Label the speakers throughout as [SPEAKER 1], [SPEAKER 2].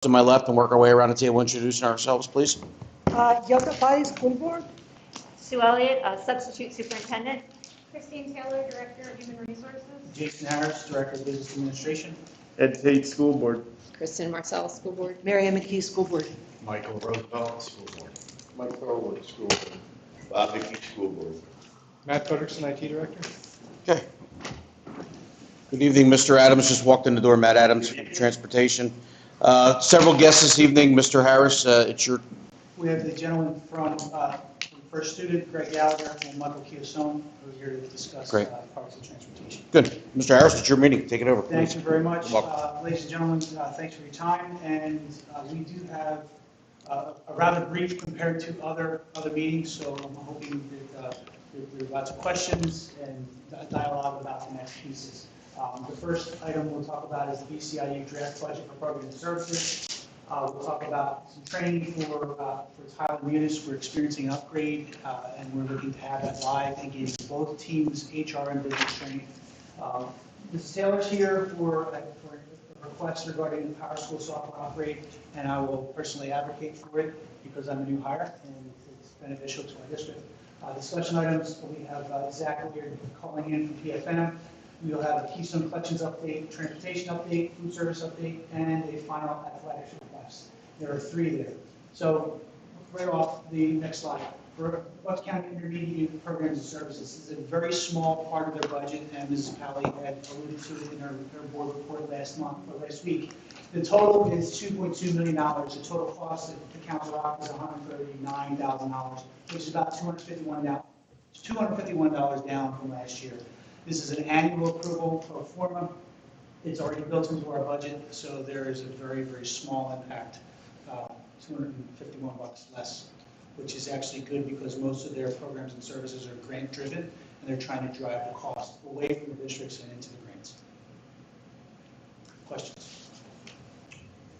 [SPEAKER 1] to my left and work our way around the table introducing ourselves, please.
[SPEAKER 2] Bciu School Board.
[SPEAKER 3] Sue Elliott, Substitute Superintendent.
[SPEAKER 4] Christine Taylor, Director of Human Resources.
[SPEAKER 5] Jason Harris, Director of Business Administration.
[SPEAKER 6] Ed Tate, School Board.
[SPEAKER 3] Kristen Marcel, School Board.
[SPEAKER 2] Mary Ann McKee, School Board.
[SPEAKER 7] Michael Roosevelt, School Board.
[SPEAKER 8] Mike Thorwood, School Board. Bob McKee, School Board.
[SPEAKER 6] Matt Frederickson, IT Director.
[SPEAKER 1] Okay. Good evening, Mr. Adams just walked in the door. Matt Adams, Transportation. Several guests this evening. Mr. Harris, it's your.
[SPEAKER 5] We have the gentleman from First Student, Greg Gallagher, and Michael Chiasone, who are here to discuss
[SPEAKER 1] Great.
[SPEAKER 5] parts of transportation.
[SPEAKER 1] Good. Mr. Harris, it's your meeting. Take it over, please.
[SPEAKER 5] Thank you very much.
[SPEAKER 1] You're welcome.
[SPEAKER 5] Ladies and gentlemen, thanks for your time. And we do have a rather brief compared to other meetings, so I'm hoping that there are lots of questions and dialogue about the next pieces. The first item we'll talk about is the Bciu draft budget for programs and services. We'll talk about some training for Tyler Munis. We're experiencing an upgrade, and we're looking to have that live, engaging both teams, HR and business training. Mrs. Taylor's here for a request regarding the Power School software upgrade, and I will personally advocate for it because I'm a new hire and it's beneficial to our district. Discussion items, we have Zach here calling in from PFM. We'll have a Keystone Collections update, transportation update, food service update, and a final athletics request. There are 3 there. So right off the next slide. For Bucks County Intermediate Programs and Services, this is a very small part of their budget, and Mrs. Pally had alluded to it in her board report last week. The total is $2.2 million. The total cost to Council Rock is $139,000, which is about $251 down from last year. This is an annual approval pro forma. It's already built into our budget, so there is a very, very small impact, $251 less, which is actually good because most of their programs and services are grant-driven, and they're trying to drive the cost away from the districts and into the grants. Questions?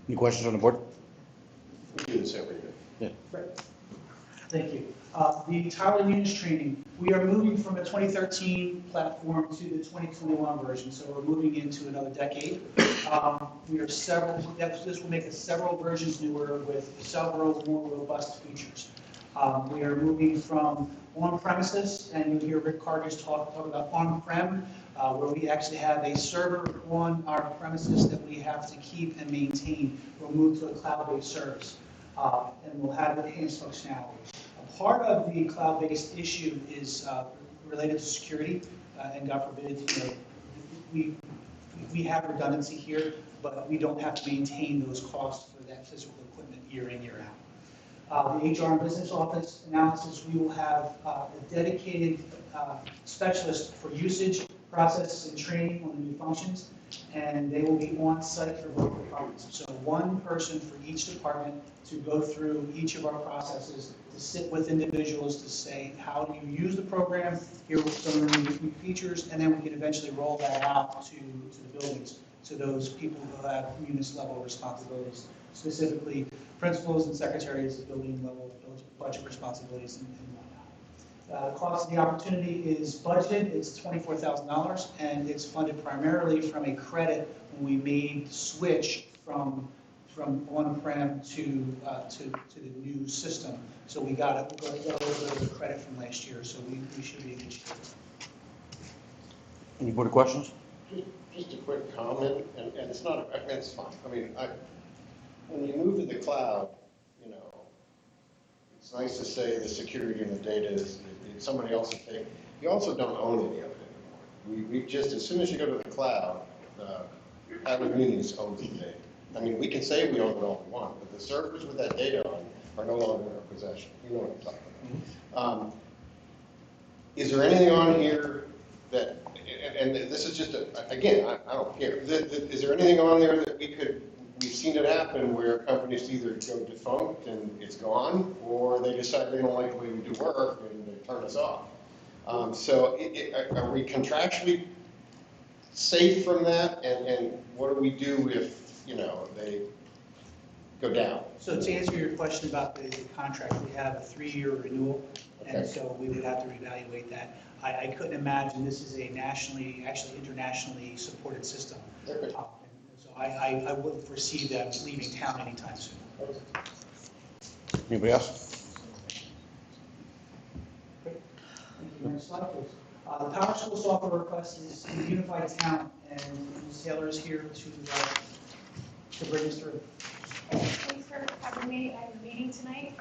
[SPEAKER 1] Any questions on the board?
[SPEAKER 8] We do this every year.
[SPEAKER 1] Yeah.
[SPEAKER 5] Right. Thank you. The Tyler Munis training, we are moving from a 2013 platform to the 2021 version, so we're moving into another decade. This will make us several versions newer with several more robust features. We are moving from on-premises, and you'll hear Rick Carter's talk about on-prem, where we actually have a server on our premises that we have to keep and maintain. We'll move to a cloud-based service, and we'll have enhanced functionality. Part of the cloud-based issue is related to security, and God forbid, we have redundancy here, but we don't have to maintain those costs for that physical equipment year in, year out. The HR and business office analysis, we will have a dedicated specialist for usage, processes, and training on the new functions, and they will be on site for both departments. So one person for each department to go through each of our processes, to sit with individuals to say, how do you use the program, here are some of the new features, and then we can eventually roll that out to the buildings, to those people who have munis level responsibilities, specifically principals and secretaries of building level budget responsibilities and whatnot. The cost of the opportunity is budgeted. It's $24,000, and it's funded primarily from a credit when we made the switch from on-prem to the new system. So we got a little bit of credit from last year, so we should be in good shape.
[SPEAKER 1] Any board questions?
[SPEAKER 8] Just a quick comment, and it's not, I mean, it's fine. I mean, when you move to the cloud, it's nice to say the security and the data is somebody else's thing. You also don't own any of it anymore. We just, as soon as you go to the cloud, Tyler Munis owns the data. I mean, we can say we own it all we want, but the servers with that data on are no longer in our possession. You know what I'm talking about. Is there anything on here that, and this is just, again, I don't care. Is there anything on there that we've seen it happen where companies either go defunct and it's gone, or they decide they don't like the way we do work and they turn us off. So are we contractually safe from that? And what do we do if, they go down?
[SPEAKER 5] So to answer your question about the contract, we have a 3-year renewal, and
[SPEAKER 8] Okay.
[SPEAKER 5] so we would have to reevaluate that. I couldn't imagine this is a internationally supported system.
[SPEAKER 8] Okay.
[SPEAKER 5] So I wouldn't foresee them leaving town anytime soon.
[SPEAKER 1] Anybody else?
[SPEAKER 5] Thank you. Next slide, please. The Power School software request is a unified town, and Ms. Taylor is here to bring us through.
[SPEAKER 4] Thanks for having me at your meeting tonight.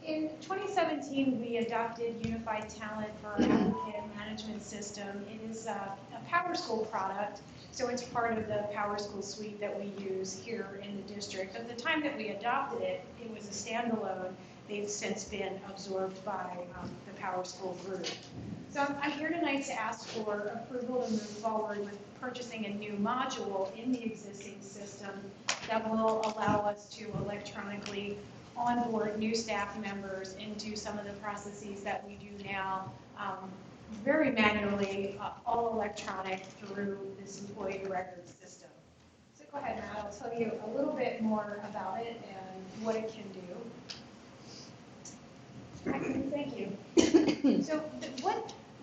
[SPEAKER 4] In 2017, we adopted Unified Talent for our applicant management system. It is a Power School product, so it's part of the Power School suite that we use here in the district. At the time that we adopted it, it was a standalone. They've since been absorbed by the Power School group. So I'm here tonight to ask for approval to move forward with purchasing a new module in the existing system that will allow us to electronically onboard new staff members and do some of the processes that we do now very manually, all electronic through this employee record system. So go ahead, Matt, I'll tell you a little bit more about it and what it can do. Thank you. So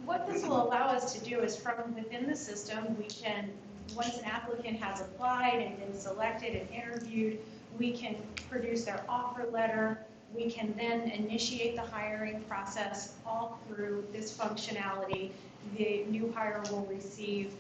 [SPEAKER 4] what this will allow us to do is from within the system, we can, once an applicant has applied and been selected and interviewed, we can produce their offer letter. We can then initiate the hiring process all through this functionality. The new hire will receive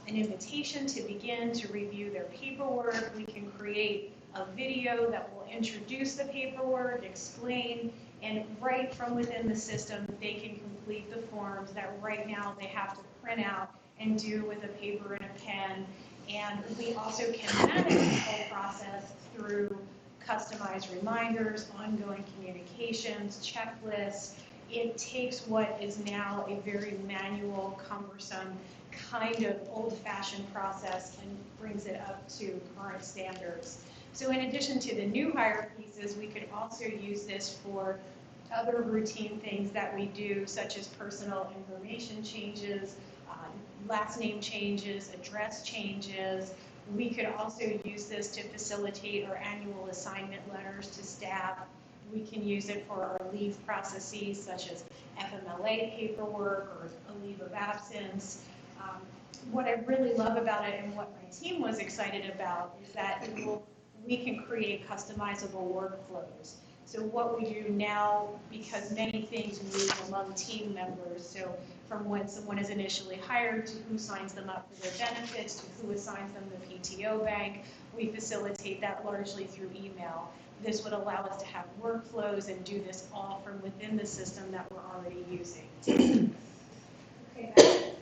[SPEAKER 4] an invitation to begin to review their paperwork. We can create a video that will introduce the paperwork, explain, and right from within the system, they can complete the forms that right now they have to print out and do with a paper and a pen. And we also can manage the whole process through customized reminders, ongoing communications, checklists. It takes what is now a very manual, cumbersome, kind of old-fashioned process and brings it up to current standards. So in addition to the new hire pieces, we could also use this for other routine things that we do, such as personal information changes, last name changes, address changes. We could also use this to facilitate our annual assignment letters to staff. We can use it for our leave processes, such as FMLA paperwork or a leave of absence. What I really love about it and what my team was excited about is that we can create customizable workflows. So what we do now, because many things move among team members, so from when someone is initially hired to who signs them up for their benefits to who assigns them the PTO bank, we facilitate that largely through email. This would allow us to have workflows and do this all from within the system that we're already using. Okay,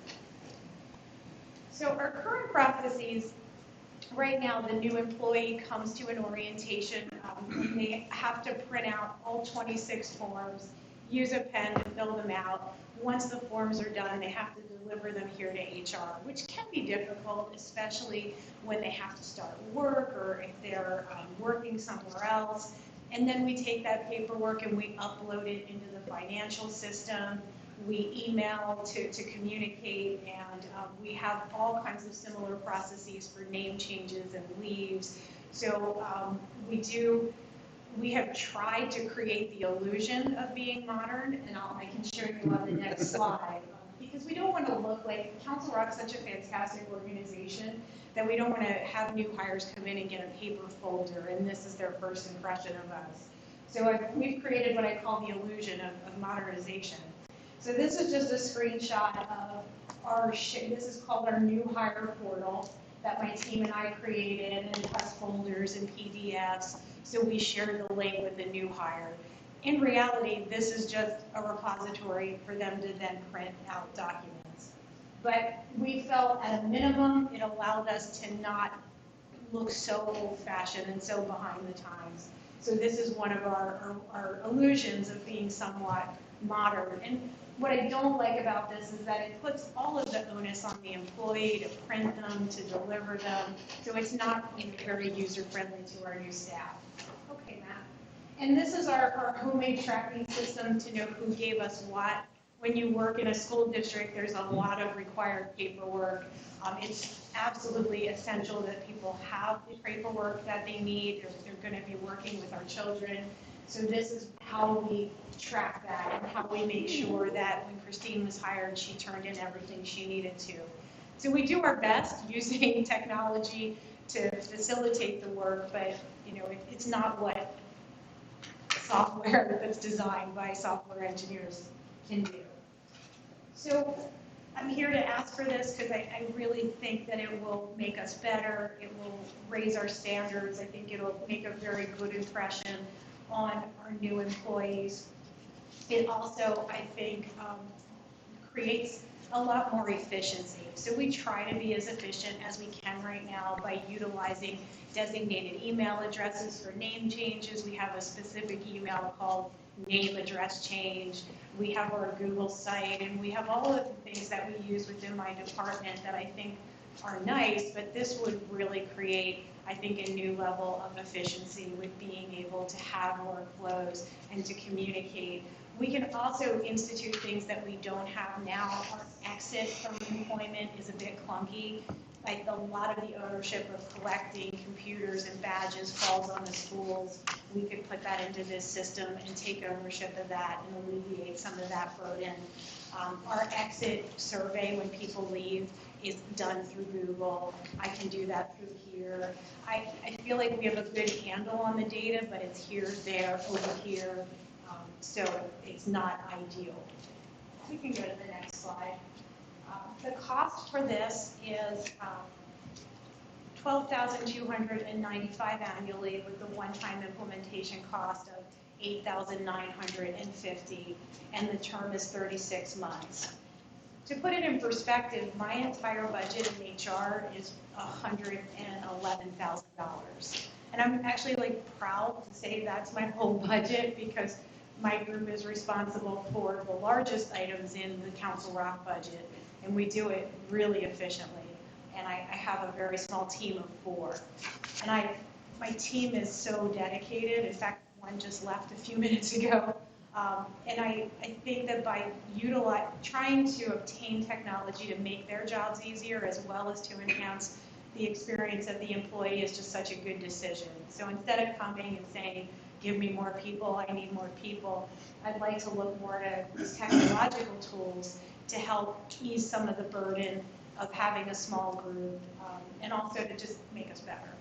[SPEAKER 4] so our current processes, right now the new employee comes to an orientation and they have to print out all 26 forms, use a pen to fill them out. Once the forms are done, they have to deliver them here to HR, which can be difficult, especially when they have to start work or if they're working somewhere else. And then we take that paperwork and we upload it into the financial system. We email to communicate, and we have all kinds of similar processes for name changes and leaves. So we have tried to create the illusion of being modern, and I can show you on the next slide, because we don't want to look like, Council Rock's such a fantastic organization that we don't want to have new hires come in and get a paper folder, and this is their first impression of us. So we've created what I call the illusion of modernization. So this is just a screenshot of this is called our new hire portal that my team and I created, and it has folders and PDFs, so we share the link with the new hire. In reality, this is just a repository for them to then print out documents. But we felt at a minimum, it allowed us to not look so old-fashioned and so behind the times. So this is one of our illusions of being somewhat modern. And what I don't like about this is that it puts all of the onus on the employee to print them, to deliver them, so it's not very user-friendly to our new staff. Okay, Matt. And this is our homemade tracking system to know who gave us what. When you work in a school district, there's a lot of required paperwork. It's absolutely essential that people have the paperwork that they need. They're going to be working with our children. So this is how we track that and how we make sure that when Christine was hired, she turned in everything she needed to. So we do our best using technology to facilitate the work, but it's not what software that's designed by software engineers can do. So I'm here to ask for this because I really think that it will make us better. It will raise our standards. I think it'll make a very good impression on our new employees. It also, I think, creates a lot more efficiency. So we try to be as efficient as we can right now by utilizing designated email addresses for name changes. We have a specific email called name address change. We have our Google site, and we have all of the things that we use within my department that I think are nice, but this would really create, I think, a new level of efficiency with being able to have workflows and to communicate. We can also institute things that we don't have now. Our exit from employment is a bit clunky. Like a lot of the ownership of collecting computers and badges falls on the schools. We could put that into this system and take ownership of that and alleviate some of that burden. Our exit survey when people leave is done through Google. I can do that through here. I feel like we have a good handle on the data, but it's here, there, over here. So it's not ideal. We can go to the next slide. The cost for this is $12,295 annually with the one-time implementation cost of $8,950, and the term is 36 months. To put it in perspective, my entire budget in HR is $111,000. And I'm actually proud to say that's my whole budget because my group is responsible for the largest items in the Council Rock budget, and we do it really efficiently. And I have a very small team of 4. And my team is so dedicated. In fact, one just left a few minutes ago. And I think that by trying to obtain technology to make their jobs easier as well as to enhance the experience of the employee is just such a good decision. So instead of coming and saying, give me more people, I need more people, I'd like to look more to these technological tools to help ease some of the burden of having a small group, and also to just make us better.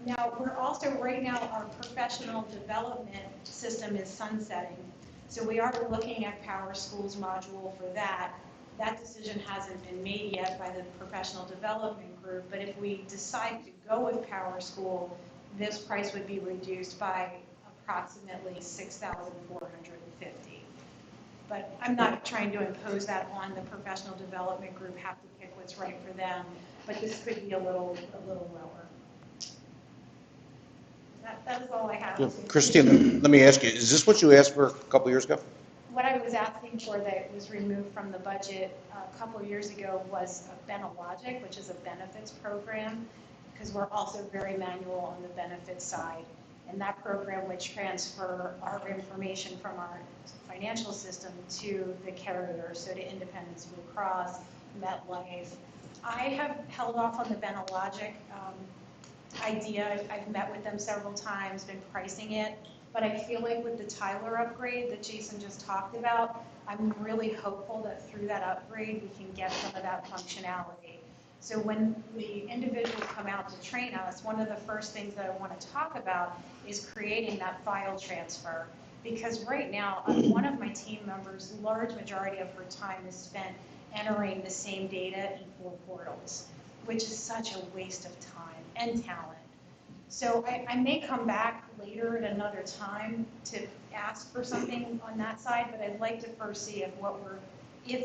[SPEAKER 4] Now, we're also, right now, our professional development system is sunsetting. So we are looking at Power School's module for that. That decision hasn't been made yet by the professional development group, but if we decide to go with Power School, this price would be reduced by approximately $6,450. But I'm not trying to impose that on the professional development group, have to pick what's right for them, but this could be a little lower. That is all I have.
[SPEAKER 1] Christine, let me ask you, is this what you asked for a couple years ago?
[SPEAKER 4] What I was asking for that was removed from the budget a couple years ago was a Benelogic, which is a benefits program, because we're also very manual on the benefits side. And that program would transfer our information from our financial system to the carrier, so to Independence Blue Cross, MetLife. I have held off on the Benelogic idea. I've met with them several times, been pricing it, but I feel like with the Tyler upgrade that Jason just talked about, I'm really hopeful that through that upgrade we can get some of that functionality. So when the individuals come out to train us, one of the first things that I want to talk about is creating that file transfer. Because right now, one of my team members, large majority of her time is spent entering the same data in 4 portals, which is such a waste of time and talent. So I may come back later at another time to ask for something on that side, but I'd like to first see if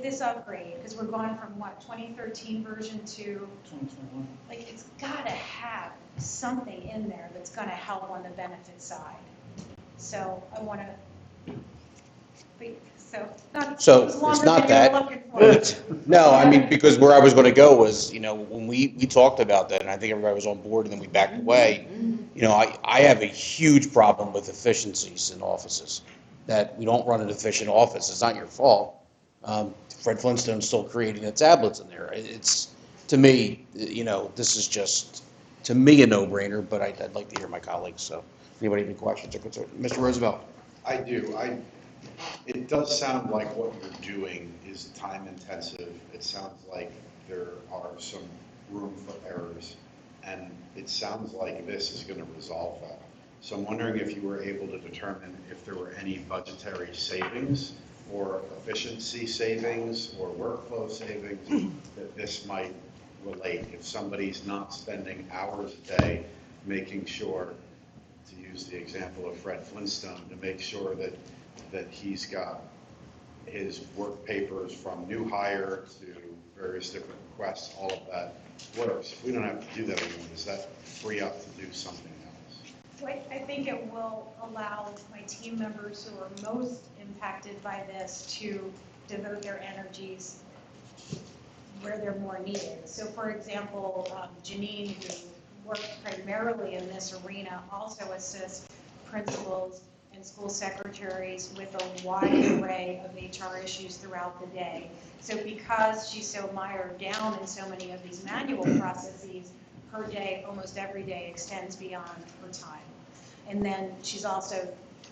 [SPEAKER 4] this upgrade, because we're going from what, 2013 version to
[SPEAKER 5] 2021.
[SPEAKER 4] It's got to have something in there that's going to help on the benefit side. So I want to.
[SPEAKER 1] So it's not that. No, I mean, because where I was going to go was, when we talked about that, and I think everybody was on board, and then we backed away. I have a huge problem with efficiencies in offices. That we don't run an efficient office. It's not your fault. Fred Flintstone's still creating the tablets in there. It's, to me, this is just, to me, a no-brainer, but I'd like to hear my colleagues. So, anybody have any questions or concerns? Mr. Roosevelt?
[SPEAKER 7] I do. It does sound like what you're doing is time intensive. It sounds like there are some room for errors. And it sounds like this is going to resolve that. So I'm wondering if you were able to determine if there were any budgetary savings or efficiency savings or workflow savings that this might relate. If somebody's not spending hours a day making sure, to use the example of Fred Flintstone, to make sure that he's got his work papers from new hire to various different requests, all of that works. If we don't have to do that anymore, does that free up to do something else?
[SPEAKER 4] So I think it will allow my team members who are most impacted by this to devote their energies where they're more needed. So for example, Janine, who works primarily in this arena, also assists principals and school secretaries with a wide array of HR issues throughout the day. So because she's so mired down in so many of these manual processes, her day, almost every day, extends beyond her time. And then she's also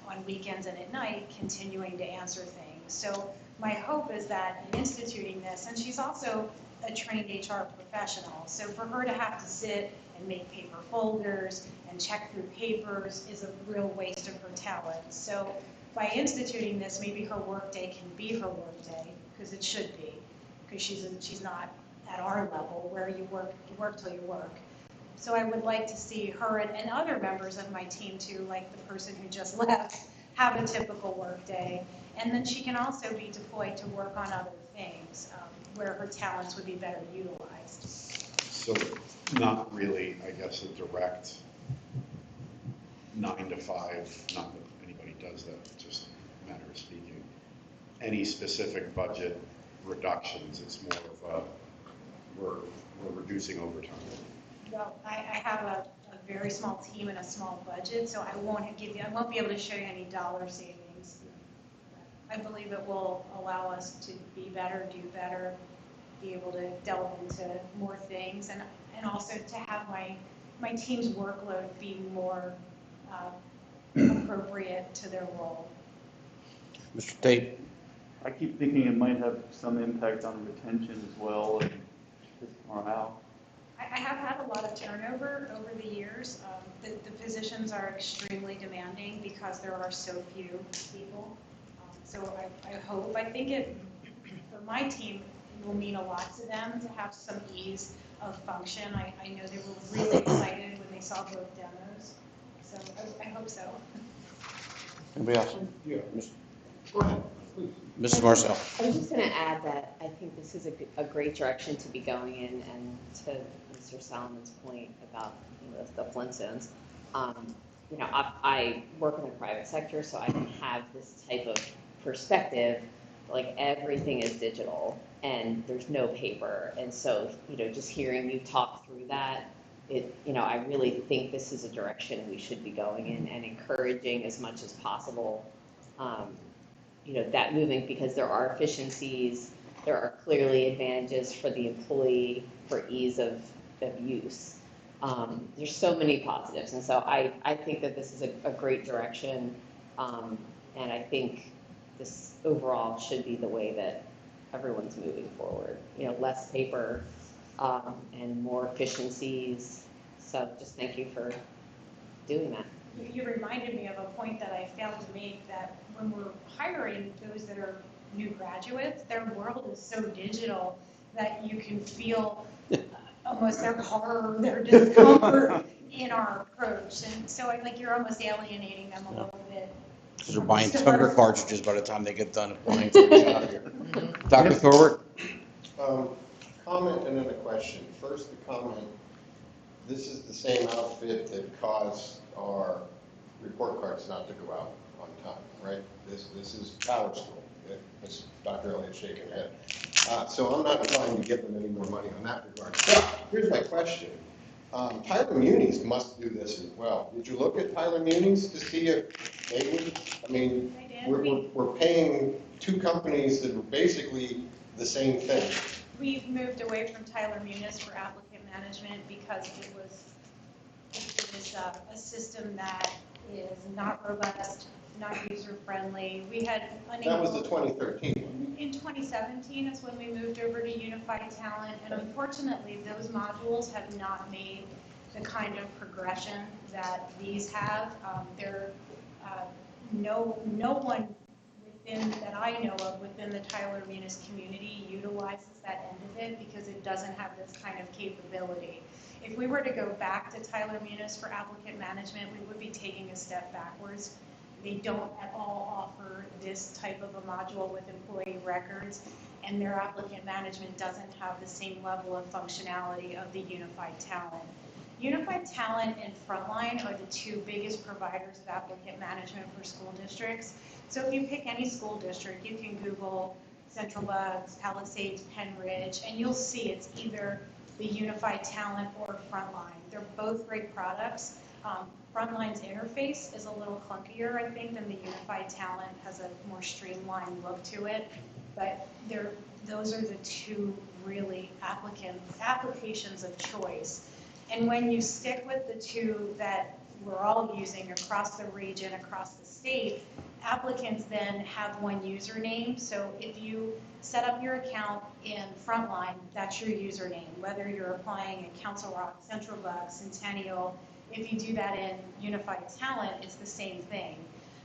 [SPEAKER 4] on weekends and at night continuing to answer things. So my hope is that in instituting this, and she's also a trained HR professional, so for her to have to sit and make paper folders and check through papers is a real waste of her talent. So by instituting this, maybe her workday can be her workday, because it should be, because she's not at our level where you work till you work. So I would like to see her and other members of my team too, like the person who just left, have a typical workday. And then she can also be deployed to work on other things where her talents would be better utilized.
[SPEAKER 7] So not really, I guess, a direct 9 to 5, not that anybody does that, it's just a matter of speaking. Any specific budget reductions, it's more of a, we're reducing overtime.
[SPEAKER 4] Well, I have a very small team and a small budget, so I won't be able to show you any dollar savings. I believe it will allow us to be better, do better, be able to delve into more things, and also to have my team's workload be more appropriate to their role.
[SPEAKER 1] Mr. Tate?
[SPEAKER 6] I keep thinking it might have some impact on retention as well and just morale.
[SPEAKER 4] I have had a lot of turnover over the years. The positions are extremely demanding because there are so few people. So I think it, for my team, it will mean a lot to them to have some ease of function. I know they were really excited when they saw both demos. So I hope so.
[SPEAKER 1] Anybody else?
[SPEAKER 8] Yeah. Go ahead, please.
[SPEAKER 1] Mrs. Marcel?
[SPEAKER 9] I'm just going to add that I think this is a great direction to be going in, and to Mr. Solomon's point about the Flintstones. I work in the private sector, so I can have this type of perspective. Like everything is digital, and there's no paper, and so just hearing you talk through that, I really think this is a direction we should be going in and encouraging as much as possible. That moving, because there are efficiencies, there are clearly advantages for the employee for ease of use. There's so many positives, and so I think that this is a great direction, and I think this overall should be the way that everyone's moving forward. Less paper and more efficiencies. So just thank you for doing that.
[SPEAKER 4] You reminded me of a point that I failed to make, that when we're hiring those that are new graduates, their world is so digital that you can feel almost their horror, their discomfort in our approach. And so you're almost alienating them a little bit.
[SPEAKER 1] Because they're buying toner cartridges by the time they get done applying for a job here. Dr. Thorwart?
[SPEAKER 8] Comment and then a question. First, the comment. This is the same outfit that caused our report cards not to go out on time, right? This is Power School. This Dr. Elliott shaking head. So I'm not trying to give them any more money on that regard. But here's my question. Tyler Munis must do this as well. Did you look at Tyler Munis to see if they would? I mean, we're paying two companies that are basically the same thing.
[SPEAKER 4] We've moved away from Tyler Munis for applicant management because it was a system that is not robust, not user-friendly. We had
[SPEAKER 8] That was the
[SPEAKER 4] unable,
[SPEAKER 8] 2013 one.
[SPEAKER 4] in 2017 is when we moved over to Unified Talent, and unfortunately, those modules have not made the kind of progression that these have. No one that I know of within the Tyler Munis community utilizes that end of it because it doesn't have this kind of capability. If we were to go back to Tyler Munis for applicant management, we would be taking a step backwards. They don't at all offer this type of a module with employee records, and their applicant management doesn't have the same level of functionality of the Unified Talent. Unified Talent and Frontline are the two biggest providers of applicant management for school districts. So if you pick any school district, you can Google Central Bucks, Palisades, Penridge, and you'll see it's either the Unified Talent or Frontline. They're both great products. Frontline's interface is a little clunkier, I think, than the Unified Talent, has a more streamlined look to it. But those are the two really applications of choice. And when you stick with the two that we're all using across the region, across the state, applicants then have one username. So if you set up your account in Frontline, that's your username. Whether you're applying at Council Rock, Central Bucks, Centennial, if you do that in Unified Talent, it's the same thing.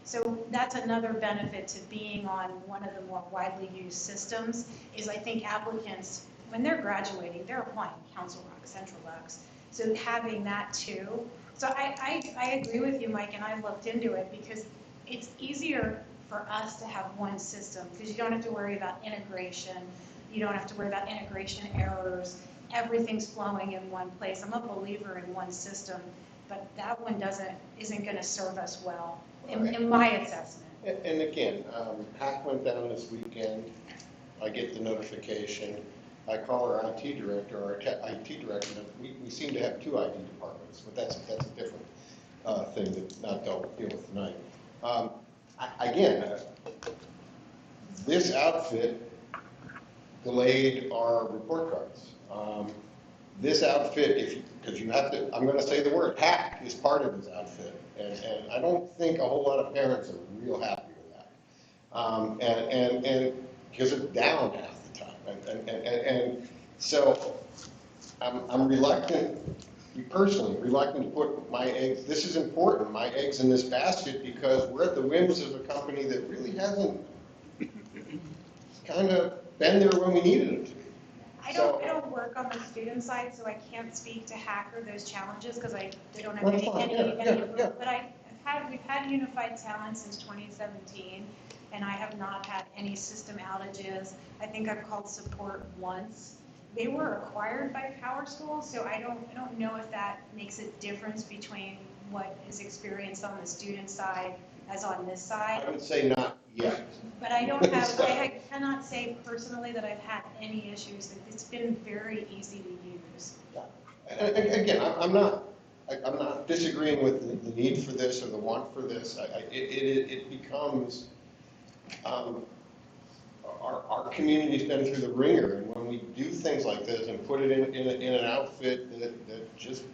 [SPEAKER 4] So that's another benefit to being on one of the more widely used systems is I think applicants, when they're graduating, they're applying Council Rock, Central Bucks. So having that too. So I agree with you, Mike, and I looked into it because it's easier for us to have one system because you don't have to worry about integration. You don't have to worry about integration errors. Everything's flowing in one place. I'm a believer in one system, but that one isn't going to serve us well, in my assessment.
[SPEAKER 8] And again, Hack went down this weekend. I get the notification. I call our IT director, we seem to have two IT departments, but that's a different thing that not deal with tonight. Again, this outfit delayed our report cards. This outfit, because you have to, I'm going to say the word, hack is part of this outfit, and I don't think a whole lot of parents are real happy with that. And because it's down half the time, and so I'm reluctant, personally reluctant to put my eggs, this is important, my eggs in this basket because we're at the whims of a company that really hasn't kind of been there when we needed it to be.
[SPEAKER 4] I don't work on the student side, so I can't speak to hack or those challenges because they don't have any but we've had Unified Talent since 2017, and I have not had any system outages. I think I've called support once. They were acquired by PowerSchool, so I don't know if that makes a difference between what is experienced on the student side as on this side.
[SPEAKER 8] I would say not yet.
[SPEAKER 4] But I don't have, I cannot say personally that I've had any issues. It's been very easy to use.
[SPEAKER 8] Yeah. And again, I'm not disagreeing with the need for this or the want for this. It becomes, our community's been through the ringer, and when we do things like this and put it in an outfit that just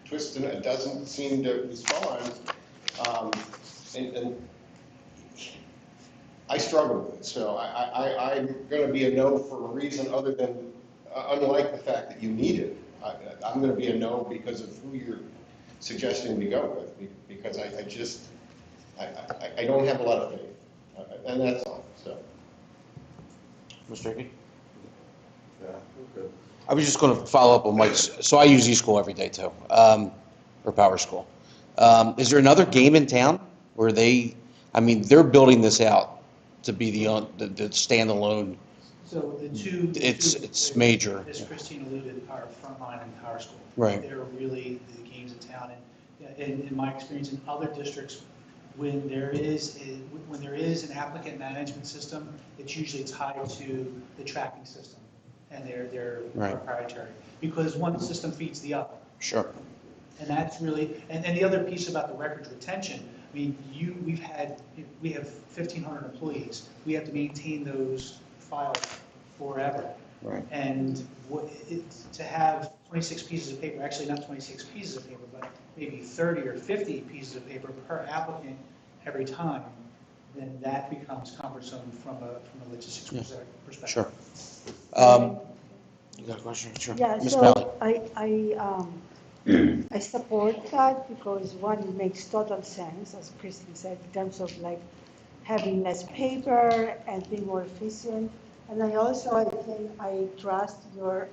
[SPEAKER 8] twists and it doesn't seem to respond, and I struggle with it. So I'm going to be a no for a reason other than, unlike the fact that you need it, I'm going to be a no because of who you're suggesting we go with, because I don't have a lot of faith, and that's all. So.
[SPEAKER 1] Mr. Hickey?
[SPEAKER 7] Yeah, okay.
[SPEAKER 1] I was just going to follow up on Mike's. So I use eSchool every day too, or Power School. Is there another game in town where they're building this out to be the standalone?
[SPEAKER 5] So the two.
[SPEAKER 1] It's major.
[SPEAKER 5] As Christine alluded, are Frontline and Power School.
[SPEAKER 1] Right.
[SPEAKER 5] They're really the games in town. And in my experience in other districts, when there is an applicant management system, it's usually tied to the tracking system, and they're
[SPEAKER 1] right.
[SPEAKER 5] proprietary because one system feeds the other.
[SPEAKER 1] Sure.
[SPEAKER 5] And that's really, and the other piece about the records retention. I mean, we have 1,500 employees. We have to maintain those files forever.
[SPEAKER 1] Right.
[SPEAKER 5] And to have 26 pieces of paper, actually not 26 pieces of paper, but maybe 30 or 50 pieces of paper per applicant every time, then that becomes cumbersome from a logistics perspective.
[SPEAKER 1] Sure. You got a question? Sure.
[SPEAKER 2] Yeah,
[SPEAKER 1] Ms.
[SPEAKER 2] so
[SPEAKER 1] Malley.
[SPEAKER 2] I support that because one, it makes total sense, as Kristen said, in terms of like having less paper and being more efficient. And I also, I think, I trust your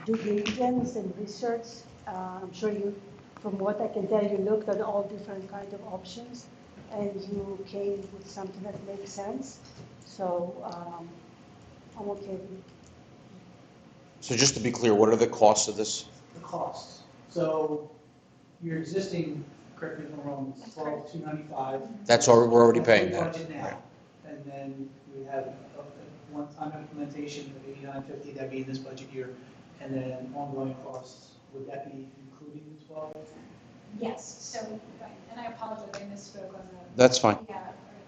[SPEAKER 2] due diligence and research. I'm sure you, from what I can tell, you looked at all different kind of options and you came with something that makes sense. So I'm okay with it.
[SPEAKER 1] So just to be clear, what are the costs of this?
[SPEAKER 5] The costs. So your existing, correct me if I'm wrong, it's $12,295.
[SPEAKER 1] That's all, we're already
[SPEAKER 5] That's
[SPEAKER 1] paying
[SPEAKER 5] the
[SPEAKER 1] that.
[SPEAKER 5] budget now.
[SPEAKER 1] Right.
[SPEAKER 5] And then we have a one-time implementation of $89.50, that'd be in this budget year. And then ongoing costs, would that be including the 12?
[SPEAKER 4] Yes, so, and I apologize, I misspoke on the.
[SPEAKER 1] That's fine.
[SPEAKER 4] Yeah, I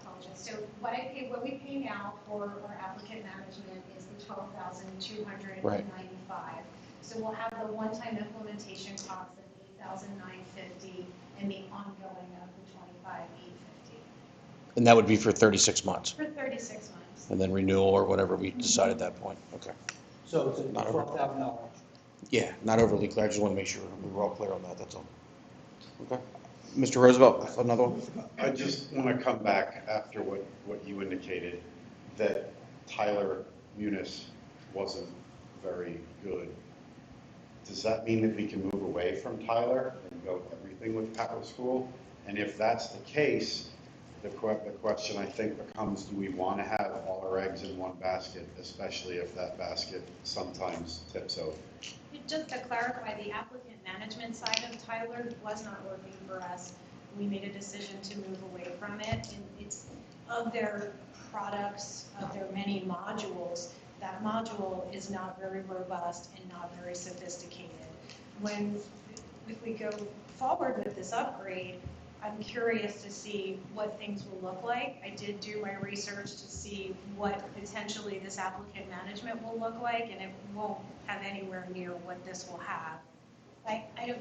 [SPEAKER 4] apologize. So what we pay now for our applicant management is the $12,295.
[SPEAKER 1] Right.
[SPEAKER 4] So we'll have the one-time implementation cost of $8,950 and the ongoing of the $25,850
[SPEAKER 1] And that would be for 36 months,
[SPEAKER 4] for 36 months.
[SPEAKER 1] and then renewal or whatever we decide at that point. Okay.
[SPEAKER 5] So it's a
[SPEAKER 1] Not over.
[SPEAKER 5] $12,000.
[SPEAKER 1] Yeah, not overly clear. I just want to make sure we were all clear on that, that's all. Okay. Mr. Roosevelt, another one?
[SPEAKER 7] I just want to come back after what you indicated, that Tyler Munis wasn't very good. Does that mean that we can move away from Tyler and go everything with Power School? And if that's the case, the question I think becomes, do we want to have all our eggs in one basket, especially if that basket sometimes tips over?
[SPEAKER 4] Just to clarify, the applicant management side of Tyler was not working for us. We made a decision to move away from it. And it's of their products, of their many modules, that module is not very robust and not very sophisticated. If we go forward with this upgrade, I'm curious to see what things will look like. I did do my research to see what potentially this applicant management will look like, and it won't have anywhere near what this will have.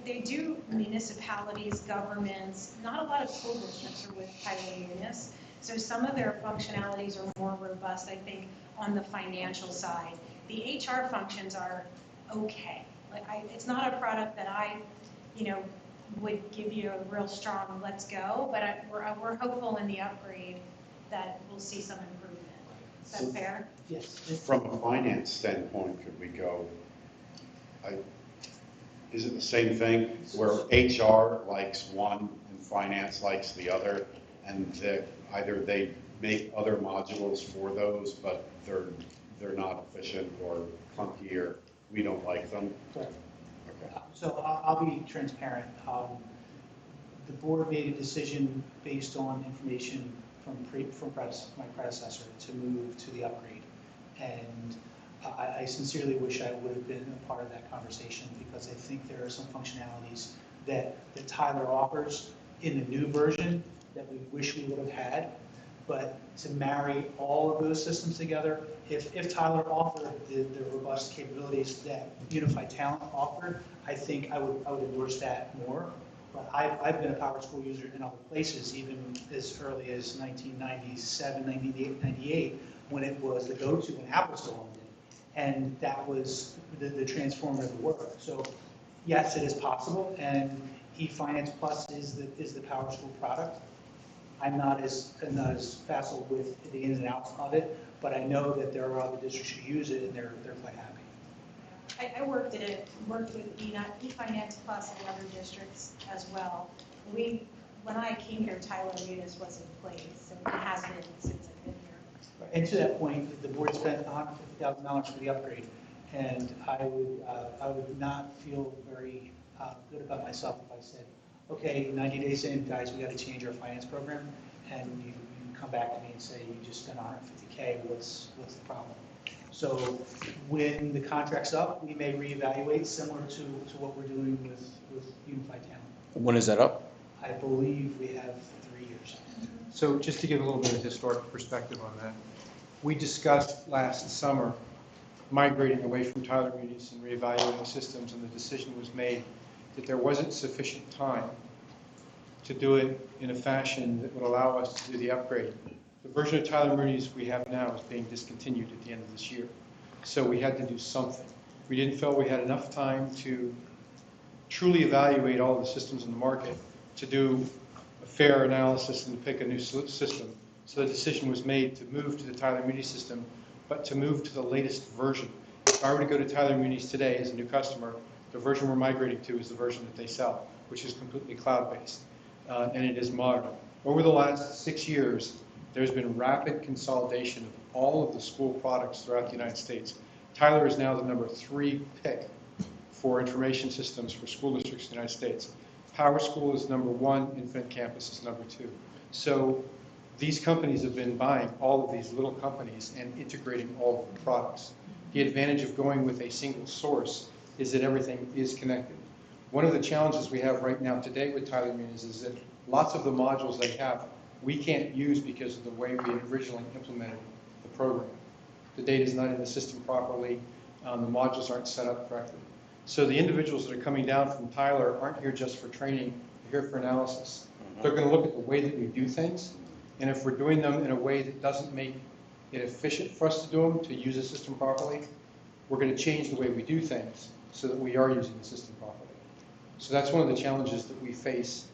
[SPEAKER 4] They do municipalities, governments, not a lot of school districts are with Tyler Munis, so some of their functionalities are more robust, I think, on the financial side. The HR functions are okay. It's not a product that I, would give you a real strong let's go, but we're hopeful in the upgrade that we'll see some improvement. Is that fair?
[SPEAKER 5] Yes.
[SPEAKER 7] From a finance standpoint, could we go, is it the same thing where HR likes one and finance likes the other, and either they make other modules for those, but they're not efficient or clunky, or we don't like them?
[SPEAKER 5] Correct.
[SPEAKER 7] Okay.
[SPEAKER 5] So I'll be transparent. The board made a decision based on information from my predecessor to move to the upgrade. And I sincerely wish I would have been a part of that conversation, because I think there are some functionalities that Tyler offers in the new version that we wish we would have had. But to marry all of those systems together, if Tyler offered the robust capabilities that Unified Talent offered, I think I would endorse that more. But I've been a Power School user in other places, even as early as 1997, 98, when it was the go-to when Apple still owned it. And that was the transformative work. So yes, it is possible, and eFinance Plus is the Power School product. I'm not as facile with the ins and outs of it, but I know that there are other districts who use it, and they're quite happy.
[SPEAKER 4] I worked with eFinance Plus and other districts as well. When I came here, Tyler Munis was in place, so it has been since I've been here.
[SPEAKER 5] And to that point, the board spent $150,000 for the upgrade, and I would not feel very good about myself if I said, okay, 90 days in, guys, we got to change our finance program, and you come back to me and say, you just spent $150K, what's the problem? So when the contract's up, we may reevaluate, similar to what we're doing with Unified Talent.
[SPEAKER 1] When is that up?
[SPEAKER 5] I believe we have 3 years.
[SPEAKER 10] So just to give a little bit of historic perspective on that, we discussed last summer migrating away from Tyler Munis and reevaluating systems, and the decision was made that there wasn't sufficient time to do it in a fashion that would allow us to do the upgrade. The version of Tyler Munis we have now is being discontinued at the end of this year. So we had to do something. We didn't feel we had enough time to truly evaluate all the systems in the market to do a fair analysis and to pick a new system. So the decision was made to move to the Tyler Munis system, but to move to the latest version. If I were to go to Tyler Munis today as a new customer, the version we're migrating to is the version that they sell, which is completely cloud-based, and it is modern. Over the last 6 years, there's been rapid consolidation of all of the school products throughout the United States. Tyler is now the number 3 pick for information systems for school districts in the United States. PowerSchool is number 1, Infinite Campus is number 2. So these companies have been buying all of these little companies and integrating all of the products. The advantage of going with a single source is that everything is connected. One of the challenges we have right now today with Tyler Munis is that lots of the modules they have we can't use because of the way we originally implemented the program. The data is not in the system properly, the modules aren't set up correctly. So the individuals that are coming down from Tyler aren't here just for training, they're here for analysis. They're going to look at the way that we do things, and if we're doing them in a way that doesn't make it efficient for us to do them, to use the system properly, we're going to change the way we do things so that we are using the system properly. So that's one of the challenges that we face,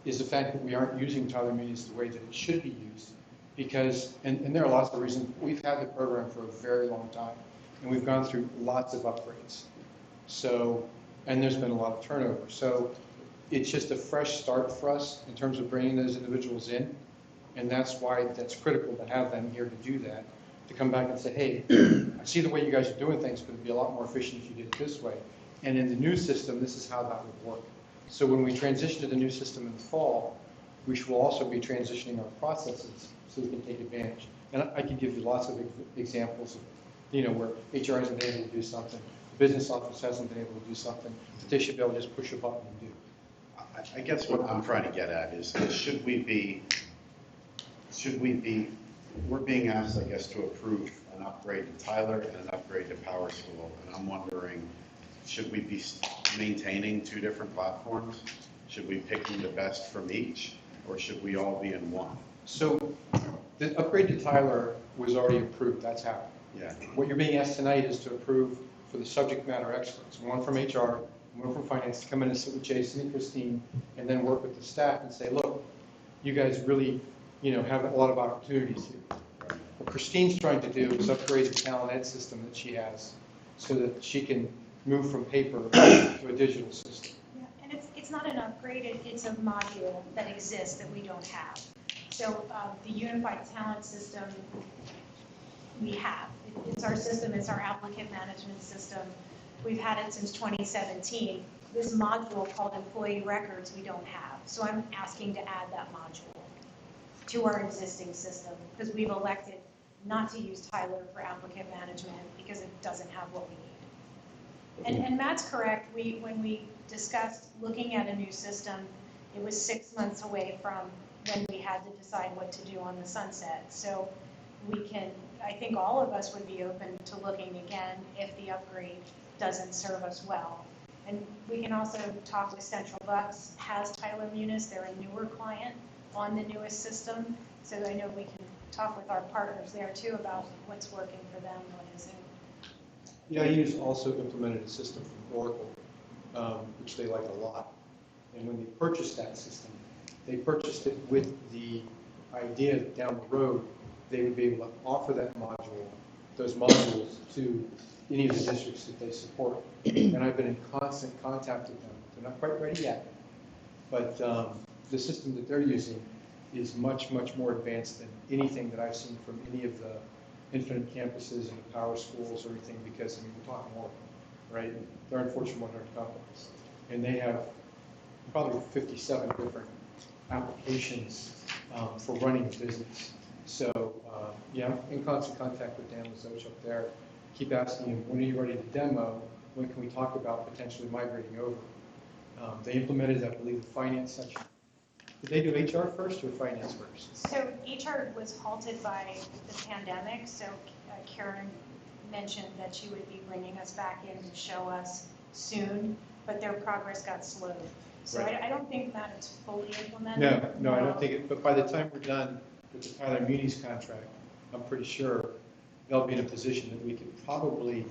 [SPEAKER 10] is the fact that we aren't using Tyler Munis the way that it should be used. Because, and there are lots of reasons, we've had the program for a very long time, and we've gone through lots of upgrades. So, and there's been a lot of turnover. So it's just a fresh start for us in terms of bringing those individuals in, and that's why that's critical to have them here to do that, to come back and say, hey, I see the way you guys are doing things, but it'd be a lot more efficient if you did it this way. And in the new system, this is how that would work. So when we transition to the new system in the fall, we will also be transitioning our processes so we can take advantage. And I can give you lots of examples of, where HR hasn't been able to do something, the business office hasn't been able to do something, that they should be able to just push a button and do.
[SPEAKER 7] I guess what I'm trying to get at is, should we be, we're being asked, I guess, to approve an upgrade to Tyler and an upgrade to PowerSchool, and I'm wondering, should we be maintaining 2 different platforms? Should we pick the best from each, or should we all be in one?
[SPEAKER 10] So the upgrade to Tyler was already approved, that's happened.
[SPEAKER 7] Yeah.
[SPEAKER 10] What you're being asked tonight is to approve for the subject matter experts, one from HR, one from finance, to come in and sit with Jason and Christine, and then work with the staff and say, look, you guys really, have a lot of opportunities here. What Christine's trying to do is upgrade the talent ed system that she has so that she can move from paper to a digital system.
[SPEAKER 4] Yeah, and it's not an upgrade, it's a module that exists that we don't have. So the unified talent system we have. It's our system, it's our applicant management system. We've had it since 2017. This module called employee records we don't have. So I'm asking to add that module to our existing system because we've elected not to use Tyler for applicant management because it doesn't have what we need. And Matt's correct, when we discussed looking at a new system, it was 6 months away from when we had to decide what to do on the sunset. So I think all of us would be open to looking again if the upgrade doesn't serve us well. And we can also talk with Central Bucks, has Tyler Munis, they're a newer client on the newest system. So I know we can talk with our partners there too about what's working for them, what isn't.
[SPEAKER 10] Bciu also implemented a system from Oracle, which they like a lot. And when they purchased that system, they purchased it with the idea that down the road, they would be able to offer those modules to any of the districts that they support. And I've been in constant contact with them. They're not quite ready yet, but the system that they're using is much, much more advanced than anything that I've seen from any of the Infinite Campuses and the Power Schools or anything, because we're talking Oracle, right? They're in Fortune 100 companies, and they have probably 57 different applications for running a business. So I'm in constant contact with Dan Lazoch up there. Keep asking him, when are you ready to demo? When can we talk about potentially migrating over? They implemented, I believe, the finance section. Did they do HR first or finance first?
[SPEAKER 4] So HR was halted by the pandemic, so Karen mentioned that she would be bringing us back in to show us soon, but their progress got slowed. So
[SPEAKER 10] Right.
[SPEAKER 4] I don't think that it's fully implemented.
[SPEAKER 10] No, I don't think it, but by the time we're done with the Tyler Muni's contract, I'm pretty sure they'll be in a position that we could probably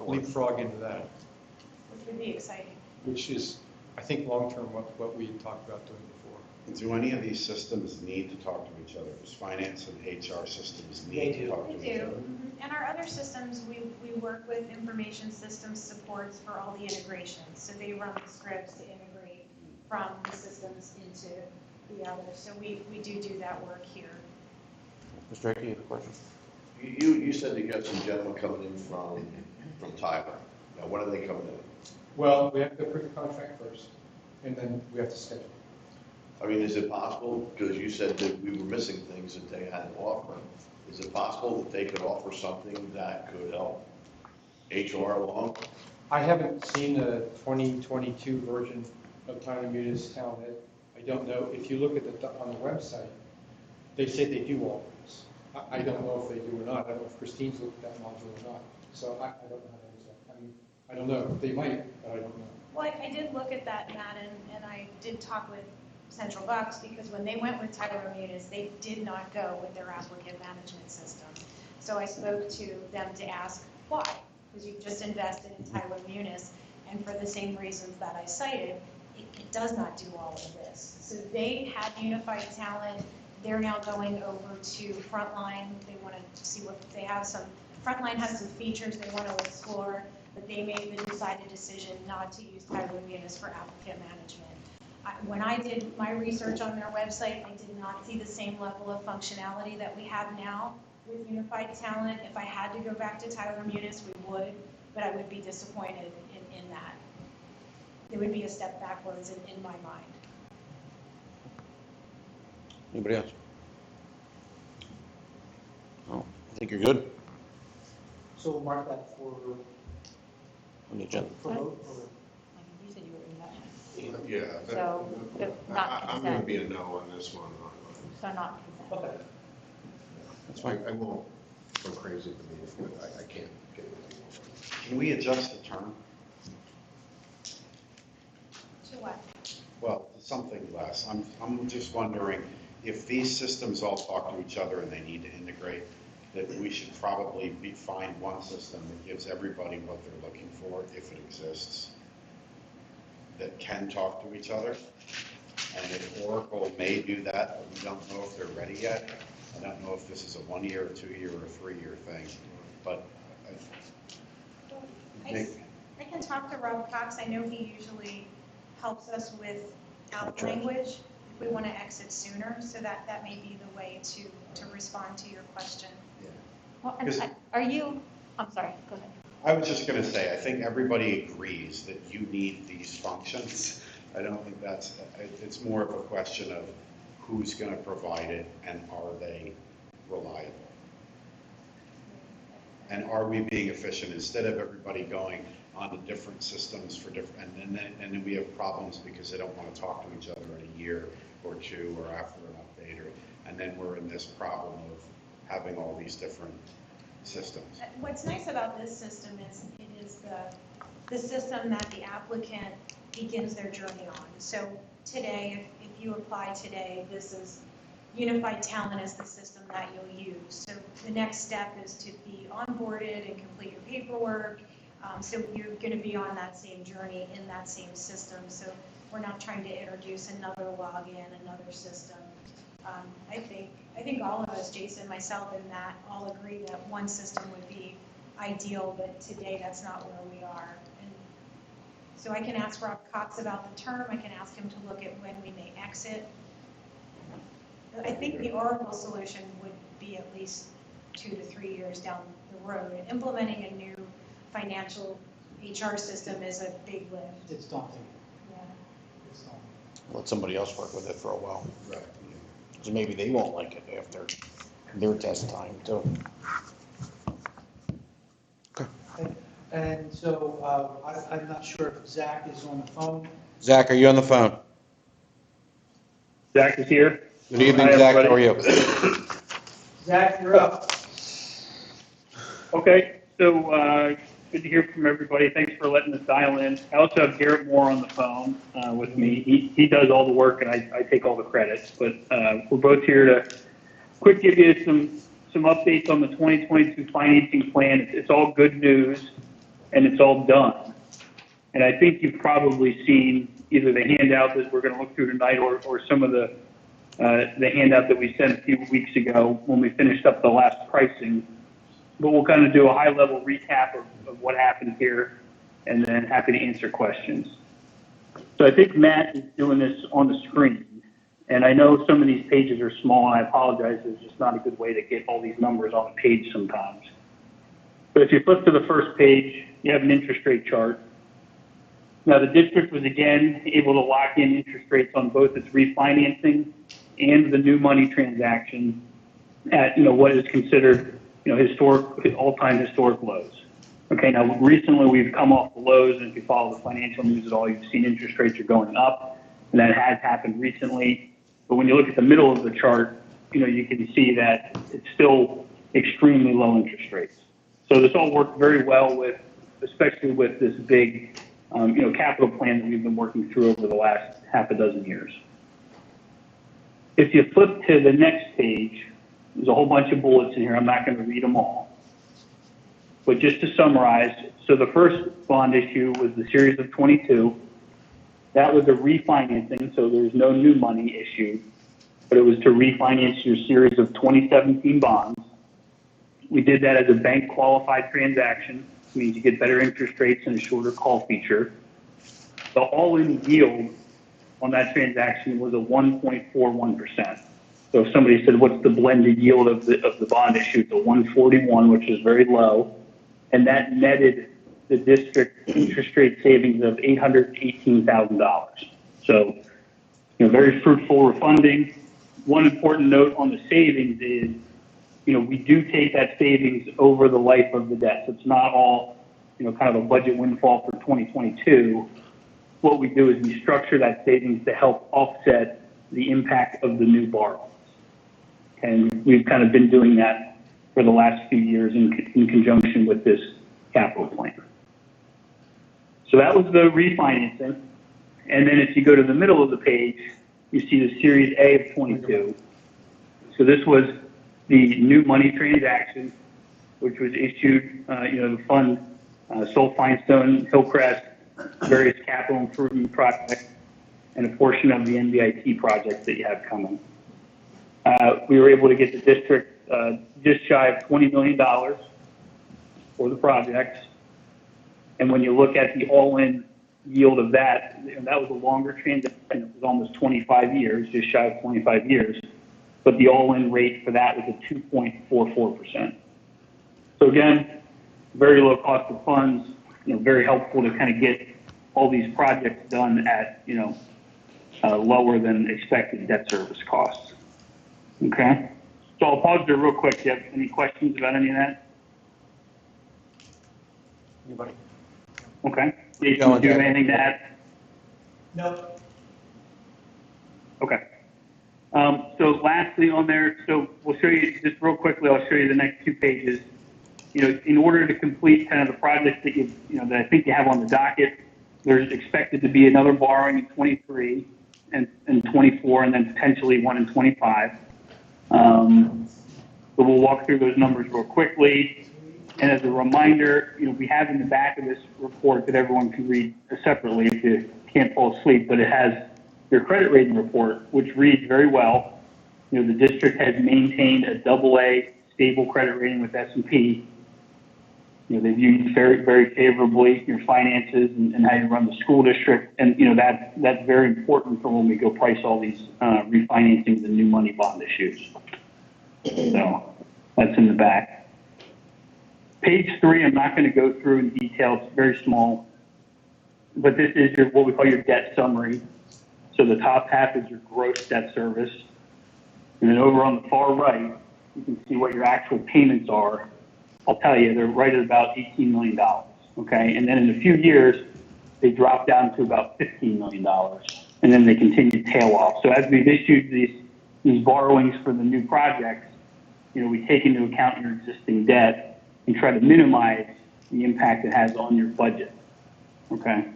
[SPEAKER 10] leapfrog into that,
[SPEAKER 4] Which would be exciting.
[SPEAKER 10] which is, I think, long-term what we talked about doing before.
[SPEAKER 7] Do any of these systems need to talk to each other? Does finance and HR systems need to talk
[SPEAKER 4] We
[SPEAKER 7] to each
[SPEAKER 4] do.
[SPEAKER 7] other?
[SPEAKER 4] And our other systems, we work with information systems supports for all the integrations. So they run the scripts to integrate from the systems into the others. So we do that work here.
[SPEAKER 1] Mr. Rickey, you have a question?
[SPEAKER 11] You said that you have some gentlemen coming in from Tyler. Now, when are they coming in?
[SPEAKER 10] Well, we have to approve the contract first, and then we have to schedule.
[SPEAKER 11] I mean, is it possible, because you said that we were missing things that they had to offer, is it possible that they could offer something that could help HR along?
[SPEAKER 10] I haven't seen the 2022 version of Tyler Muni's Town Ed. I don't know, if you look at on the website, they say they do all this. I don't know if they do or not. I don't know if Christine's looked at that module or not. So I don't know how to answer that. I mean, I don't know. They might, but I don't know.
[SPEAKER 4] Well, I did look at that, Matt, and I did talk with Central Bucks because when they went with Tyler Munis, they did not go with their applicant management system. So I spoke to them to ask why, because you just invested in Tyler Munis, and for the same reasons that I cited, it does not do all of this. So they had unified talent. They're now going over to Frontline. They want to see what they have. Frontline has some features they want to explore, but they made the decided decision not to use Tyler Munis for applicant management. When I did my research on their website, I did not see the same level of functionality that we have now with unified talent. If I had to go back to Tyler Munis, we would, but I would be disappointed in that. It would be a step backwards in my mind.
[SPEAKER 1] Anybody else? Oh, I think you're good
[SPEAKER 5] So we'll mark that for
[SPEAKER 1] on the agenda.
[SPEAKER 5] vote, or?
[SPEAKER 3] You said you were in that.
[SPEAKER 8] Yeah.
[SPEAKER 3] So, not
[SPEAKER 8] I'm going to
[SPEAKER 3] consent.
[SPEAKER 8] be a no on this one.
[SPEAKER 3] So not consent.
[SPEAKER 5] Okay.
[SPEAKER 1] That's fine.
[SPEAKER 8] I won't go crazy at the meeting, but I can't get it.
[SPEAKER 7] Can we adjust the term?
[SPEAKER 4] To what?
[SPEAKER 7] Well, something less. I'm just wondering if these systems all talk to each other and they need to integrate, that we should probably find one system that gives everybody what they're looking for, if it exists, that can talk to each other. And if Oracle may do that, but we don't know if they're ready yet. I don't know if this is a 1 year, a 2 year, or a 3 year thing, but
[SPEAKER 4] I can talk to Rob Cox. I know he usually helps us with out
[SPEAKER 1] Contract.
[SPEAKER 4] language if we want to exit sooner, so that may be the way to respond to your question.
[SPEAKER 3] Well, and are you, I'm sorry, go ahead.
[SPEAKER 7] I was just going to say, I think everybody agrees that you need these functions. I don't think it's more of a question of who's going to provide it and are they reliable? And are we being efficient instead of everybody going on to different systems for different, and then we have problems because they don't want to talk to each other in a year or two or after an update, and then we're in this problem of having all these different systems.
[SPEAKER 4] What's nice about this system is it is the system that the applicant begins their journey on. So today, if you apply today, this is Unified Talent is the system that you'll use. So the next step is to be onboarded and complete your paperwork. So you're going to be on that same journey in that same system. So we're not trying to introduce another login, another system. I think all of us, Jason, myself, and Matt, all agree that one system would be ideal, but today that's not where we are. And so I can ask Rob Cox about the term. I can ask him to look at when we may exit. I think the Oracle solution would be at least 2 to 3 years down the road. Implementing a new financial HR system is a big lift.
[SPEAKER 5] It's daunting.
[SPEAKER 4] Yeah.
[SPEAKER 5] It's daunting.
[SPEAKER 1] Let somebody else work with it for a while.
[SPEAKER 7] Right.
[SPEAKER 1] So maybe they won't like it after their test time too.
[SPEAKER 5] And so I'm not sure if Zach is on the phone.
[SPEAKER 1] Zach, are you on the phone?
[SPEAKER 12] Zach is here.
[SPEAKER 1] Good evening,
[SPEAKER 12] Hi,
[SPEAKER 1] Zach. How are
[SPEAKER 12] everybody.
[SPEAKER 1] you?
[SPEAKER 5] Zach, you're up.
[SPEAKER 12] Okay. Good to hear from everybody. Thanks for letting us dial in. I also have Garrett Moore on the phone with me. He does all the work and I take all the credits. But we're both here to quick give you some updates on the 2022 financing plan. It's all good news and it's all done. And I think you've probably seen either the handout that we're going to look through tonight or some of the handout that we sent a few weeks ago when we finished up the last pricing. But we'll kind of do a high-level recap of what happened here, and then happy to answer questions. So I think Matt is doing this on the screen, and I know some of these pages are small, and I apologize, there's just not a good way to get all these numbers on the page sometimes. But if you flip to the first page, you have an interest rate chart. Now, the district was, again, able to lock in interest rates on both its refinancing and the new money transaction at, what is considered all-time historic lows. Okay, now recently we've come off the lows, and if you follow the financial news at all, you've seen interest rates are going up, and that has happened recently. But when you look at the middle of the chart, you can see that it's still extremely low interest rates. So this all worked very well especially with this big, capital plan that we've been working through over the last half a dozen years. If you flip to the next page, there's a whole bunch of bullets in here. I'm not going to read them all. But just to summarize, so the first bond issue was the series of 22. That was a refinancing, so there's no new money issued, but it was to refinance your series of 2017 bonds. We did that as a bank qualified transaction, which means you get better interest rates and a shorter call feature. The all-in yield on that transaction was a 1.41%. So if somebody said, what's the blended yield of the bond issue? It's a 141, which is very low. And that netted the district interest rate savings of $818,000. So, very fruitful refunding. One important note on the savings is, we do take that savings over the life of the debt. So it's not all, kind of a budget windfall for 2022. What we do is we structure that savings to help offset the impact of the new borrowings. And we've kind of been doing that for the last few years in conjunction with this capital plan. So that was the refinancing. And then if you go to the middle of the page, you see the Series A of 22. So this was the new money transaction, which was issued, the fund, Soul Finestone, Hillcrest, various capital improvement projects, and a portion of the NBIT project that you have coming. We were able to get the district just shy of $20 million for the projects. And when you look at the all-in yield of that, that was a longer transaction. It was almost 25 years, just shy of 25 years. But the all-in rate for that was a 2.44%. So again, very low cost of funds, very helpful to kind of get all these projects done at, lower than expected debt service costs. Okay, so I'll pause there real quick. Do you have any questions about any of that?
[SPEAKER 10] Anybody?
[SPEAKER 12] Okay. Jason, do you have anything to add?
[SPEAKER 5] No.
[SPEAKER 12] Okay. So lastly on there, so we'll show you just real quickly. I'll show you the next two pages. In order to complete kind of the projects that that I think you have on the docket, there's expected to be another borrowing in 23 and 24, and then potentially one in 25. So we'll walk through those numbers real quickly. And as a reminder, we have in the back of this report that everyone can read separately if you can't fall asleep, but it has your credit rating report, which reads very well. The district has maintained a AA stable credit rating with S&P. They view very, very favorably your finances and how you run the school district. And, that's very important for when we go price all these refinancings and new money bond issues. So that's in the back. Page 3, I'm not going to go through in detail. It's very small. But this is what we call your debt summary. So the top half is your gross debt service. And then over on the far right, you can see what your actual payments are. I'll tell you, they're right at about $18 million, okay? And then in a few years, they drop down to about $15 million, and then they continue to tail off. So as we've issued these borrowings for the new projects, we take into account your existing debt, and try to minimize the impact it has on your budget. Okay?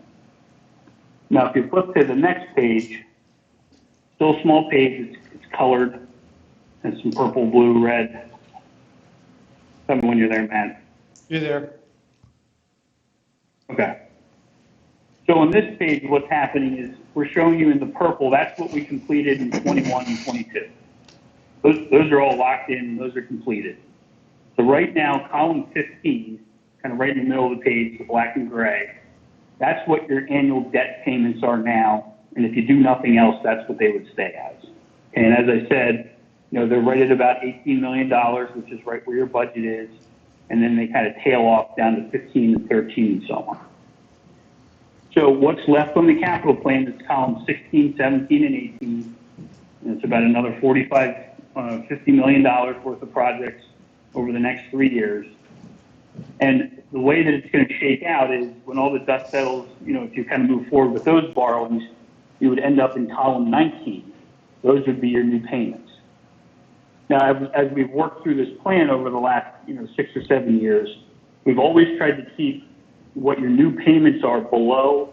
[SPEAKER 12] Now, if you flip to the next page, still a small page, it's colored, and some purple, blue, red. Tell me when you're there, Matt.
[SPEAKER 10] You're there.
[SPEAKER 12] Okay. So on this page, what's happening is we're showing you in the purple, that's what we completed in 21 and 22. Those are all locked in, those are completed. So right now, column 15, kind of right in the middle of the page, the black and gray, that's what your annual debt payments are now. And if you do nothing else, that's what they would stay as. And as I said, they're right at about $18 million, which is right where your budget is. And then they kind of tail off down to 15 and 13 and so on. So what's left on the capital plan is column 16, 17, and 18. And it's about another $50 million worth of projects over the next 3 years. And the way that it's going to shake out is when all the dust settles, if you kind of move forward with those borrowings, you would end up in column 19. Those would be your new payments. Now, as we've worked through this plan over the last, 6 or 7 years, we've always tried to keep what your new payments are below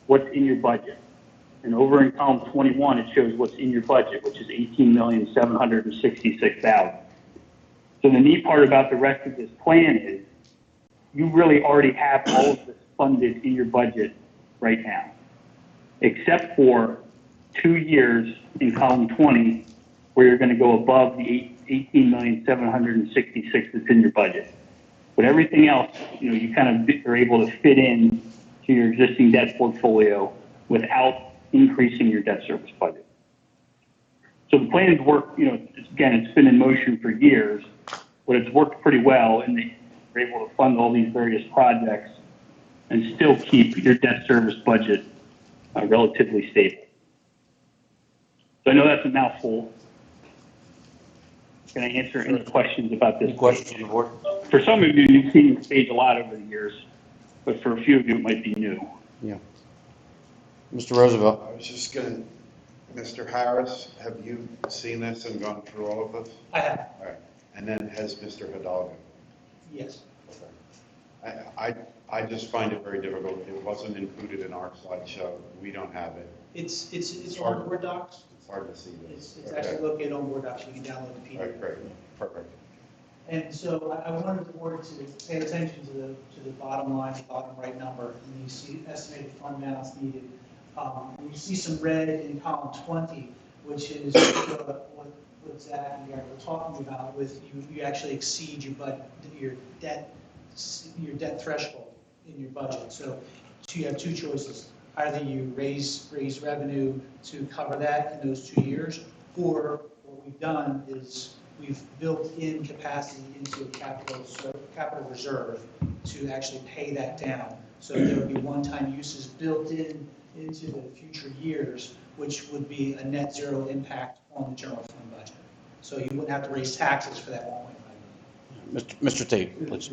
[SPEAKER 12] what's in your budget. And over in column 21, it shows what's in your budget, which is $18,766,000. So the neat part about the rest of this plan is you really already have all of this funded in your budget right now, except for 2 years in column 20 where you're going to go above the $18,766,000 that's in your budget. But everything else, you kind of are able to fit in to your existing debt portfolio without increasing your debt service budget. So the plan's worked, again, it's been in motion for years, but it's worked pretty well, and they're able to fund all these various projects and still keep your debt service budget relatively stable. So I know that's a mouthful. Can I answer any questions about this?
[SPEAKER 1] Any questions on the board?
[SPEAKER 12] For some of you, you've seen this page a lot over the years, but for a few of you, it might be new.
[SPEAKER 1] Yeah. Mr. Roosevelt?
[SPEAKER 7] I was just going to, Mr. Harris, have you seen this and gone through all of this?
[SPEAKER 5] I have,
[SPEAKER 7] All right. And then has Mr. Hidalgo?
[SPEAKER 5] yes.
[SPEAKER 7] Okay. I just find it very difficult. It wasn't included in our slideshow. We don't have it.
[SPEAKER 5] It's on Word docs.
[SPEAKER 7] It's hard to see this.
[SPEAKER 5] It's actually located on Word docs. You can download the
[SPEAKER 7] All right,
[SPEAKER 5] PDF.
[SPEAKER 7] great, perfect.
[SPEAKER 5] And so I wanted the board to pay attention to the bottom line, the bottom right number, and you see estimated fund balance needed. You see some red in column 20, which is what Zach and Gary were talking about. With you actually exceed your debt threshold in your budget. So you have two choices: either you raise revenue to cover that in those 2 years, or what we've done is we've built in capacity into a capital reserve to actually pay that down. So there would be one-time uses built into the future years, which would be a net zero impact on the general fund budget. So you wouldn't have to raise taxes for that 1.5 million.
[SPEAKER 1] Mr. Tate, please.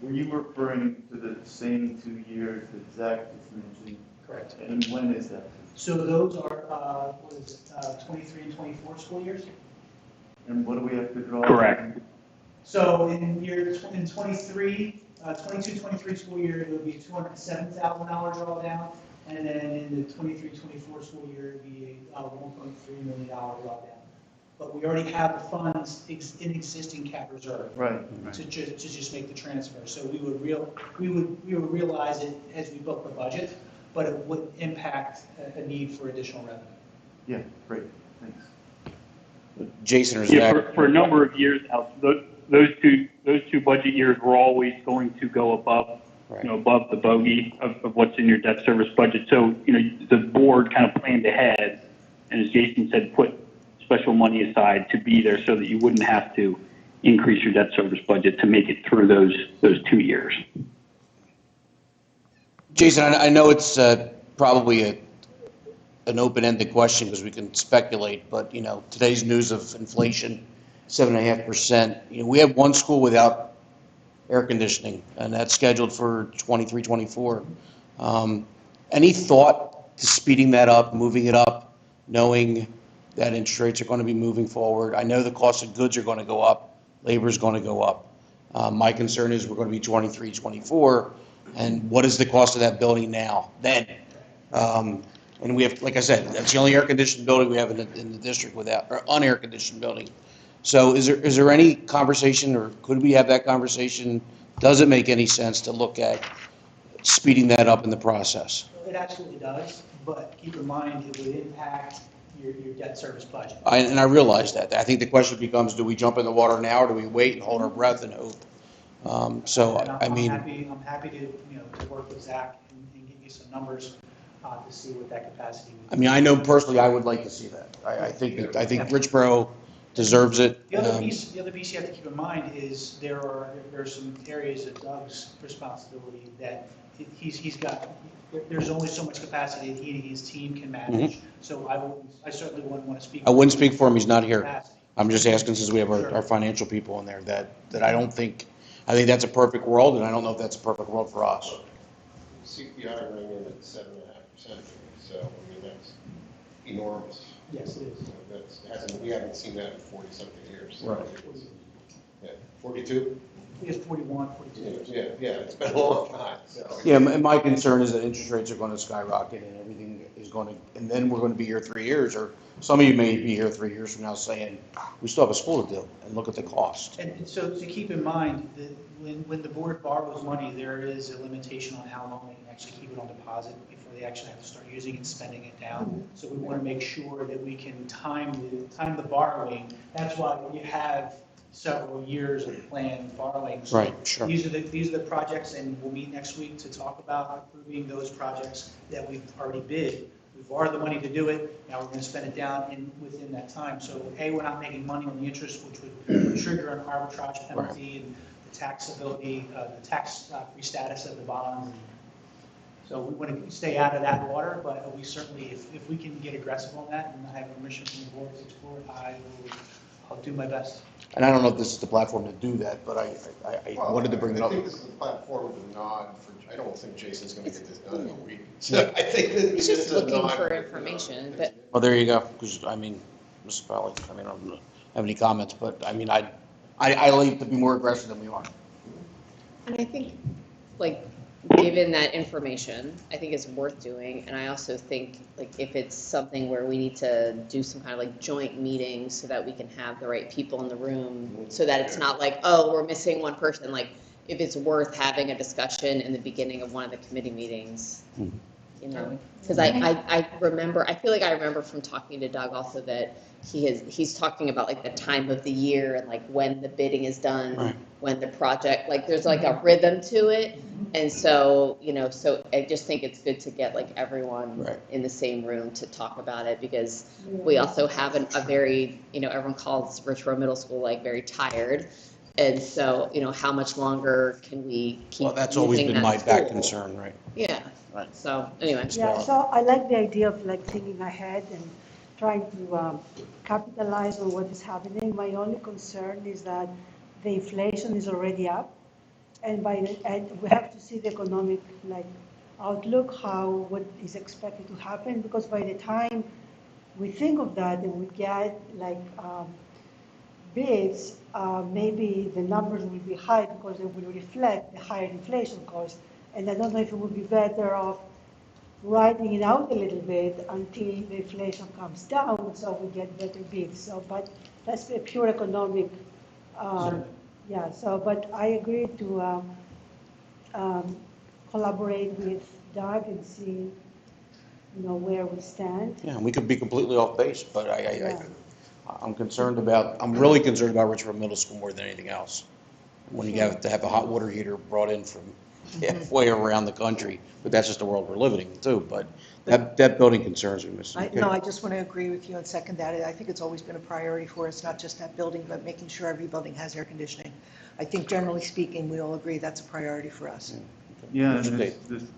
[SPEAKER 6] Were you referring to the same 2 years that Zach just mentioned?
[SPEAKER 5] Correct.
[SPEAKER 6] And when is that?
[SPEAKER 5] So those are, 23 and 24 school years?
[SPEAKER 6] And what do we have to draw?
[SPEAKER 12] Correct.
[SPEAKER 5] So in 23, 22-23 school year, it would be $207,000 drawdown, and then in the 23-24 school year, it would be a $1.3 million drawdown. But we already have the funds in existing cap reserve.
[SPEAKER 6] Right.
[SPEAKER 5] To just make the transfer. So we would realize it as we book the budget, but it would impact a need for additional revenue.
[SPEAKER 6] Yeah, great, thanks.
[SPEAKER 1] Jason or
[SPEAKER 12] Yeah,
[SPEAKER 1] Zach?
[SPEAKER 12] for a number of years now, those two budget years were always going to go above,
[SPEAKER 1] Right.
[SPEAKER 12] above the bogey of what's in your debt service budget. So, the board kind of planned ahead, and as Jason said, put special money aside to be there so that you wouldn't have to increase your debt service budget to make it through those 2 years.
[SPEAKER 1] Jason, I know it's probably an open-ended question because we can speculate, but today's news of inflation, 7.5%. We have one school without air conditioning, and that's scheduled for 23, 24. Any thought to speeding that up, moving it up, knowing that interest rates are going to be moving forward? I know the cost of goods are going to go up, labor is going to go up. My concern is we're going to be 23, 24, and what is the cost of that building now, then? And we have, like I said, that's the only air-conditioned building we have in the district without, or unair-conditioned building. So is there any conversation, or could we have that conversation? Does it make any sense to look at speeding that up in the process?
[SPEAKER 5] It absolutely does, but keep in mind, it would impact your debt service budget.
[SPEAKER 1] And I realize that. I think the question becomes, do we jump in the water now, or do we wait and hold our breath and hope? So,
[SPEAKER 5] And
[SPEAKER 1] I mean.
[SPEAKER 5] I'm happy to, to work with Zach and give you some numbers to see what that capacity would be.
[SPEAKER 1] I mean, I know personally I would like to see that. I think Richboro deserves it.
[SPEAKER 5] The other piece you have to keep in mind is there are some areas of Doug's responsibility that he's got. There's only so much capacity that he and his team can manage. So I certainly wouldn't want to speak.
[SPEAKER 1] I wouldn't speak for him. He's not here.
[SPEAKER 5] Capacity.
[SPEAKER 1] I'm just asking, since we have our financial people in there, that I think that's a perfect world, and I don't know if that's a perfect world for us.
[SPEAKER 8] CPI running in at 7.5%, so, I mean, that's enormous.
[SPEAKER 5] Yes, it is.
[SPEAKER 8] We haven't seen that in 40-something years.
[SPEAKER 1] Right.
[SPEAKER 8] Yeah, 42?
[SPEAKER 5] I think it's 41, 42.
[SPEAKER 8] Yeah, it's been a long time, so.
[SPEAKER 1] Yeah, and my concern is that interest rates are going to skyrocket, and everything is going to, and then we're going to be here 3 years, or some of you may be here 3 years from now saying, we still have a school to do, and look at the cost.
[SPEAKER 5] And so to keep in mind that when the board borrows money, there is a limitation on how long they can actually keep it on deposit before they actually have to start using it and spending it down. So we want to make sure that we can time the borrowing. That's why you have several years of planned borrowing. So
[SPEAKER 1] Right, sure.
[SPEAKER 5] These are the projects, and we'll meet next week to talk about approving those projects that we've already bid. We've borrowed the money to do it, now we're going to spend it down within that time. So A, we're not making money on the interest, which would trigger an arbitrage penalty, and the taxability, the tax-free status of the bonds. So we want to stay out of that water, but we certainly, if we can get aggressive on that, and I have permission from the board to explore it, I'll do my best.
[SPEAKER 1] And I don't know if this is the platform to do that, but I wanted to bring it up.
[SPEAKER 8] I think this is the platform with a nod for, I don't think Jason's going to get this done in a week. So I think that
[SPEAKER 9] He's just looking for information, but.
[SPEAKER 1] Well, there you go, because, I mean, Mrs. Pally, I mean, I don't have any comments, but, I mean, I like to be more aggressive than we are.
[SPEAKER 9] And I think, like, given that information, I think it's worth doing. And I also think, like, if it's something where we need to do some kind of like joint meeting so that we can have the right people in the room, so that it's not like, oh, we're missing one person. Like, if it's worth having a discussion in the beginning of one of the committee meetings, you know, because I remember, I feel like I remember from talking to Doug also that he's talking about like the time of the year and like when the bidding is done,
[SPEAKER 1] Right.
[SPEAKER 9] when the project, like there's like a rhythm to it. And so, you know, so I just think it's good to get like everyone
[SPEAKER 1] Right.
[SPEAKER 9] in the same room to talk about it, because we also have a very, you know, everyone calls Richboro Middle School like very tired. And so, you know, how much longer can we keep
[SPEAKER 1] Well, that's always
[SPEAKER 9] using
[SPEAKER 1] been
[SPEAKER 9] that
[SPEAKER 1] my back
[SPEAKER 9] school?
[SPEAKER 1] concern, right?
[SPEAKER 9] Yeah.
[SPEAKER 1] Right.
[SPEAKER 9] So anyway.
[SPEAKER 2] Yeah, so I like the idea of like thinking ahead and trying to capitalize on what is happening. My only concern is that the inflation is already up, and we have to see the economic like outlook, what is expected to happen, because by the time we think of that and we get like bids, maybe the numbers will be high because they will reflect the higher inflation cost. And I don't know if it would be better off writing it out a little bit until the inflation comes down, so we get better bids. So, but that's a pure economic, yeah. So, but I agree to collaborate with Doug and see, you know, where we stand.
[SPEAKER 1] Yeah, we could be completely off base, but I'm really concerned about Richmond Middle School more than anything else. When you have to have a hot water heater brought in from halfway around the country, but that's just the world we're living in too. But that building concerns me, Mrs. McKay.
[SPEAKER 13] No, I just want to agree with you and second that. I think it's always been a priority for us, not just that building, but making sure every building has air conditioning. I think generally speaking, we all agree that's a priority for us.
[SPEAKER 6] Yeah, and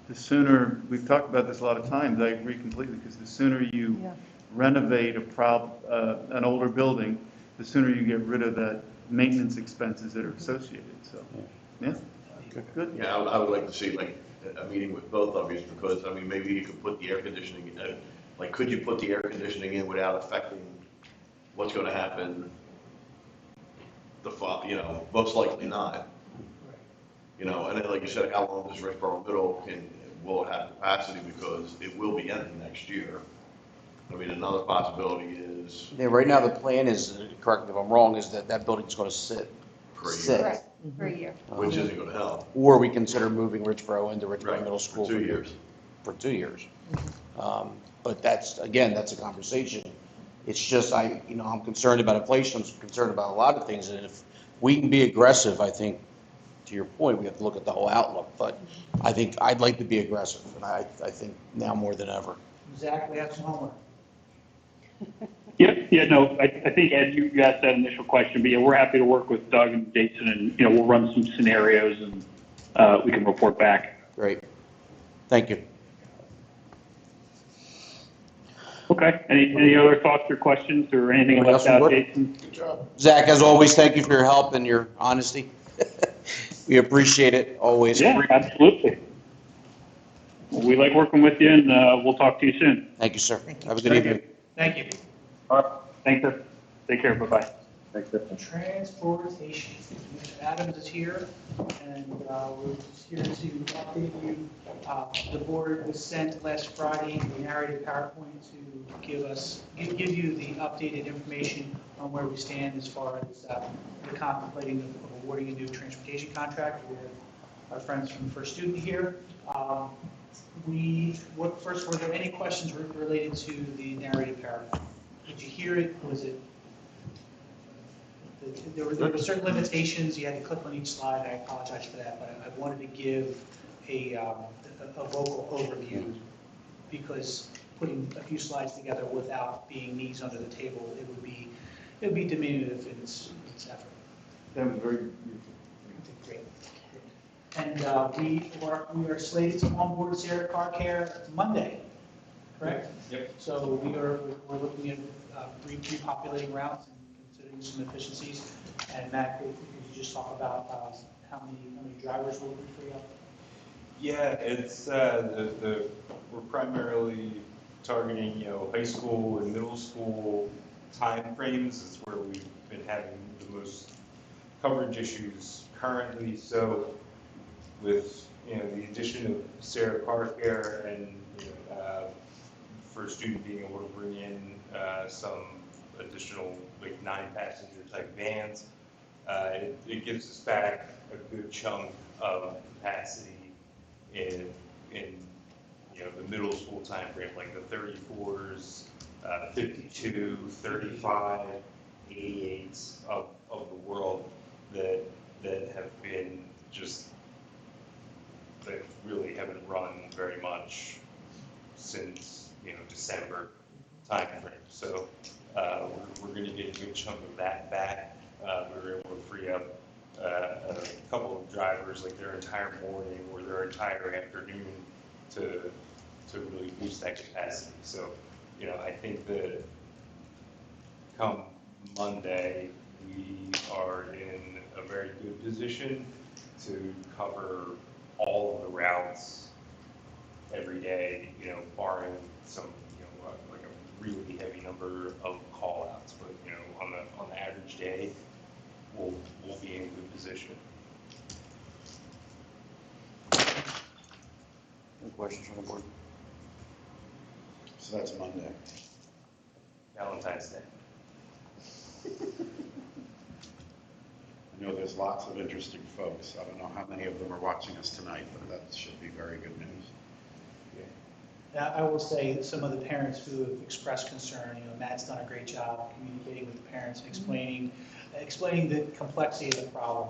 [SPEAKER 6] the sooner, we've talked about this a lot of times, I agree completely, because the sooner you renovate an older building, the sooner you get rid of that maintenance expenses that are associated, so, yeah. Good.
[SPEAKER 11] Yeah, I would like to see like a meeting with both of you, because, I mean, maybe you could put the air conditioning, like, could you put the air conditioning in without affecting what's going to happen the fall, you know, most likely not. You know, and then like you said, how long does Rexboro Middle will it have capacity, because it will be ending next year. I mean, another possibility is
[SPEAKER 1] Yeah, right now the plan is, correct me if I'm wrong, is that that building's gonna sit.
[SPEAKER 11] for a year,
[SPEAKER 1] Sit.
[SPEAKER 3] Correct, for a year.
[SPEAKER 11] which isn't gonna help.
[SPEAKER 1] Or we consider moving Richboro into Richboro
[SPEAKER 11] Right,
[SPEAKER 1] Middle
[SPEAKER 11] for
[SPEAKER 1] School.
[SPEAKER 11] 2 years.
[SPEAKER 1] For 2 years. But that's, again, that's a conversation. It's just, I'm concerned about inflation, I'm concerned about a lot of things, and if we can be aggressive, I think, to your point, we have to look at the whole outlook, but I think I'd like to be aggressive, and I think now more than ever.
[SPEAKER 5] Zach, we have some homework.
[SPEAKER 12] Yeah, no, I think, Ed, you asked that initial question, but yeah, we're happy to work with Doug and Jason, and, we'll run some scenarios, and we can report back.
[SPEAKER 1] Great. Thank you.
[SPEAKER 12] Okay, any other thoughts or questions, or anything
[SPEAKER 1] Anybody
[SPEAKER 12] left
[SPEAKER 1] else
[SPEAKER 12] out,
[SPEAKER 1] on board?
[SPEAKER 12] Jason?
[SPEAKER 8] Good job.
[SPEAKER 1] Zach, as always, thank you for your help and your honesty. We appreciate it, always.
[SPEAKER 12] Yeah, absolutely. Well, we like working with you, and we'll talk to you soon.
[SPEAKER 1] Thank you, sir.
[SPEAKER 13] Thank you.
[SPEAKER 1] Have a good evening.
[SPEAKER 5] Thank you.
[SPEAKER 12] All right, thanks, sir. Take care, bye-bye. Thanks, sir.
[SPEAKER 5] Transportation. Mr. Adams is here, and we're just here to update you. The board was sent last Friday a narrative PowerPoint to give you the updated information on where we stand as far as the contemplating of awarding a new transportation contract. We have our friends from First Student here. First, were there any questions related to the narrative PowerPoint? Did you hear it? Was it? There were certain limitations. You had to click on each slide. I apologize for that, but I wanted to give a vocal overview, because putting a few slides together without being knees under the table, it would be diminutive in its effort.
[SPEAKER 6] That was very
[SPEAKER 5] Great. And we are slated to onboard Sierra Car Care Monday, correct?
[SPEAKER 10] Yep.
[SPEAKER 5] So we're looking at repopulating routes and considering some efficiencies. And Matt, could you just talk about how many drivers will we free up?
[SPEAKER 14] Yeah, it's we're primarily targeting high school and middle school time frames. Is where we've been having the most coverage issues currently. So with the addition of Sarah Car Care and for a student being able to bring in some additional like 9-passenger type vans, it gives us back a good chunk of capacity in the middle school time frame, like the 34s, 52, 35, 88s of the world that have been just, that really haven't run very much since December time frame. So we're going to get a good chunk of that back. We were able to free up a couple of drivers, like their entire morning or their entire afternoon, to really boost that capacity. So I think that come Monday, we are in a very good position to cover all of the routes every day, barring some, like a really heavy number of call-outs. But, on the average day, we'll be in a good position.
[SPEAKER 1] Any questions from the board?
[SPEAKER 7] So that's Monday.
[SPEAKER 14] Valentine's Day.
[SPEAKER 7] I know there's lots of interesting folks. I don't know how many of them are watching us tonight, but that should be very good news.
[SPEAKER 5] Yeah, I will say some of the parents who have expressed concern, Matt's done a great job communicating with the parents and explaining the complexity of the problem.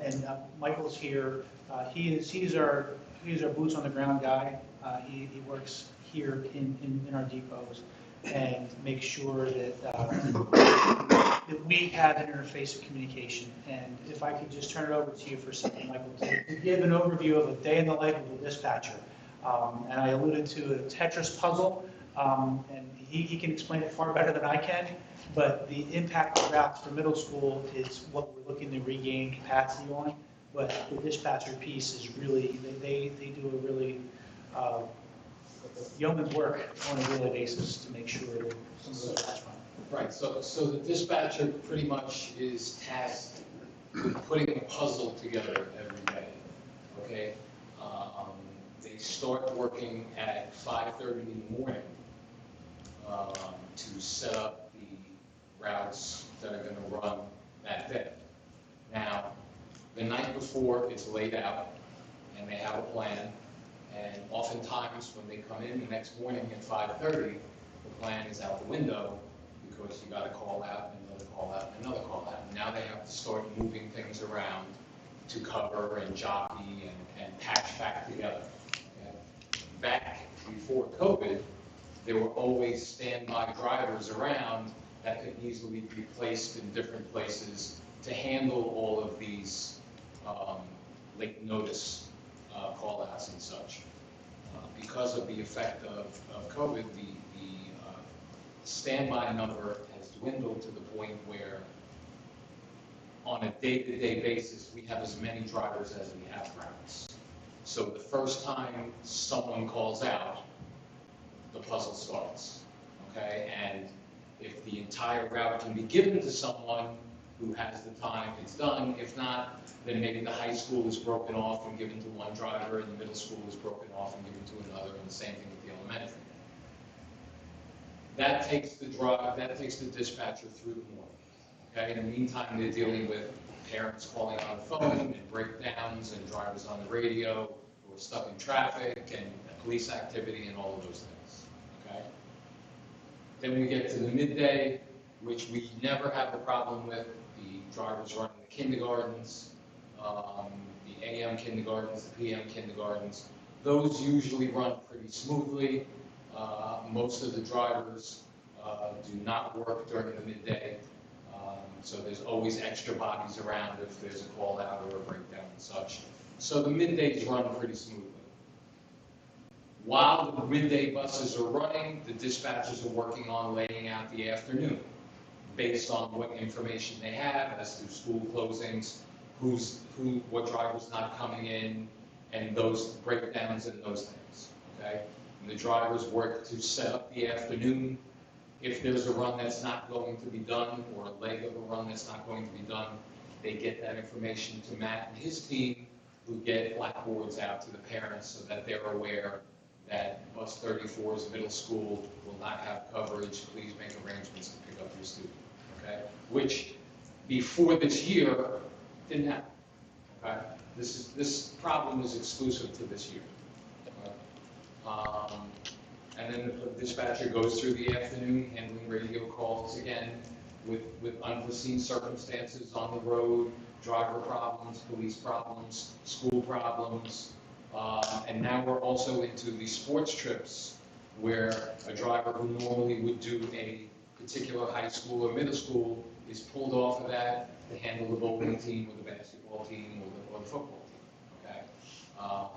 [SPEAKER 5] And Michael's here. He's our boots on the ground guy. He works here in our depots and makes sure that that we have an interface of communication. And if I could just turn it over to you for a second, Michael, to give an overview of a day in the life of a dispatcher. And I alluded to a Tetris puzzle, and he can explain it far better than I can, but the impact of routes for middle school is what we're looking to regain capacity on. But the dispatcher piece is really, they do a really yeoman's work on a daily basis to make sure that some of those routes run.
[SPEAKER 15] Right, so the dispatcher pretty much is tasked with putting a puzzle together every day, okay? They start working at 5:30 in the morning to set up the routes that are gonna run that day. Now, the night before, it's laid out, and they have a plan, and oftentimes, when they come in the next morning at 5:30, the plan is out the window, because you gotta call out, another call out, another call out. Now they have to start moving things around to cover and jockey and patch back together. Okay? Back before COVID, there were always standby drivers around that could easily be placed in different places to handle all of these late notice call-outs and such. Because of the effect of COVID, the standby number has dwindled to the point where on a day-to-day basis, we have as many drivers as we have routes. So the first time someone calls out, the puzzle starts, okay? And if the entire route can be given to someone who has the time, it's done. If not, then maybe the high school is broken off and given to one driver, and the middle school is broken off and given to another, and the same thing with the elementary. That takes the dispatcher through the morning. Okay, in the meantime, they're dealing with parents calling on the phone and breakdowns and drivers on the radio who are stuck in traffic and police activity and all of those things. Okay. Then we get to the midday, which we never have a problem with. The drivers running the kindergartens, the AM kindergartens, the PM kindergartens. Those usually run pretty smoothly. Most of the drivers do not work during the midday, so there's always extra bodies around if there's a call out or a breakdown and such. So the middays run pretty smoothly. While the midday buses are running, the dispatchers are working on laying out the afternoon based on what information they have as to school closings, what driver's not coming in, and those breakdowns and those things. Okay. And the drivers work to set up the afternoon. If there's a run that's not going to be done, or a leg of a run that's not going to be done, they get that information to Matt and his team, who get blackboards out to the parents so that they're aware that bus 34's middle school will not have coverage. Please make arrangements to pick up your student. Okay? Which, before this year, didn't happen. Okay? This problem is exclusive to this year. And then the dispatcher goes through the afternoon handling radio calls again with unforeseen circumstances on the road, driver problems, police problems, school problems. And now we're also into the sports trips where a driver who normally would do a particular high school or middle school is pulled off of that to handle the bowling team or the basketball team or the football team.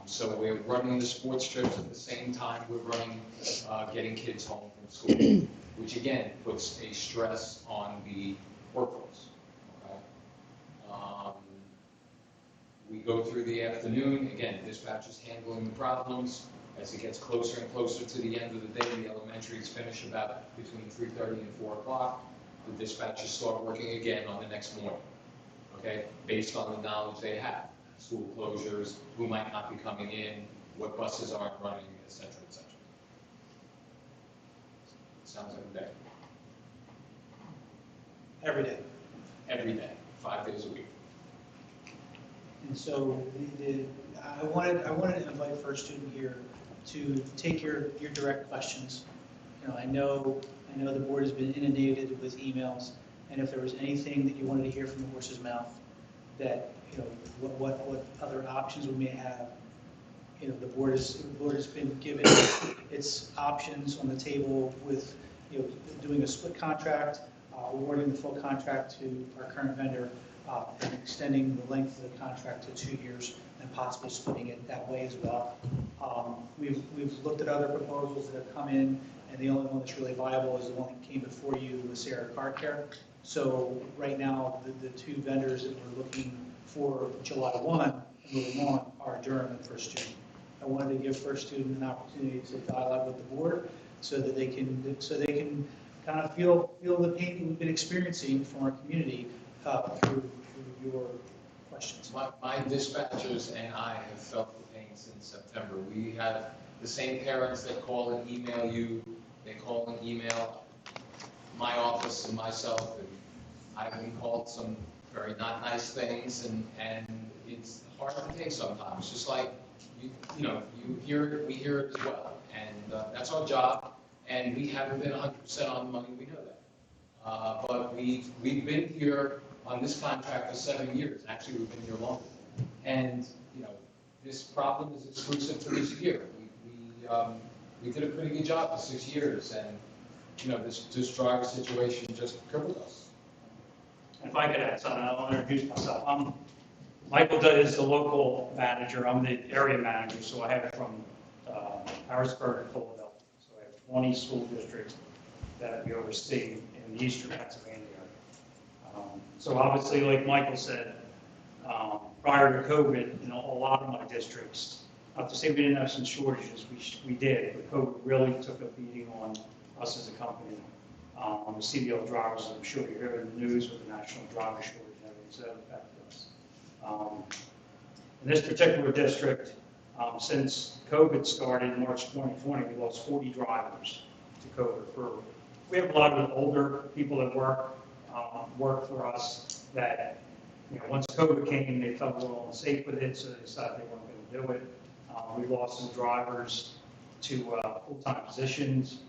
[SPEAKER 15] So we're running the sports trips at the same time we're running getting kids home from school, which again puts a stress on the workforce. Okay? We go through the afternoon, again, dispatchers handling the problems. As it gets closer and closer to the end of the day, the elementaries finish about between 3:30 and 4 o'clock. The dispatchers start working again on the next morning, okay, based on the knowledge they have. School closures, who might not be coming in, what buses aren't running, et cetera, et cetera. Sounds like a day.
[SPEAKER 5] Every day.
[SPEAKER 15] Every day, 5 days a week.
[SPEAKER 5] And so I wanted to invite First Student here to take your direct questions. You know, I know the board has been inundated with emails, and if there was anything that you wanted to hear from the horse's mouth, that, you know, what other options we may have, you know, the board has been given its options on the table with, you know, doing a split contract, awarding the full contract to our current vendor, and extending the length of the contract to 2 years, and possibly splitting it that way as well. We've looked at other proposals that have come in, and the only one that's really viable is the one that came before you with Sarah Car Care. So right now, the two vendors that we're looking for July 1 and moving on are Durham and First Student. I wanted to give First Student an opportunity to dialogue with the board so that they can kind of feel the pain that we've been experiencing from our community through your questions.
[SPEAKER 15] My dispatchers and I have felt the pain since September. We have the same parents that call and email you, they call and email my office and myself, and I've been called some very not nice things, and it's hard to take sometimes, just like, you know, you hear it, we hear it as well, and that's our job, and we haven't been 100% on the money, we know that. But we've been here on this contract for 7 years. Actually, we've been here longer. And, you know, this problem is exclusive to this year. We did a pretty good job for 6 years, and, you know, this driver situation just crippled us.
[SPEAKER 16] If I could add something, I'll introduce myself. Michael is the local manager. I'm the area manager, so I have it from Harrisburg and Philadelphia. So I have 20 school districts that we oversee in the eastern Pennsylvania area. So obviously, like Michael said, prior to COVID, you know, a lot of my districts, not to say we didn't have some shortages, we did, but COVID really took a beating on us as a company. The CDL drivers, I'm sure you heard in the news with the national driver shortage and everything, so that affected us. In this particular district, since COVID started in March 2020, we lost 40 drivers to COVID. We have a lot of older people that work for us that, you know, once COVID came, they felt a little unsafe with it, so they decided they weren't going to do it. We lost some drivers to full-time positions,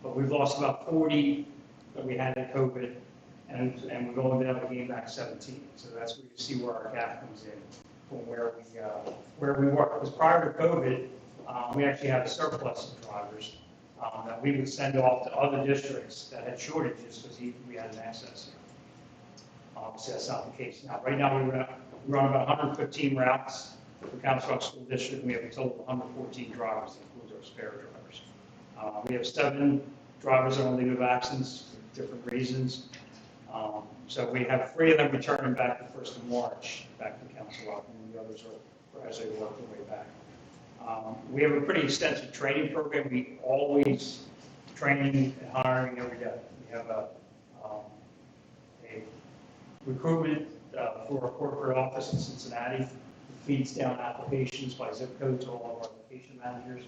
[SPEAKER 16] but we've lost about 40 that we had in COVID, and we've only been able to gain back 17. So that's where you see where our gap comes in from where we were. Because prior to COVID, we actually had a surplus of drivers that we would send off to other districts that had shortages because we had an excess here. Obviously, that's not the case now. Right now, we run about 115 routes for Council Rock School District. We have a total of 114 drivers, that includes our spare drivers. We have 7 drivers on leave of absence for different reasons. So we have 3 of them returning back the 1st of March, back to Council Rock, and the others are as they work their way back. We have a pretty extensive training program. We always training and hiring every day. We have a recruitment for our corporate office in Cincinnati. It feeds down applications by zip code to all of our location managers.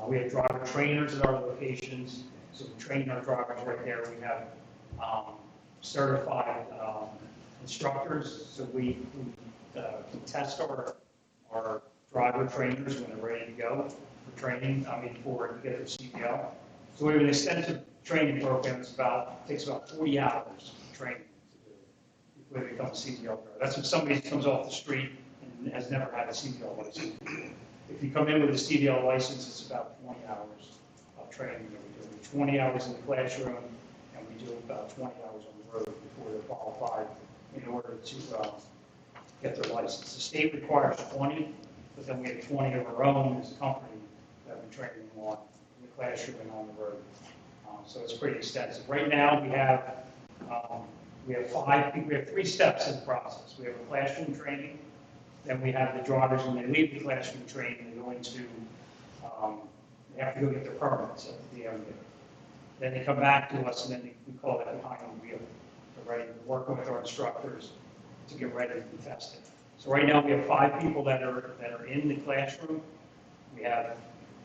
[SPEAKER 16] We have driver trainers at our locations, so we train our drivers right there. We have certified instructors, so we can test our driver trainers when they're ready to go for training, for to get their CDL. So we have an extensive training program. Takes about 40 hours of training to do before they become a CDL driver. That's if somebody comes off the street and has never had a CDL license. If you come in with a CDL license, it's about 20 hours of training that we do. 20 hours in the classroom, and we do about 20 hours on the road before they're qualified in order to get their license. The state requires 20, but then we have 20 of our own as a company that we train them on in the classroom and on the road. So it's pretty extensive. Right now, we have 3 steps in the process. We have a classroom training. Then we have the drivers, when they leave the classroom training, they go into, they have to go get their permits at the DMV. Then they come back to us, and then we call that behind the wheel. They're ready to work with our instructors to get ready to be tested. So right now, we have 5 people that are in the classroom. We have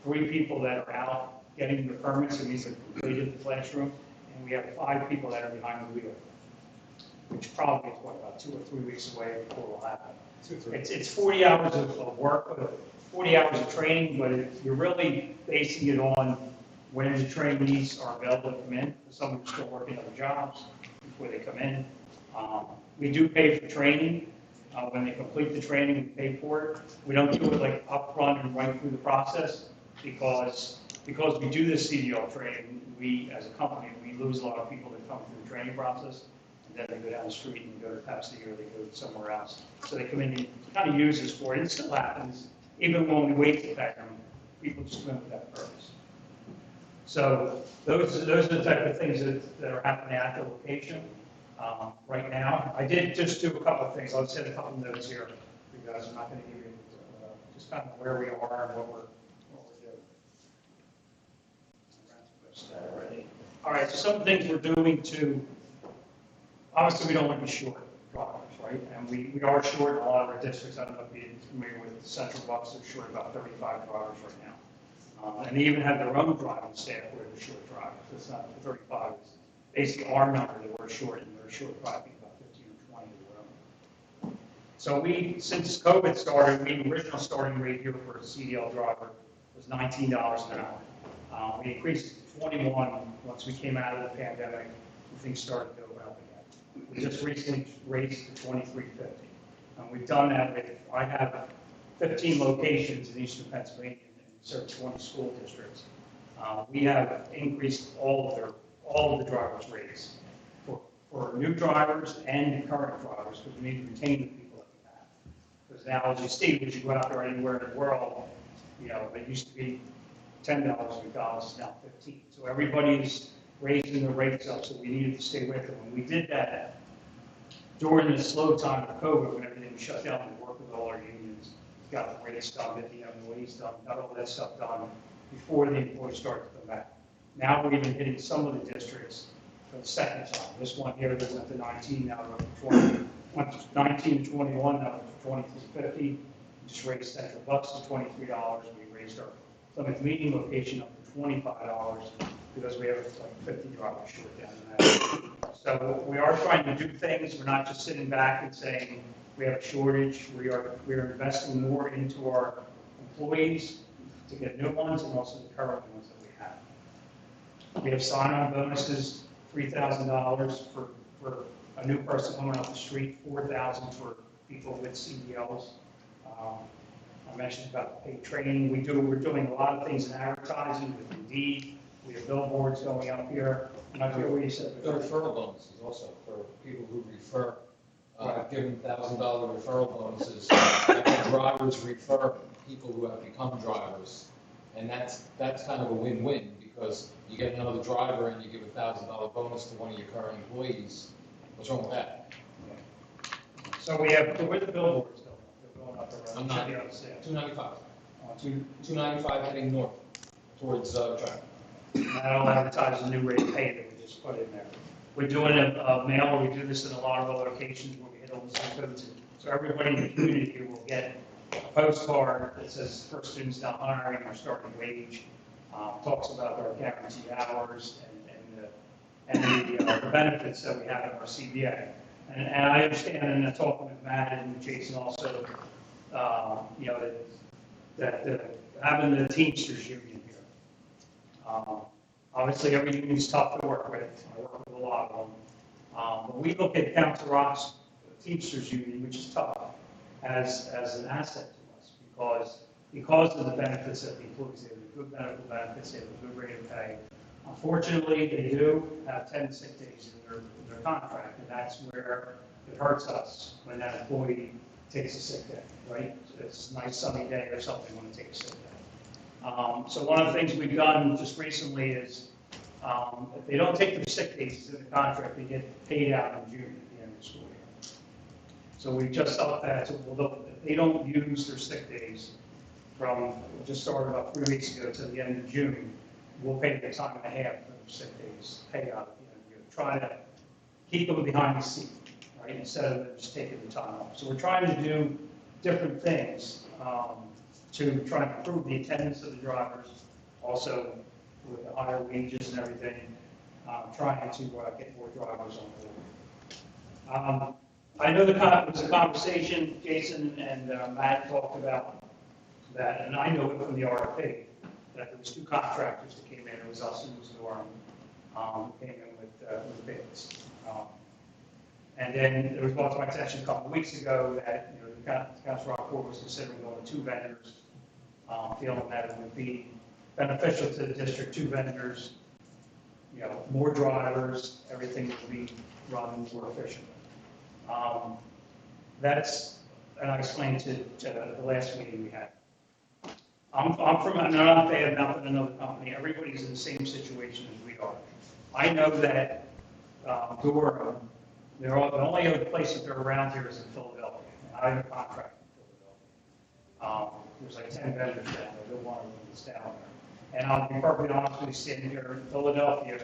[SPEAKER 16] 3 people that are out getting their permits, and these are completed the classroom. And we have 5 people that are behind the wheel, which probably is, about 2 or 3 weeks away before it will happen. It's 40 hours of work, 40 hours of training, but you're really basing it on when the trainees are available to come in. Some are still working other jobs before they come in. We do pay for training. When they complete the training, we pay for it. We don't do it like upfront and right through the process because we do this CDL training. We, as a company, we lose a lot of people that come through the training process. Then they go down the street and go to Pepsi or they go somewhere else. So they come in and kind of use this for it. It still happens. Even when we wait to pay them, people just come in with that purpose. So those are the type of things that are happening at the location right now. I did just do a couple of things. I'll send a couple of notes here because I'm not going to give you just kind of where we are and what we're doing. All right, so some things we're doing to, obviously we don't want to be short. right? And we are short in a lot of our districts. I don't know if you're familiar with Central Bucks, they're short about 35 drivers right now. And they even have their own driving staff where they're short drivers. It's not 35, it's basically our number that we're short, and they're short probably about 15 or 20 of their own. So since COVID started, the original starting rate here for a CDL driver was $19 an hour. We increased it to 21 once we came out of the pandemic and things started to open up again. We just recently raised it to $23.50. We've done that with, I have 15 locations in eastern Pennsylvania and serve 20 school districts. We have increased all of the drivers' rates for new drivers and current drivers, because we need to retain the people that we have. Because now, as you see, as you go out there anywhere in the world, it used to be $10 in McDonald's, it's now 15. So everybody's raising the rates up, so we needed to stay with them. And we did that during the slow time of COVID, when everything was shut down. We worked with all our unions, got the rates done, got the wage done, got all that stuff done before the employees started to come back. Now we're even hitting some of the districts for the second time. This one here, they went to 19, now we're up to 20. Went to 19 to 21, now we're to 23.50. We just raised Central Bucks to $23. We raised our Plymouth Meeting location up to $25 because we have like 50 drivers short down in that. So we are trying to do things. We're not just sitting back and saying we have a shortage. We are investing more into our employees to get new ones and also the current ones that we have. We have sign-on bonuses, $3,000 for a new person coming off the street, $4,000 for people with CDLs. I mentioned about paid training. We're doing a lot of things in advertising with Indeed. We have billboards going up here. And I forget what you said.
[SPEAKER 15] The referral bonuses also for people who refer. Give them $1,000 referral bonuses. And drivers refer people who have become drivers, and that's kind of a win-win, because you get another driver and you give a $1,000 bonus to one of your current employees. What's wrong with that?
[SPEAKER 16] So we have, where the billboards going? They're going up around.
[SPEAKER 15] I'm not, 295. 295 heading north towards traffic.
[SPEAKER 16] I'll advertise a new rate of pay that we just put in there. We're doing a mail, we do this in a lot of other locations where we hit all the zip codes. So everybody in the community here will get a postcard that says first students now hiring our starting wage, talks about our guaranteed hours and the benefits that we have in our CBA. And I understand, and talking with Matt and Jason also, that having the Teamsters union here. Obviously, every union is tough to work with. I work with a lot of them. But we look at Council Rock's Teamsters union, which is tough, as an asset to us because of the benefits that the employees, they have good medical benefits, they have a good rate of pay. Unfortunately, they do have 10 sick days in their contract, and that's where it hurts us when that employee takes a sick day, right? It's a nice sunny day or something when they take a sick day. So one of the things we've done just recently is if they don't take their sick days in the contract, they get paid out in June at the end of the school year. So we just upped that to, if they don't use their sick days from, just started about 3 weeks ago to the end of June, we'll pay the time and a half for their sick days paid out at the end of the year. Try to keep them behind the scene, right, instead of them just taking the time off. So we're trying to do different things to try and improve the attendance of the drivers, also with the higher wages and everything, trying to get more drivers on board. I know it was a conversation, Jason and Matt talked about that, and I know it from the RFP, that there was 2 contractors that came in. It was us and it was Norm, who came in with bids. And then there was brought to my attention a couple of weeks ago that the Council Rock Board was considering going to 2 vendors, feeling that it would be beneficial to the district, 2 vendors, more drivers, everything would be run more efficiently. And I explained to the last meeting we had. I'm not bad mouthing another company. Everybody's in the same situation as we are. I know that Durham, the only other place that they're around here is in Philadelphia. I have a contract in Philadelphia. There's like 10 vendors down there. They're one of them that's down there. And I'll be perfectly honest with you, sitting here in Philadelphia,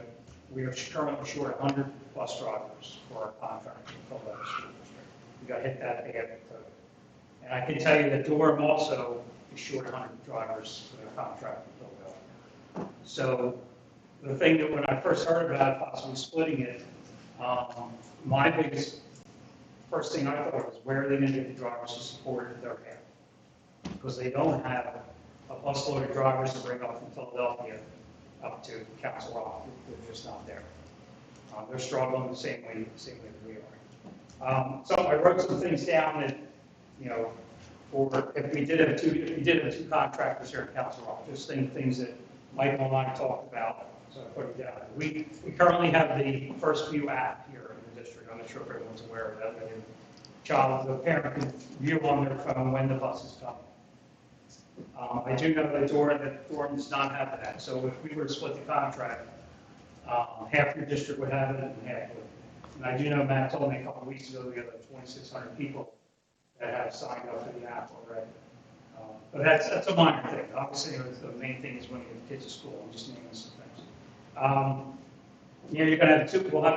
[SPEAKER 16] we are currently short 100 bus drivers for our contract in Philadelphia School District. We got hit that bad with COVID. And I can tell you that Durham also is short 100 drivers for their contract with Philadelphia. So the thing that when I first heard about possibly splitting it, my first thing I thought was, where are they going to get the drivers to support their half? Because they don't have a busload of drivers to bring up from Philadelphia up to Council Rock. They're just not there. They're struggling the same way that we are. So I wrote some things down that, you know, for if we did have two contractors here in Council Rock, just things that Michael and I talked about. So I put it down. We currently have the Bciu app here in the district. I'm not sure if everyone's aware of that. The parent can view on their phone when the bus is coming. I do know that Durham does not have that. So if we were to split the contract, half your district would have it and half would. And I do know Matt told me a couple of weeks ago we have like 2,600 people that have signed up for the app already. But that's a minor thing. Obviously, the main thing is when you get kids to school. I'm just naming some things. You know, you're going to have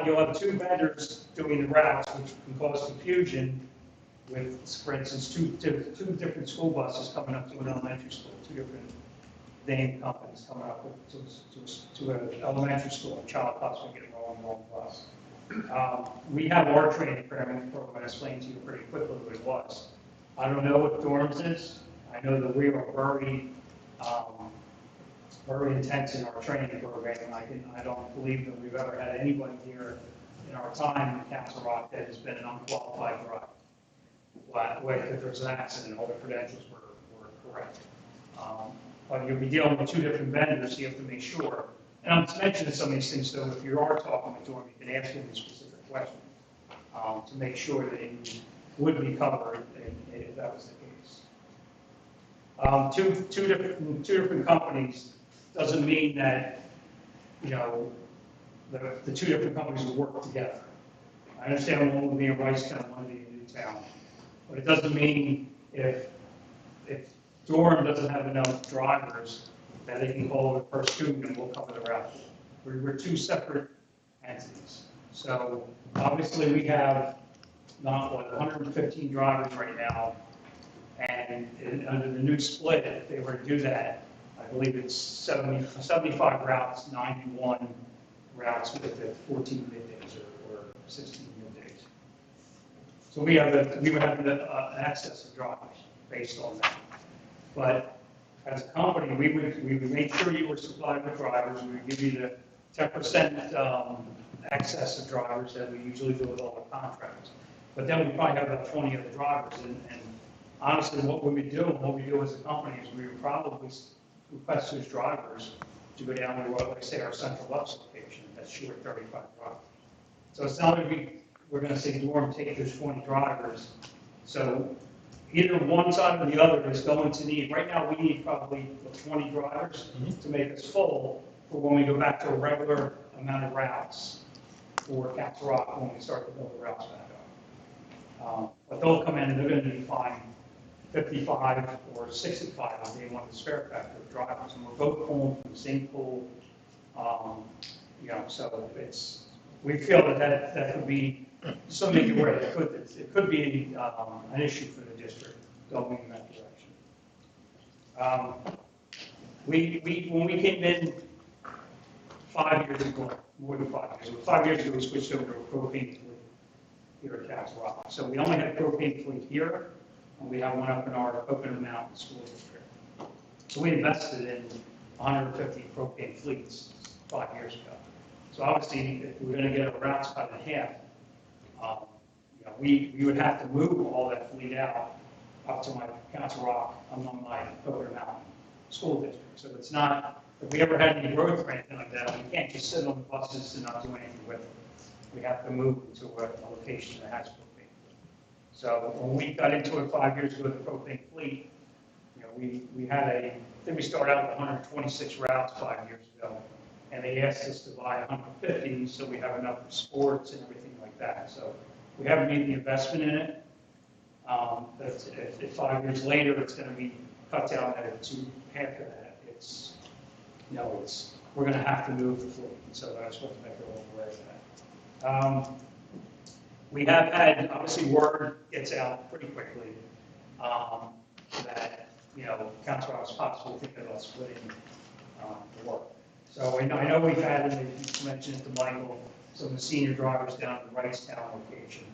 [SPEAKER 16] you'll have two vendors doing the routes, which can cause confusion with, for instance, two different school buses coming up to an elementary school, two different named companies coming up to an elementary school, a child possibly getting on the wrong bus. We have our training program. I explained to you pretty quickly what it was. I don't know what Durham's is. I know that we are very intense in our training program. I don't believe that we've ever had anybody here in our time in Council Rock that has been an unqualified driver. If there's an accident, all the credentials were correct. But you'll be dealing with two different vendors, so you have to make sure. And I'm mentioning some of these things, so if you are talking with Durham, you can ask them a specific question to make sure that you would be covered if that was the case. Two different companies doesn't mean that, you know, the two different companies will work together. I understand one will be in Ricetown, one will be in Newtown, but it doesn't mean if Durham doesn't have enough drivers that they can call the first student and we'll cover the route. We're two separate entities. So obviously we have not 115 drivers right now, and under the new split, if they were to do that, I believe it's 75 routes, 91 routes with 14 middays or 16 middays. So we would have an excess of drivers based on that. But as a company, we would make sure you were supplied with drivers. We would give you the 10% excess of drivers that we usually do with all our contracts. But then we probably have about 20 other drivers. And honestly, what we would do as a company is we would probably request those drivers to go down to what, like say, our central bus location that's short 35 drivers. So it's not like we're going to say, Durham, take those 20 drivers. So either one side or the other is going to need, right now we need probably 20 drivers to make us full for when we go back to a regular amount of routes for Council Rock when we start to build the routes back up. But they'll come in and they're going to need 55 or 65 if they want the spare factor of drivers. And we're both pulling from the same pool. You know, so we feel that could be something where it could be an issue for the district going in that direction. When we came in 5 years ago, more than 5 years ago, 5 years ago we switched over to a propane fleet here at Council Rock. So we only had propane fleet here, and we have one up in our Coconut Mountain School District. So we invested in 150 propane fleets 5 years ago. So obviously, if we're going to get our routes cut in half, you know, we would have to move all that fleet out up to my Council Rock, on my Coconut Mountain School District. So it's not, if we ever had any growth or anything like that, we can't just sit on the buses and not do anything with them. We have to move them to a location that has propane. So when we got into it 5 years ago, the propane fleet, you know, we had I think we started out with 126 routes 5 years ago, and they asked us to buy 150 so we have enough for sports and everything like that. So we haven't made the investment in it. If 5 years later it's going to be cut down to half of that, we're going to have to move the fleet. And so I just want to make everyone aware of that. We have had, obviously, word gets out pretty quickly, that, Council Rock's possible thinking about splitting, the work. So I know we've had, and you mentioned it to Michael, some of the senior drivers down at the Wrightstown location.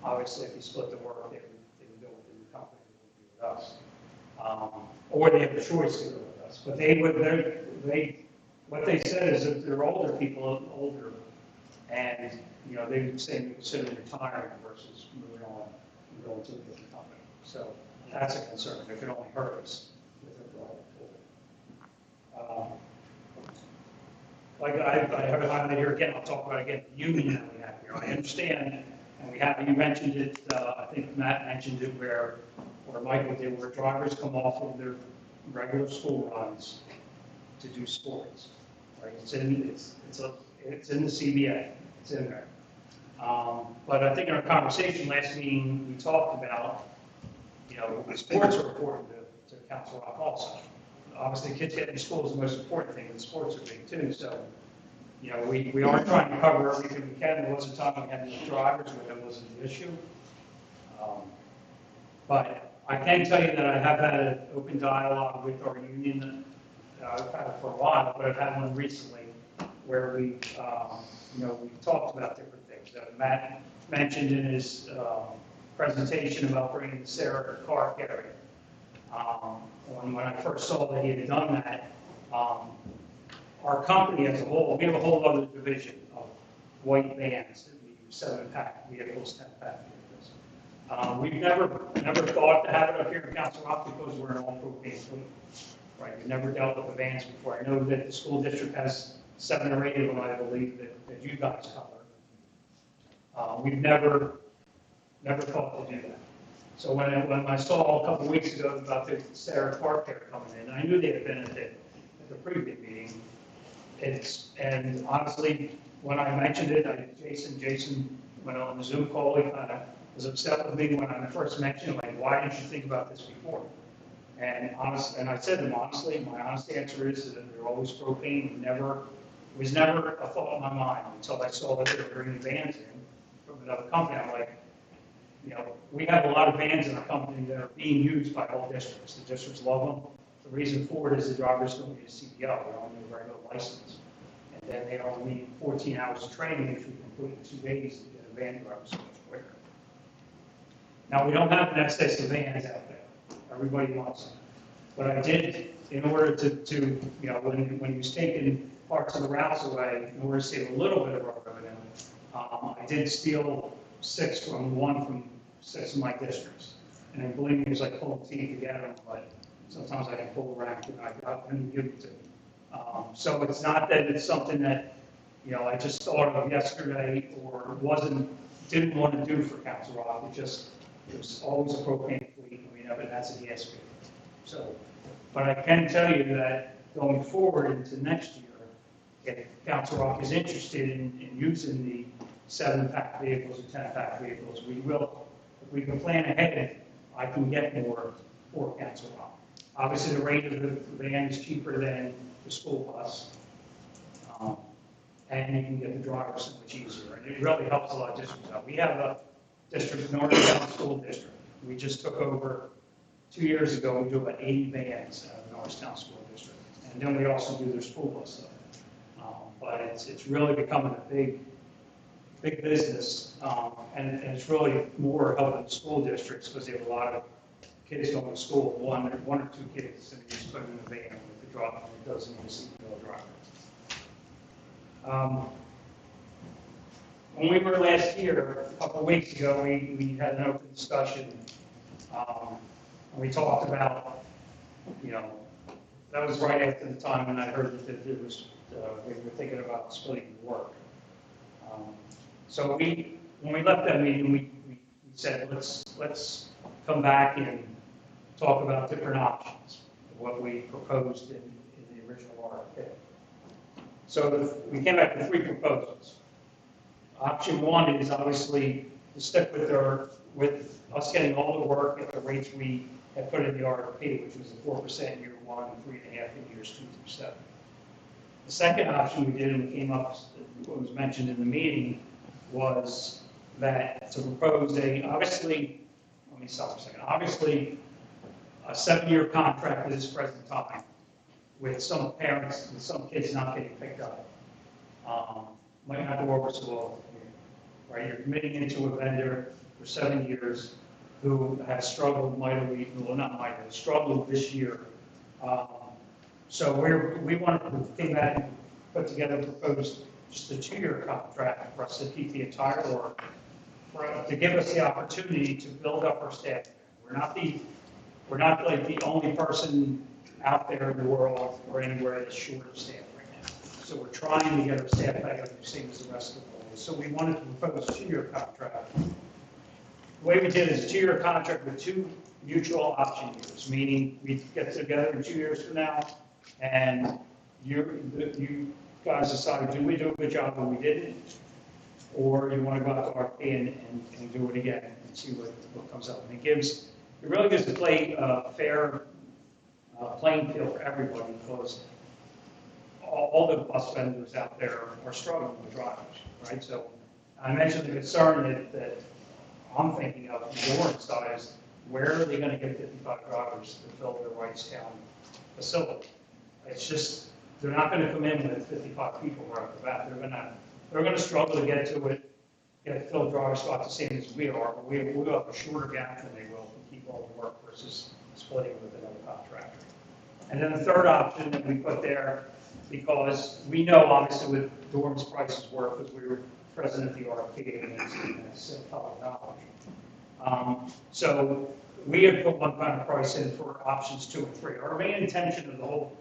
[SPEAKER 16] Obviously, if you split the work, they would go with the company, they would be with us. Or they have the choice to go with us. But what they said is that they're older and, they would say they consider retiring versus moving on and going to a different company. So that's a concern. It could only hurt us with a driver. Like I have it highlighted here again, I'll talk about it again, the union that we have here. I understand, and you mentioned it, I think Matt mentioned it, where Michael did, where drivers come off of their regular school runs to do sports. Right? It's in the CBA, it's in there. But I think in our conversation last meeting, we talked about, sports are important to Council Rock also. Obviously, kids getting to school is the most important thing, and sports are big too. So, we are trying to cover everything we can. There was a time we had no drivers where that wasn't an issue. But I can tell you that I have had an open dialogue with our union. I've had it for a while, but I've had one recently where we talked about different things. Matt mentioned in his presentation about bringing the Sarah car carrier. When I first saw that he had done that, our company as a whole, we have a whole other division of white vans that we use 7-pack vehicles, 10-pack vehicles. We've never thought to have it up here in Council Rock because we're an all-propane fleet. Right, we've never dealt with the vans before. I know that the school district has 7 or 8 of them, I believe, that you guys cover. We've never thought to do that. So when I saw a couple of weeks ago about the Sarah Park there coming in, I knew they had been at the previous meeting. And honestly, when I mentioned it, Jason went on the Zoom call. He kind of was upset with me when I first mentioned it, like, why didn't you think about this before? And I said to him, honestly, my honest answer is that they're always propane. It was never a thought in my mind until I saw that they were bringing vans in from another company. I'm like, we have a lot of vans in our company that are being used by all districts. The districts love them. The reason for it is the drivers don't need a CDL. They don't need a regular license. And then they don't need 14 hours of training if you complete in 2 days to get a van driver so much quicker. Now, we don't have an excess of vans out there. Everybody wants them. But I did, in order to when he was taking parts of the routes away, in order to save a little bit of our revenue, I did steal 6 from 6 of my districts. And then believe me, it was like pulling teeth to get them, but sometimes I can pull the rack and I got them to give it to them. So it's not that it's something that, I just thought of yesterday or didn't want to do for Council Rock. It was always a propane fleet, and we never had an ESP. So, but I can tell you that going forward into next year, if Council Rock is interested in using the 7-pack vehicles or 10-pack vehicles, we will. If we can plan ahead, I can get more for Council Rock. Obviously, the rate of the van is cheaper than the school bus, and you can get the driver so much easier. And it really helps a lot of districts out. We have a district, Norristown School District. We just took over 2 years ago. We do about 80 vans out of Norristown School District, and then we also do their school bus stuff. But it's really becoming a big business, and it's really more helping the school districts because they have a lot of kids going to school, one or 2 kids, and you just put them in the van with the drop, and it doesn't need a CDL driver. When we were last here, a couple of weeks ago, we had an open discussion, and we talked about, that was right after the time when I heard that there was, we were thinking about splitting the work. So when we left that meeting, we said, let's come back and talk about different options, what we proposed in the original RFP. So we came back with 3 proposals. Option 1 is obviously to stick with us getting all the work at the rates we had put in the RFP, which was the 4% year 1, 3.5% in years 2 through 7. The second option we did, and it came up, what was mentioned in the meeting, was that to propose obviously, let me stop for a second, obviously, a 7-year contract at this present time with some parents, with some kids not getting picked up, might not go over so well, right? You're committing into a vendor for 7 years who has struggled mightily, well, not mightily, struggled this year. So we wanted to came back and put together and proposed just a 2-year contract for us to keep the entire work, to give us the opportunity to build up our staff. We're not like the only person out there in the world or anywhere that's short of staff right now. So we're trying to get our staff back up the same as the rest of the world. So we wanted to propose a 2-year contract. The way we did it is a 2-year contract with 2 mutual option years, meaning we get together in 2 years from now, and you guys decide, do we do a good job when we didn't, or you want to go out to RFP and do it again and see what comes up. And it really gives the fair playing field for everybody, because all the bus vendors out there are struggling with drivers, right? So I mentioned the concern that I'm thinking of from the Orange side is, where are they going to get 55 drivers to fill their Wrightstown facility? It's just, they're not going to come in with 55 people right off the bat. They're going to struggle to get to it, get filled driver spots the same as we are, but we'll have a shorter gap than they will to keep all the work versus splitting with another contractor. And then the third option that we put there, because we know obviously with Dorm's prices work, because we were present at the RFP and it's public knowledge. So we had put one kind of price in for options 2 and 3. Our main intention of the whole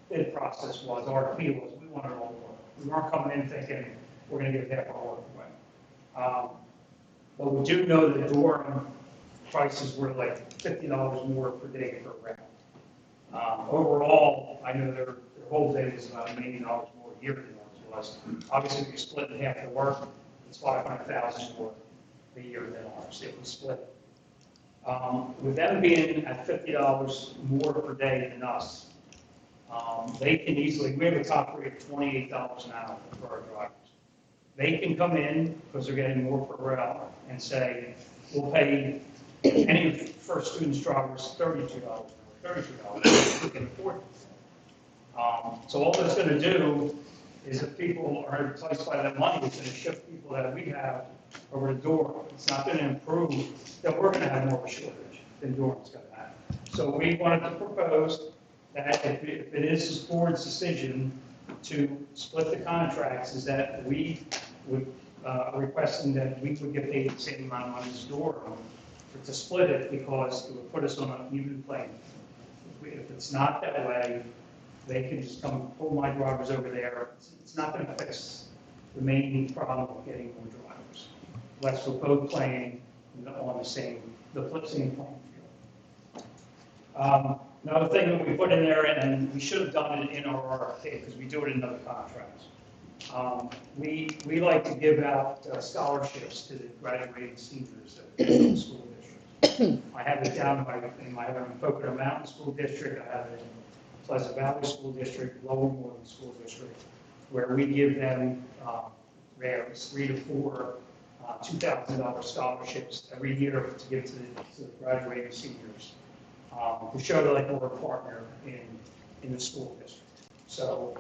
[SPEAKER 16] bid process was, RFP was, we wanted all the work. We weren't coming in thinking we're going to get half our work away. But we do know that Durham prices were like $50 more per day per round. Overall, I know their whole day was about $80 more a year than ours was. Obviously, if you split in half the work, it's $500,000 more a year than ours if we split it. With them being at $50 more per day than us, they can easily, we have a top rate of $28 an hour for our drivers. They can come in, because they're getting more per hour, and say, we'll pay any first student's drivers $32 if we can afford it. So all that's going to do is, if people are enticed by that money, it's going to shift people that we have over to Durham. It's not going to improve that we're going to have more of a shortage than Durham's going to have. So we wanted to propose that if it is the board's decision to split the contracts, is that we would requesting that we would get paid the same amount of money as Durham to split it, because it would put us on an even playing field. If it's not that way, they can just come pull my drivers over there. It's not going to fix the main problem of getting more drivers. Unless we're both playing on the same playing field. Another thing that we put in there, and we should have done it in our RFP, because we do it in other contracts. We like to give out scholarships to the graduating seniors at the school district. I have it down I have it in Pocono Mountain School District, I have it in Pleasant Valley School District, Lower Moreland School District, where we give them 3 to 4 $2,000 scholarships every year to give to the graduating seniors, to show that like we're a partner in the school district. So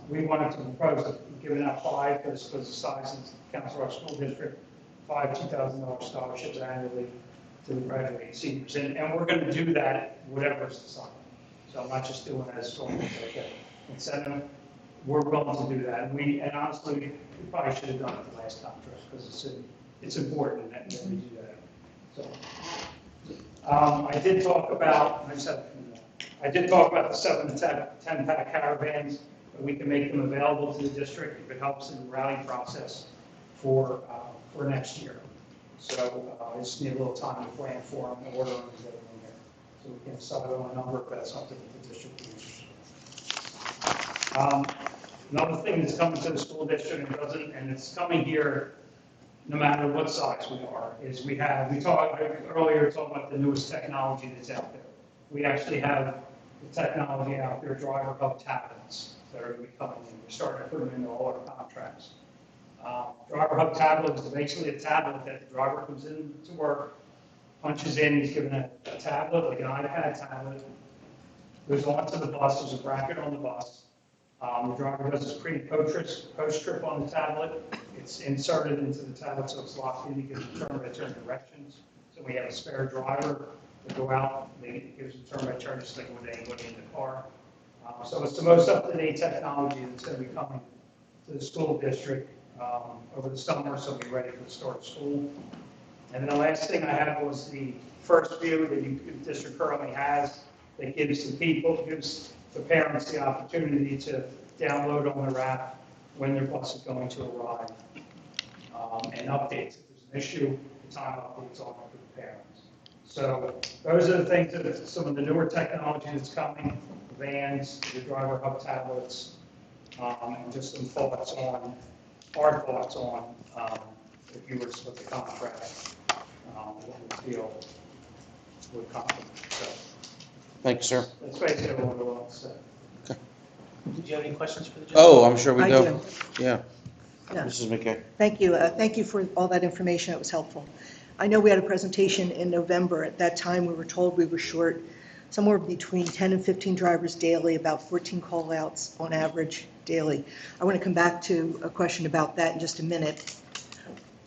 [SPEAKER 16] we wanted to propose giving out 5, because the size counts for our school district, 5 $2,000 scholarships annually to the graduating seniors. And we're going to do that whatever is decided. So I'm not just doing it as sort of like an incentive. We're willing to do that. And honestly, we probably should have done it the last contract, because it's important that we do that. So I did talk about the 7 to 10 pack caravans. We can make them available to the district if it helps in the rally process for next year. So I just need a little time to plan for them and order them and get them in there. So we can decide on a number if that's something that the district is interested in. Another thing that's coming to the school district and it's coming here no matter what size we are, is we talked earlier about the newest technology that's out there. We actually have the technology out there, driver hub tablets, that are going to be coming in. We're starting to put them into all our contracts. Driver driver hub tablet is basically a tablet that the driver comes in to work, punches in, he's given a tablet, like an iPad tablet, goes onto the bus, there's a bracket on the bus. The driver does his pre and post trip on the tablet. It's inserted into the tablet, so it's locked in. He gives the turn by turn directions. So we have a spare driver to go out. He gives the turn by turn, just like with anybody in the car. So it's the most up-to-date technology that's going to be coming to the school district over the summer, so we'll be ready for the start of school. And then the last thing I had was the first view that the district currently has that gives the parents the opportunity to download on their app when their bus is going to arrive and updates. If there's an issue, the time updates on for the parents. So those are the things that some of the newer technology that's coming, the vans, the driver hub tablets, and just some thoughts on, our thoughts on, if you were to split the contract, what we feel would come. So
[SPEAKER 1] Thank you, sir.
[SPEAKER 16] that's basically what I want to say.
[SPEAKER 5] Did you have any questions for the gentleman?
[SPEAKER 1] Oh, I'm sure we
[SPEAKER 13] I
[SPEAKER 1] do.
[SPEAKER 13] do.
[SPEAKER 1] Yeah.
[SPEAKER 13] Yeah.
[SPEAKER 1] Mrs. McKay.
[SPEAKER 13] Thank you. Thank you for all that information. It was helpful. I know we had a presentation in November. At that time, we were told we were short somewhere between 10 and 15 drivers daily, about 14 call-outs on average daily. I want to come back to a question about that in just a minute.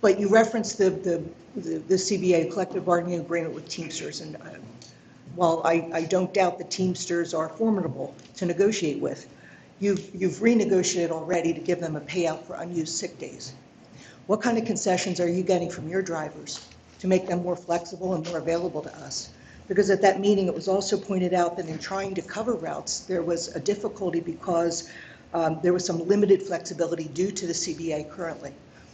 [SPEAKER 13] But you referenced the CBA, collective bargaining agreement with Teamsters, and while I don't doubt the Teamsters are formidable to negotiate with, you've renegotiated already to give them a payout for unused sick days. What kind of concessions are you getting from your drivers to make them more flexible and more available to us? Because at that meeting, it was also pointed out that in trying to cover routes, there was a difficulty because there was some limited flexibility due to the CBA currently.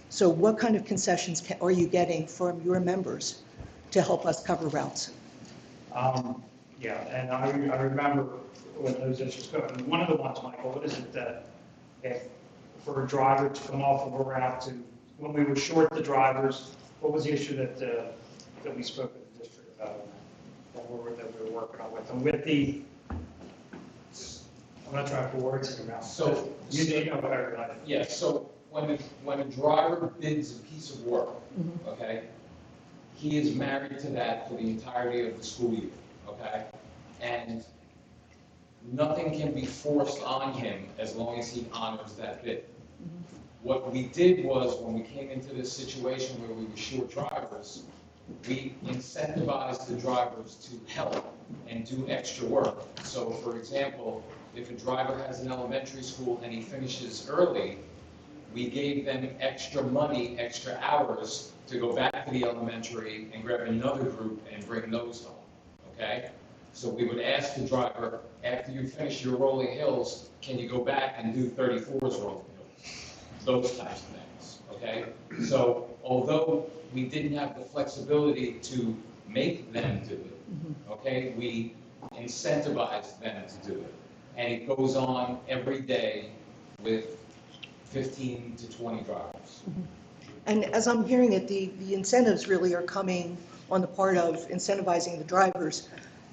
[SPEAKER 13] So what kind of concessions are you getting from your members to help us cover routes?
[SPEAKER 16] Yeah, and I remember when those issues go. And one of the ones, Michael, what is it that if for a driver to come off of a route to, when we were short the drivers, what was the issue that we spoke with the district about that we were working on with them? With the, I'm not trying to put words in your mouth.
[SPEAKER 15] So
[SPEAKER 16] you know better than I do.
[SPEAKER 15] Yeah, so when a driver bids a piece of work, okay, he is married to that for the entirety of the school year, okay? And nothing can be forced on him as long as he honors that bid. What we did was, when we came into this situation where we were short drivers, we incentivized the drivers to help and do extra work. So, for example, if a driver has an elementary school and he finishes early, we gave them extra money, extra hours to go back to the elementary and grab another group and bring those home, okay? So we would ask the driver, after you finish your rolling hills, can you go back and do 34's rolling hills? Those types of things, okay? So although we didn't have the flexibility to make them do it, okay, we incentivized them to do it. And it goes on every day with 15 to 20 drivers.
[SPEAKER 13] And as I'm hearing it, the incentives really are coming on the part of incentivizing the drivers.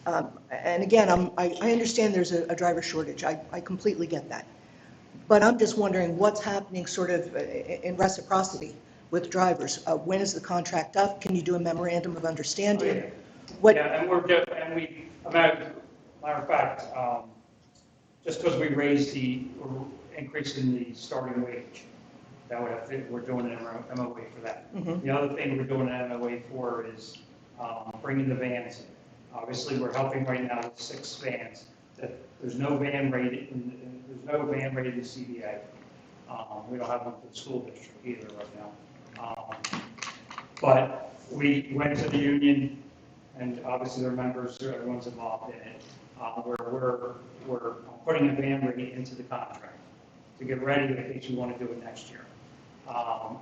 [SPEAKER 13] And again, I understand there's a driver shortage. I completely get that. But I'm just wondering what's happening sort of in reciprocity with drivers. When is the contract up? Can you do a memorandum of understanding?
[SPEAKER 16] Yeah.
[SPEAKER 13] What?
[SPEAKER 16] Yeah, and we, matter of fact, just because we raised the increase in the starting wage, that would have, we're doing an MOA for that. The other thing we're doing an MOA for is bringing the vans in. Obviously, we're helping right now with 6 vans. There's no van rate in the CBA. We don't have one for the school district either right now. But we went to the union, and obviously their members, everyone's involved in it, where we're putting a van rate into the contract to get ready in case we want to do it next year.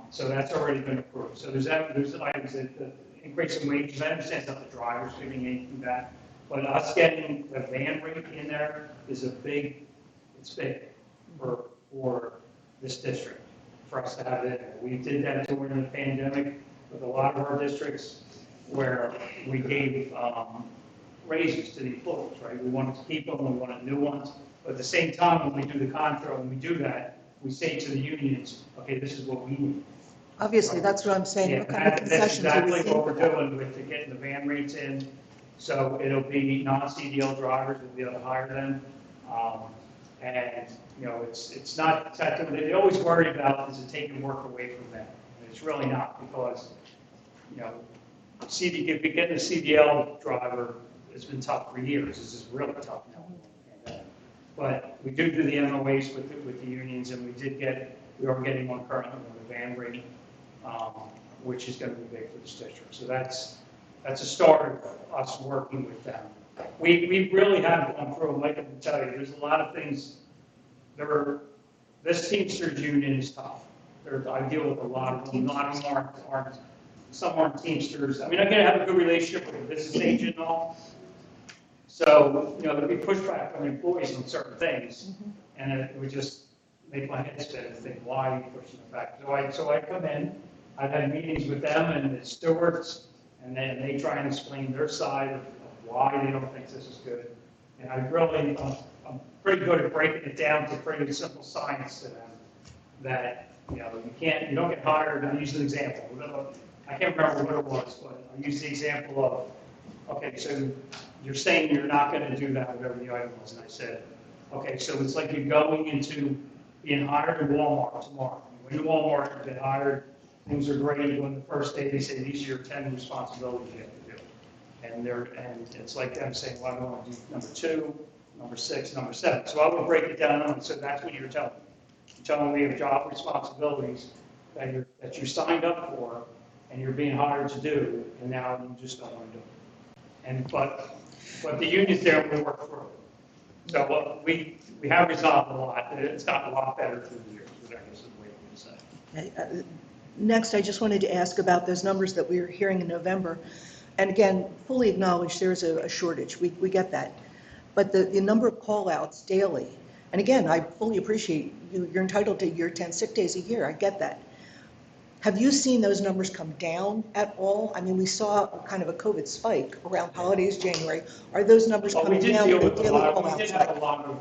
[SPEAKER 16] So that's already been approved. So there's items that increase in wages. I understand it's not the drivers giving anything back, but us getting the van rate in there is it's big for this district, for us to have it in there. We did that during the pandemic with a lot of our districts where we gave raises to the employees, right? We wanted to keep them, we wanted new ones, but at the same time, when we do the contract, when we do that, we say to the unions, okay, this is what we need.
[SPEAKER 13] Obviously, that's what I'm saying,
[SPEAKER 16] Yeah,
[SPEAKER 13] what kind of
[SPEAKER 16] that's
[SPEAKER 13] concessions are we
[SPEAKER 16] exactly
[SPEAKER 13] seeing
[SPEAKER 16] what
[SPEAKER 13] for
[SPEAKER 16] we're
[SPEAKER 13] that?
[SPEAKER 16] doing with getting the van rates in. So it'll be non-CDL drivers, we'll be able to hire them. And, it's not technically, they always worry about, is it taking work away from them? And it's really not, because, getting a CDL driver, it's been tough for years. This is really tough now. But we do the MOAs with the unions, and we are getting one currently on the van rate, which is going to be big for this district. So that's a start of us working with them. We really have gone through, and like I can tell you, there's a lot of things. This Teamsters union is tough. I deal with a lot of them. A lot of them aren't. Some aren't Teamsters. I mean, I'm going to have a good relationship with the business agent and all. So, there'll be pushback from employees on certain things, and it would just make my head spin and think, why are you pushing it back? So I come in, I've had meetings with them and the stewards, and then they try and explain their side of why they don't think this is good. And I'm pretty good at breaking it down to pretty simple science to them that, you don't get hired. I'll use an example. I can't remember what it was, but I'll use the example of, okay, so you're saying you're not going to do that, whatever the item was. And I said, okay, so it's like you're going into being hired in Walmart tomorrow. When you're Walmart, you've been hired, things are great. On the first day, they say, these are your 10 responsibilities you have to do. And it's like them saying, well, I want to do number 2, number 6, number 7. So I would break it down, and so that's what you're telling me. You're telling me of job responsibilities that you signed up for, and you're being hired to do, and now you just don't want to do it. But the union's there, and we work through it. So we have resolved a lot. It's gotten a lot better through the years, which I guess is the way to say.
[SPEAKER 13] Okay, next, I just wanted to ask about those numbers that we were hearing in November. And again, fully acknowledge there's a shortage. We get that. But the number of call-outs daily, and again, I fully appreciate you're entitled to your 10 sick days a year. I get that. Have you seen those numbers come down at all? I mean, we saw a kind of a COVID spike around holidays, January. Are those numbers coming down?
[SPEAKER 16] We did have a lot of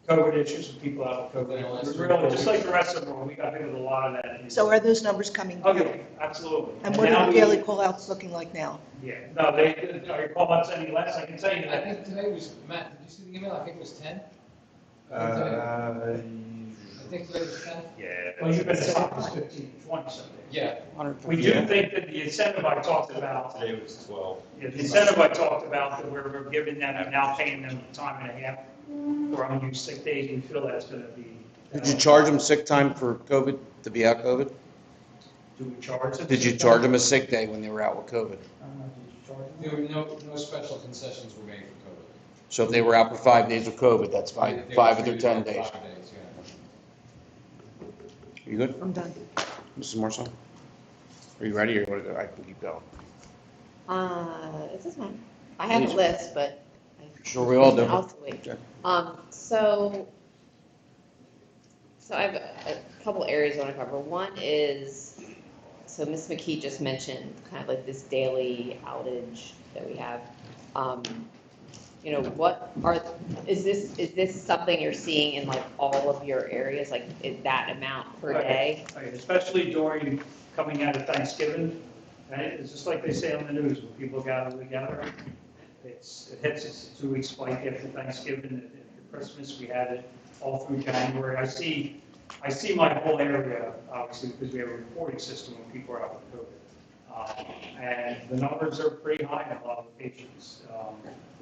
[SPEAKER 16] COVID issues with people out with COVID. Really, just like the rest of the world, we got hit with a lot of that.
[SPEAKER 13] So are those numbers coming down?
[SPEAKER 16] Okay, absolutely.
[SPEAKER 13] And what are the daily call-outs looking like now?
[SPEAKER 16] Yeah, no, are your call-outs any less? I can tell you
[SPEAKER 15] I
[SPEAKER 16] that.
[SPEAKER 15] think today was, Matt, did you see the email? I think it was 10. I think today was 10.
[SPEAKER 16] Yeah. Well, you've been as high as 15, 20 something.
[SPEAKER 15] Yeah.
[SPEAKER 16] We do think that the incentive I talked about.
[SPEAKER 14] Today was 12.
[SPEAKER 16] Yeah, the incentive I talked about, that we're giving them, and now paying them time and a half for unused sick days, we feel that's going to be.
[SPEAKER 1] Did you charge them sick time for COVID, to be out COVID?
[SPEAKER 16] Do we charge them?
[SPEAKER 1] Did you charge them a sick day when they were out with COVID?
[SPEAKER 15] There were no special concessions were made for COVID.
[SPEAKER 1] So if they were out for 5 days with COVID, that's fine,
[SPEAKER 15] They
[SPEAKER 1] 5
[SPEAKER 15] were
[SPEAKER 1] of their
[SPEAKER 15] free
[SPEAKER 1] 10
[SPEAKER 15] for
[SPEAKER 1] days.
[SPEAKER 15] 5 days, yeah.
[SPEAKER 1] You good?
[SPEAKER 13] I'm done.
[SPEAKER 1] Mrs. Marson? Are you ready, or you want to go? I can keep going.
[SPEAKER 9] This is fine. I have a list, but.
[SPEAKER 1] Sure, we all do.
[SPEAKER 9] I'll wait.
[SPEAKER 1] Okay.
[SPEAKER 9] So I have a couple areas I want to cover. One is, so Ms. McKee just mentioned kind of like this daily outage that we have. Is this something you're seeing in like all of your areas, like is that amount per day?
[SPEAKER 16] Right, especially during coming out of Thanksgiving, right? It's just like they say on the news, when people gather together, it hits us a 2-week spike after Thanksgiving. After Christmas, we had it all through January. I see my whole area, obviously, because we have a reporting system when people are out with COVID. And the numbers are pretty high in a lot of locations.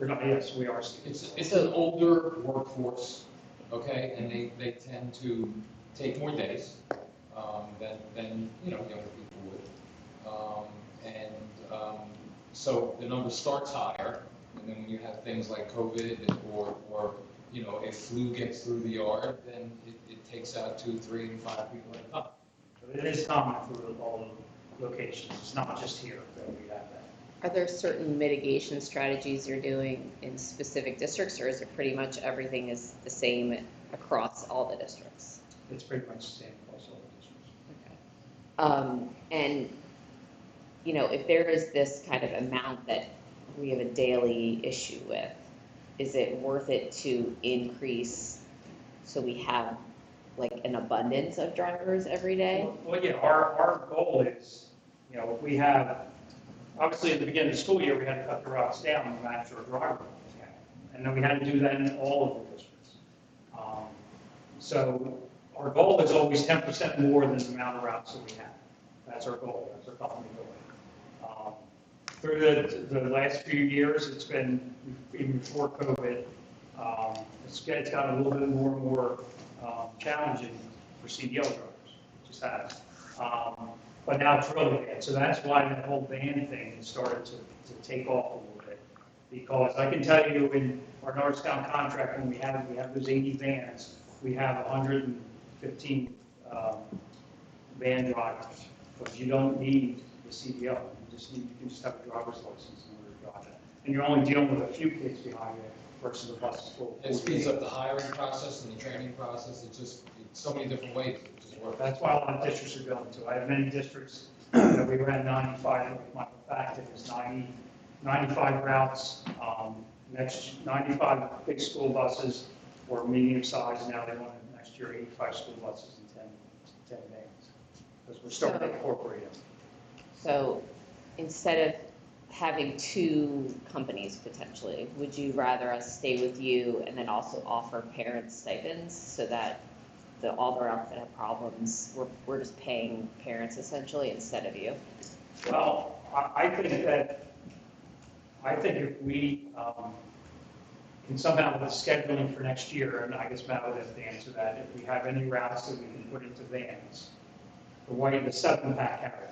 [SPEAKER 16] Yes, we are seeing.
[SPEAKER 15] It's an older workforce, okay, and they tend to take more days than younger people would. So the number starts higher, and then when you have things like COVID or a flu gets through the yard, then it takes out 2, 3, and 5 people at a time.
[SPEAKER 16] It is common through all the locations. It's not just here that we have that.
[SPEAKER 9] Are there certain mitigation strategies you're doing in specific districts, or is it pretty much everything is the same across all the districts?
[SPEAKER 16] It's pretty much the same across all the districts.
[SPEAKER 9] Okay. And, if there is this kind of amount that we have a daily issue with, is it worth it to increase so we have like an abundance of drivers every day?
[SPEAKER 16] Well, yeah, our goal is, you know, we have, obviously at the beginning of the school year, we had to cut the routes down and match our driver. And then we had to do that in all of the districts. So our goal is always 10% more than the amount of routes that we have. That's our goal, that's our company goal. Through the last few years, it's been, even before COVID, it's gotten a little bit more and more challenging for CDL drivers, just has. But now it's really bad. So that's why that whole van thing has started to take off a little bit. Because I can tell you in our Norristown contract, when we have those 80 vans, we have 115 van drivers. Because you don't need the CDL. You can just have a driver's license in order to drive it. And you're only dealing with a few kids behind you versus a bus full.
[SPEAKER 15] It speeds up the hiring process and the training process. It's so many different ways. It just works.
[SPEAKER 16] That's why a lot of districts are going to. I have many districts that we ran 95, like my fact, it was 95 routes, 95 big school buses or medium size. Now they want next year 85 school buses and 10 vans. Because we're starting to incorporate them.
[SPEAKER 9] So instead of having two companies potentially, would you rather us stay with you and then also offer parents stipends so that all the routes that have problems, we're just paying parents essentially instead of you?
[SPEAKER 16] Well, I think if we can somehow with the scheduling for next year, and I guess Matt would have to answer that, if we have any routes that we can put into vans, the 7-pack carriers.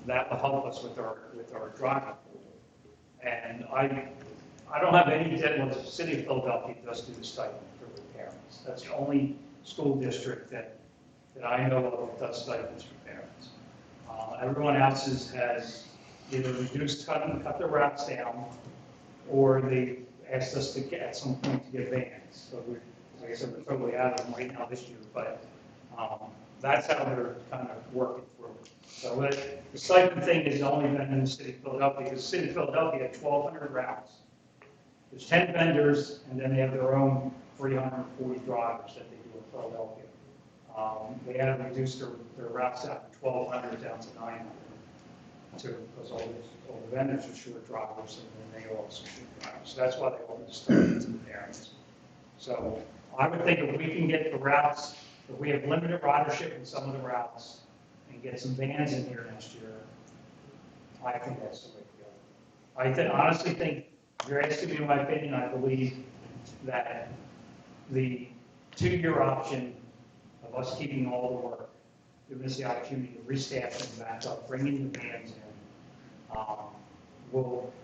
[SPEAKER 16] That will help us with our driving pool. And I don't have any deadline. The city of Philadelphia does do the stipend for the parents. That's the only school district that I know of that does stipends for parents. Everyone else has either cut their routes down, or they asked us to at some point to get vans. So like I said, we're totally out of them right now this year, but that's how they're kind of working through it. So the stipend thing is only been in the city of Philadelphia, because the city of Philadelphia had 1,200 routes. There's 10 vendors, and then they have their own 340 drivers that they do in Philadelphia. They had to reduce their routes out from 1,200 down to 900, because all the vendors are short drivers, and then they also short drivers. So that's why they all just started to the parents. So I would think if we can get the routes, if we have limited ridership in some of the routes, and get some vans in here next year, I think that's the way to go. I honestly think, if you're asking me my opinion, I believe that the 2-year option of us keeping all the work, giving us the opportunity to restaff and back up, bringing the vans in,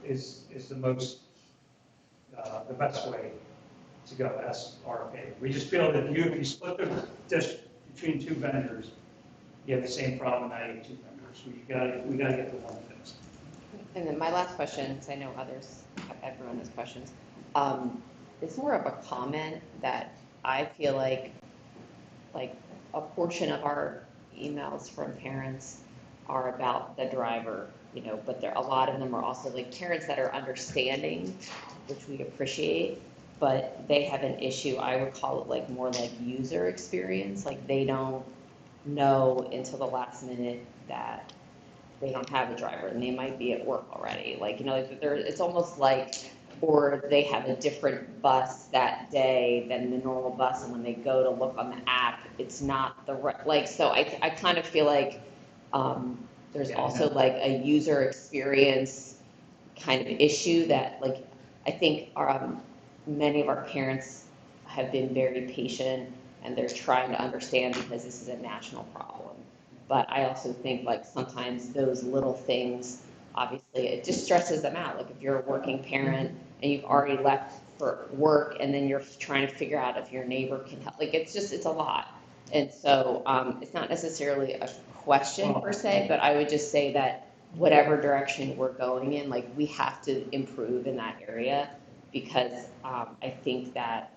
[SPEAKER 16] is the most, the best way to go. That's our opinion. We just feel that if you split the district between two vendors, you have the same problem that you have two vendors. We gotta get the one fixed.
[SPEAKER 9] And then my last question, because I know everyone has questions. It's more of a comment that I feel like a portion of our emails from parents are about the driver, but a lot of them are also like parents that are understanding, which we appreciate, but they have an issue. I would call it more like user experience. Like they don't know until the last minute that they don't have a driver and they might be at work already. It's almost like, or they have a different bus that day than the normal bus, and when they go to look on the app, it's not the right, so I kind of feel like there's also a user experience kind of issue that I think many of our parents have been very patient and they're trying to understand because this is a national problem. But I also think sometimes those little things, obviously, it just stresses them out. If you're a working parent and you've already left for work and then you're trying to figure out if your neighbor can help, it's a lot. And so it's not necessarily a question per se, but I would just say that whatever direction we're going in, we have to improve in that area, because I think that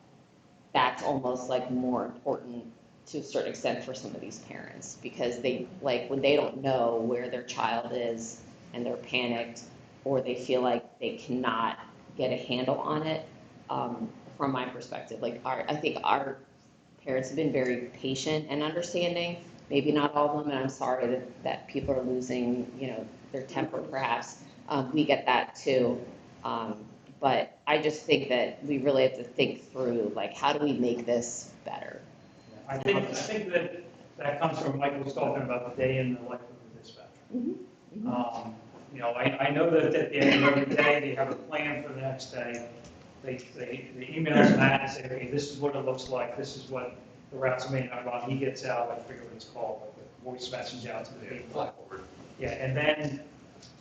[SPEAKER 9] that's almost more important to a certain extent for some of these parents, because they when they don't know where their child is and they're panicked, or they feel like they cannot get a handle on it. From my perspective, I think our parents have been very patient and understanding. Maybe not all of them, and I'm sorry that people are losing, their temper perhaps. We get that too. But I just think that we really have to think through, like, how do we make this better?
[SPEAKER 16] I think that comes from Michael was talking about the day in the life of the dispatcher. I know that at the end of every day, they have a plan for the next day. They emails Matt and say, okay, this is what it looks like. This is what the routes may not run. He gets out, I forget what it's called, like the voice message out to the people.
[SPEAKER 15] Blackboard.
[SPEAKER 16] Yeah, and then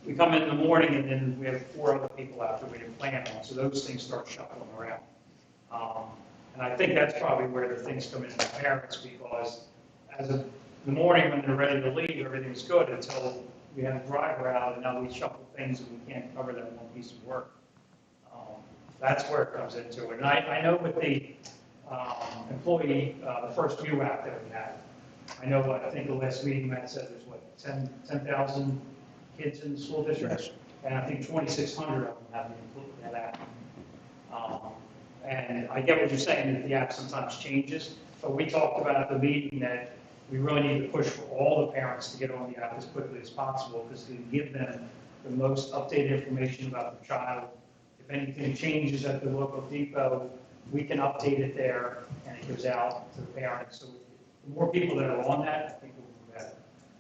[SPEAKER 16] we come in the morning and then we have 4 other people out there we didn't plan on. So those things start shuffling around. And I think that's probably where the things come in with parents, because as of the morning when they're ready to leave, everything's good until we have a driver out and now we shuffle things and we can't cover that one piece of work. That's where it comes into it. And I know with the employee, the first Bciu app that we had, I think the last meeting Matt said there's 10,000 kids in the school district?
[SPEAKER 1] Yes.
[SPEAKER 16] And I think 2,600 of them have that app. And I get what you're saying, that the app sometimes changes, but we talked about at the meeting that we really need to push for all the parents to get on the app as quickly as possible, because to give them the most updated information about the child. If anything changes at the local depot, we can update it there, and it goes out to the parents. So the more people that are on that, I think it will be better.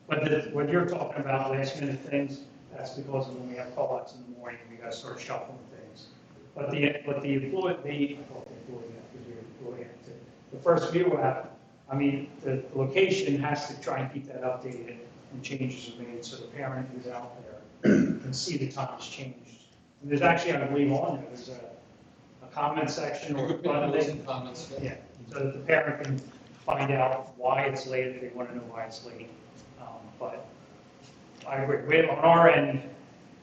[SPEAKER 16] But what you're talking about, last minute things, that's because of when we have call-outs in the morning, we got to start shuffling things. But the first Bciu app, the location has to try and keep that updated and changes are made so the parent who's out there can see the times changed. And there's actually, I believe, on there, there's a comment section or a button.
[SPEAKER 15] Comments.
[SPEAKER 16] Yeah, so that the parent can find out why it's late if they want to know why it's late. But I agree. On our end,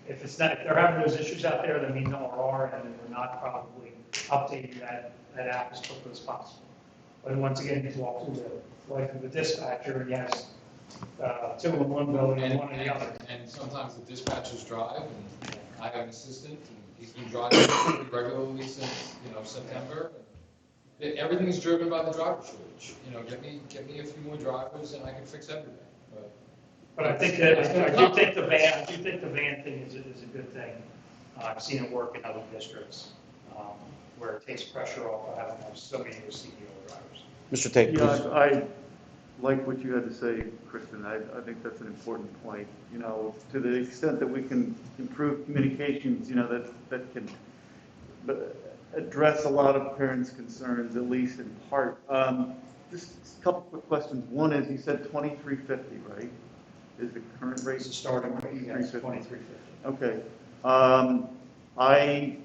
[SPEAKER 16] if they're having those issues out there, that means on our end, and we're not probably updating that app as quickly as possible. But once again, you walk through the life of the dispatcher, and yes, 2 in one building and 1 in the other.
[SPEAKER 15] And sometimes the dispatchers drive, and I have an assistant, and he's been driving pretty regularly since, September. Everything's driven by the driver shortage. Get me a few more drivers, and I can fix everything.
[SPEAKER 16] But I think that I do think the van thing is a good thing. I've seen it work in other districts where it takes pressure off of having to have so many CDO drivers.
[SPEAKER 1] Mr. Tate, please.
[SPEAKER 6] Yeah, I like what you had to say, Kristen. I think that's an important point. To the extent that we can improve communications, that can address a lot of parents' concerns, at least in part. Just a couple quick questions. One is, you said $23.50, right? Is the current rate?
[SPEAKER 16] It's the starting rate, yes, $23.50.
[SPEAKER 6] Okay. I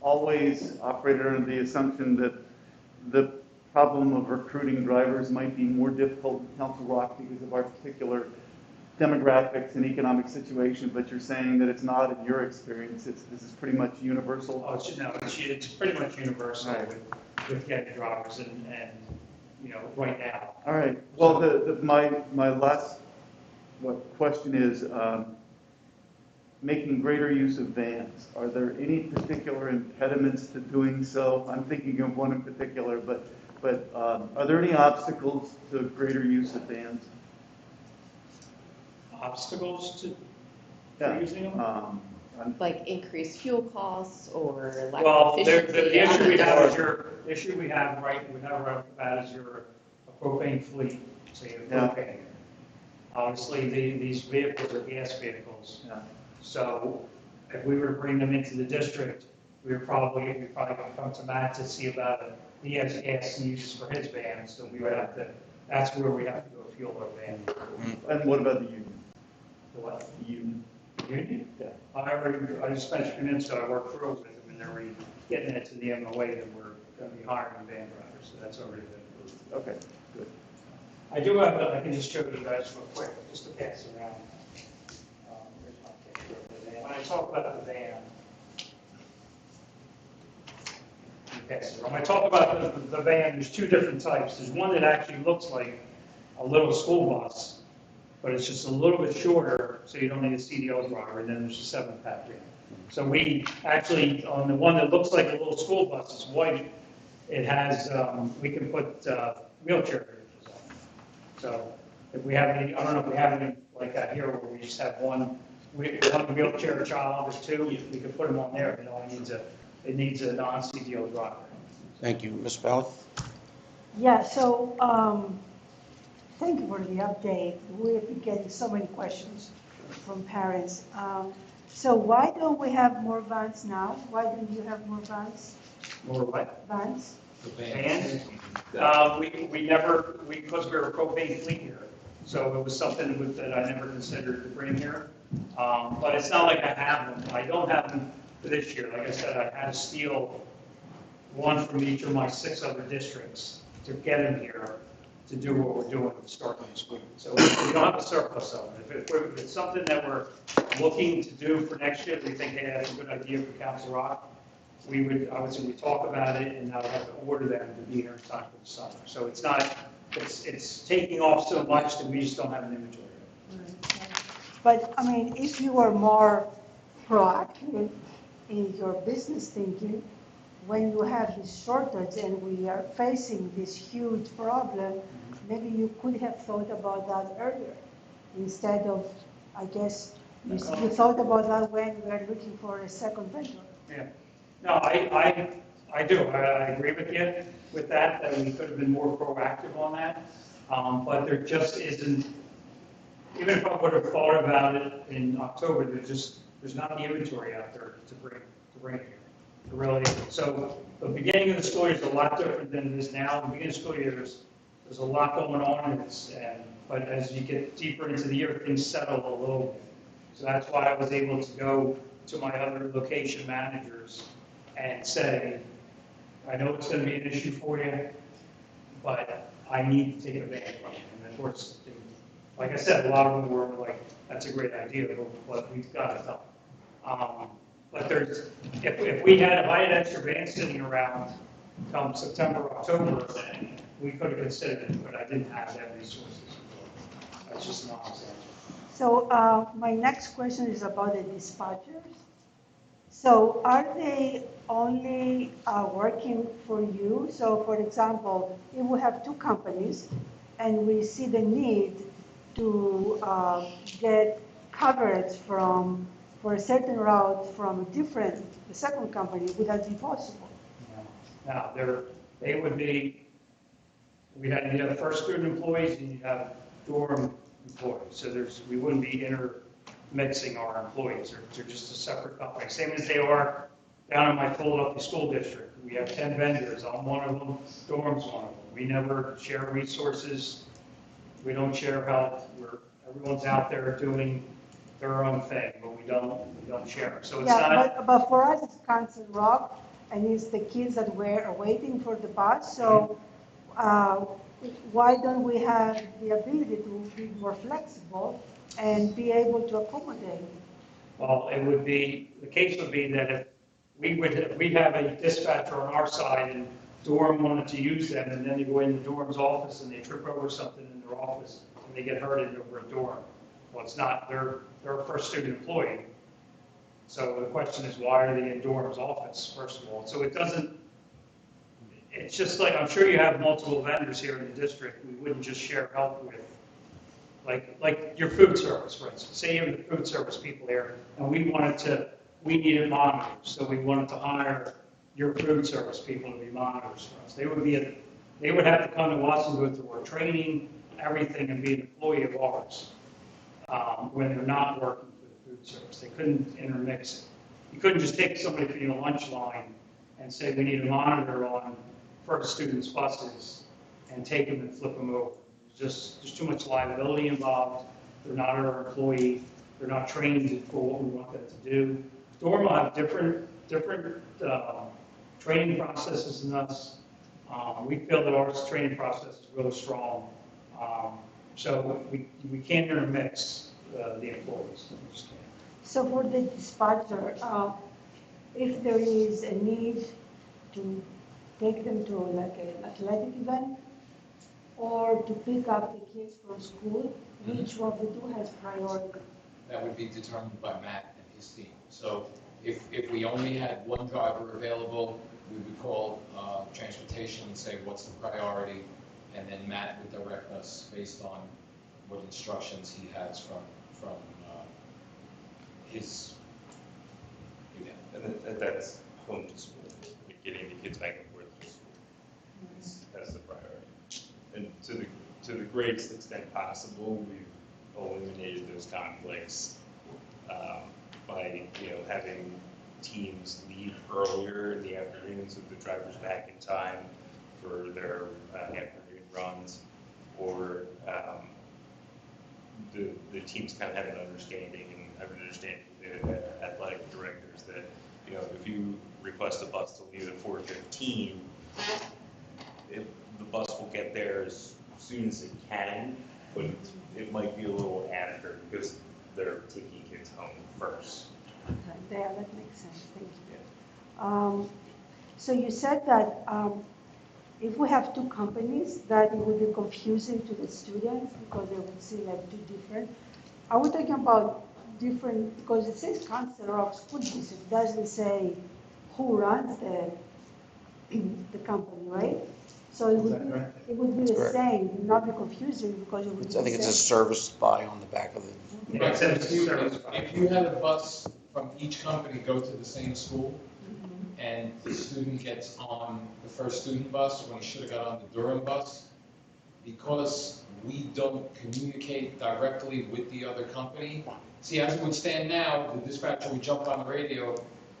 [SPEAKER 6] always operated under the assumption that the problem of recruiting drivers might be more difficult in Council Rock because of our particular demographics and economic situation, but you're saying that it's not in your experience. This is pretty much universal?
[SPEAKER 16] Oh, it's pretty much universal
[SPEAKER 6] right.
[SPEAKER 16] with getting drivers and right now.
[SPEAKER 6] All right. Well, my last question is, making greater use of vans. Are there any particular impediments to doing so? I'm thinking of one in particular, but are there any obstacles to greater use of vans?
[SPEAKER 16] Obstacles to using them?
[SPEAKER 9] Like increased fuel costs or lack
[SPEAKER 16] Well,
[SPEAKER 9] of efficiency?
[SPEAKER 16] the issue we have is your propane fleet, so you have propane. Obviously, these vehicles are gas vehicles.
[SPEAKER 6] Yeah.
[SPEAKER 16] So if we were to bring them into the district, we'd probably going to come to Matt to see about it. He has gas uses for his van, so we would have to, that's where we have to go fuel our van.
[SPEAKER 6] And what about the union?
[SPEAKER 16] The what?
[SPEAKER 6] The union.
[SPEAKER 16] Union?
[SPEAKER 6] Yeah.
[SPEAKER 16] I just spent Peninsula, I worked for with them, and they're already getting it to the MOA that we're going to be hiring van drivers, so that's already been approved.
[SPEAKER 6] Okay, good.
[SPEAKER 16] I do have, I can just show you guys real quick, just to pass it around. Here's my picture of the van. When I talk about the van, when I talk about the van, there's 2 different types. There's one that actually looks like a little school bus, but it's just a little bit shorter, so you don't need a CDL driver, and then there's a 7-pack van. So we actually, on the one that looks like a little school bus, it's white, it has, we can put wheelchair zone. So if we have any, I don't know if we have any like that here where we just have one wheelchair child or two, we could put them on there. It needs a non-CDL driver.
[SPEAKER 1] Thank you. Ms. Valley?
[SPEAKER 2] Yeah, so, thank you for the update. We've been getting so many questions from parents. So why don't we have more vans now? Why don't you have more vans?
[SPEAKER 16] More what?
[SPEAKER 2] Vans?
[SPEAKER 16] Vans? Because we were a propane fleet here, so it was something that I never considered to bring here. But it's not like I have them. I don't have them for this year. Like I said, I had to steal one from each of my 6 other districts to get them here to do what we're doing starting this week. So we don't have a surplus of them. If it's something that we're looking to do for next year, we think, hey, that's a good idea for Council Rock, we would talk about it, and I would have to order them to be here in time for the summer. So it's not, it's taking off so much that we just don't have an inventory.
[SPEAKER 2] But, I mean, if you were more proactive in your business thinking, when you have this shortage and we are facing this huge problem, maybe you could have thought about that earlier, instead of, I guess, you thought about that when we are looking for a second vendor.
[SPEAKER 16] Yeah. No, I do. I agree with you with that we could have been more proactive on that. But there just isn't, even if I would have thought about it in October, there's not the inventory out there to bring here. Really. So the beginning of the school year is a lot different than it is now. The beginning of the school year, there's a lot going on, but as you get deeper into the year, things settle a little bit. So that's why I was able to go to my other location managers and say, I know it's going to be an issue for you, but I need to take advantage of it. And of course, like I said, a lot of them were like, that's a great idea, but we've got it done. But if I had extra vans sitting around come September, October, we could have considered it, but I didn't have that resources. That's just an honest answer.
[SPEAKER 2] So my next question is about the dispatchers. So are they only working for you? So for example, if we have 2 companies and we see the need to get coverage for a certain route from the second company, would that be possible?
[SPEAKER 16] Now, they would be, you'd have first student employees and you'd have dorm employees. So we wouldn't be intermixing our employees. They're just a separate company. Same as they are down in my Philadelphia school district. We have 10 vendors. I'm one of them. Dorm's one of them. We never share resources. We don't share help. Everyone's out there doing their own thing, but we don't share. So it's not.
[SPEAKER 2] But for us, it's Council Rock, and it's the kids that are waiting for the bus. So why don't we have the ability to be more flexible and be able to accommodate?
[SPEAKER 16] Well, the case would be that if we have a dispatcher on our side and dorm wanted to use them, and then they go in the dorm's office and they trip over something in their office and they get hurted over a dorm. Well, it's not, they're a first student employee. So the question is, why are they in dorm's office, first of all? So it's just like, I'm sure you have multiple vendors here in the district. We wouldn't just share help with, like your food service, for instance. Say you have the food service people here, and we needed monitors, so we wanted to hire your food service people to be monitors for us. They would have to come to us and go through our training, everything, and be an employee of ours when they're not working for the food service. They couldn't intermix it. You couldn't just take somebody from your lunch line and say, we need a monitor on first students' buses, and take them and flip them over. There's too much liability involved. They're not our employee. They're not trained for what we want them to do. Dorm will have different training processes than us. We feel that our training process is really strong. So we can't intermix the employees.
[SPEAKER 2] So for the dispatcher, if there is a need to take them to like an athletic event or to pick up the kids from school, which one of the 2 has priority?
[SPEAKER 15] That would be determined by Matt and his team. So if we only had one driver available, we would call transportation and say, what's the priority? and then Matt would direct us based on what instructions he has from his.
[SPEAKER 14] Yeah, and that's home to school, getting the kids back and forth to school. That's the priority. And to the greatest extent possible, we've eliminated those conflicts by having teams leave earlier in the afternoon so the driver's back in time for their afternoon runs, or the teams kind of have an understanding the athletic directors that if you request a bus to leave at 4:15, the bus will get there as soon as it can, but it might be a little after because they're taking kids home first.
[SPEAKER 2] Okay, yeah, that makes sense, thank you. So you said that if we have two companies, that it would be confusing to the students because they would see like two different. Are we talking about different, because it says Counselor of School District, it doesn't say who runs the company, right? So it would be the
[SPEAKER 1] Correct.
[SPEAKER 2] same, not be confusing because it would be
[SPEAKER 1] I think
[SPEAKER 2] the
[SPEAKER 1] it's a
[SPEAKER 2] same.
[SPEAKER 1] service by on the back of it.
[SPEAKER 15] But if you had a bus from each company go to the same school, and the student gets on the first student bus when he should have got on the Durham bus, because we don't communicate directly with the other company. See, as it would stand now, the dispatcher would jump on the radio,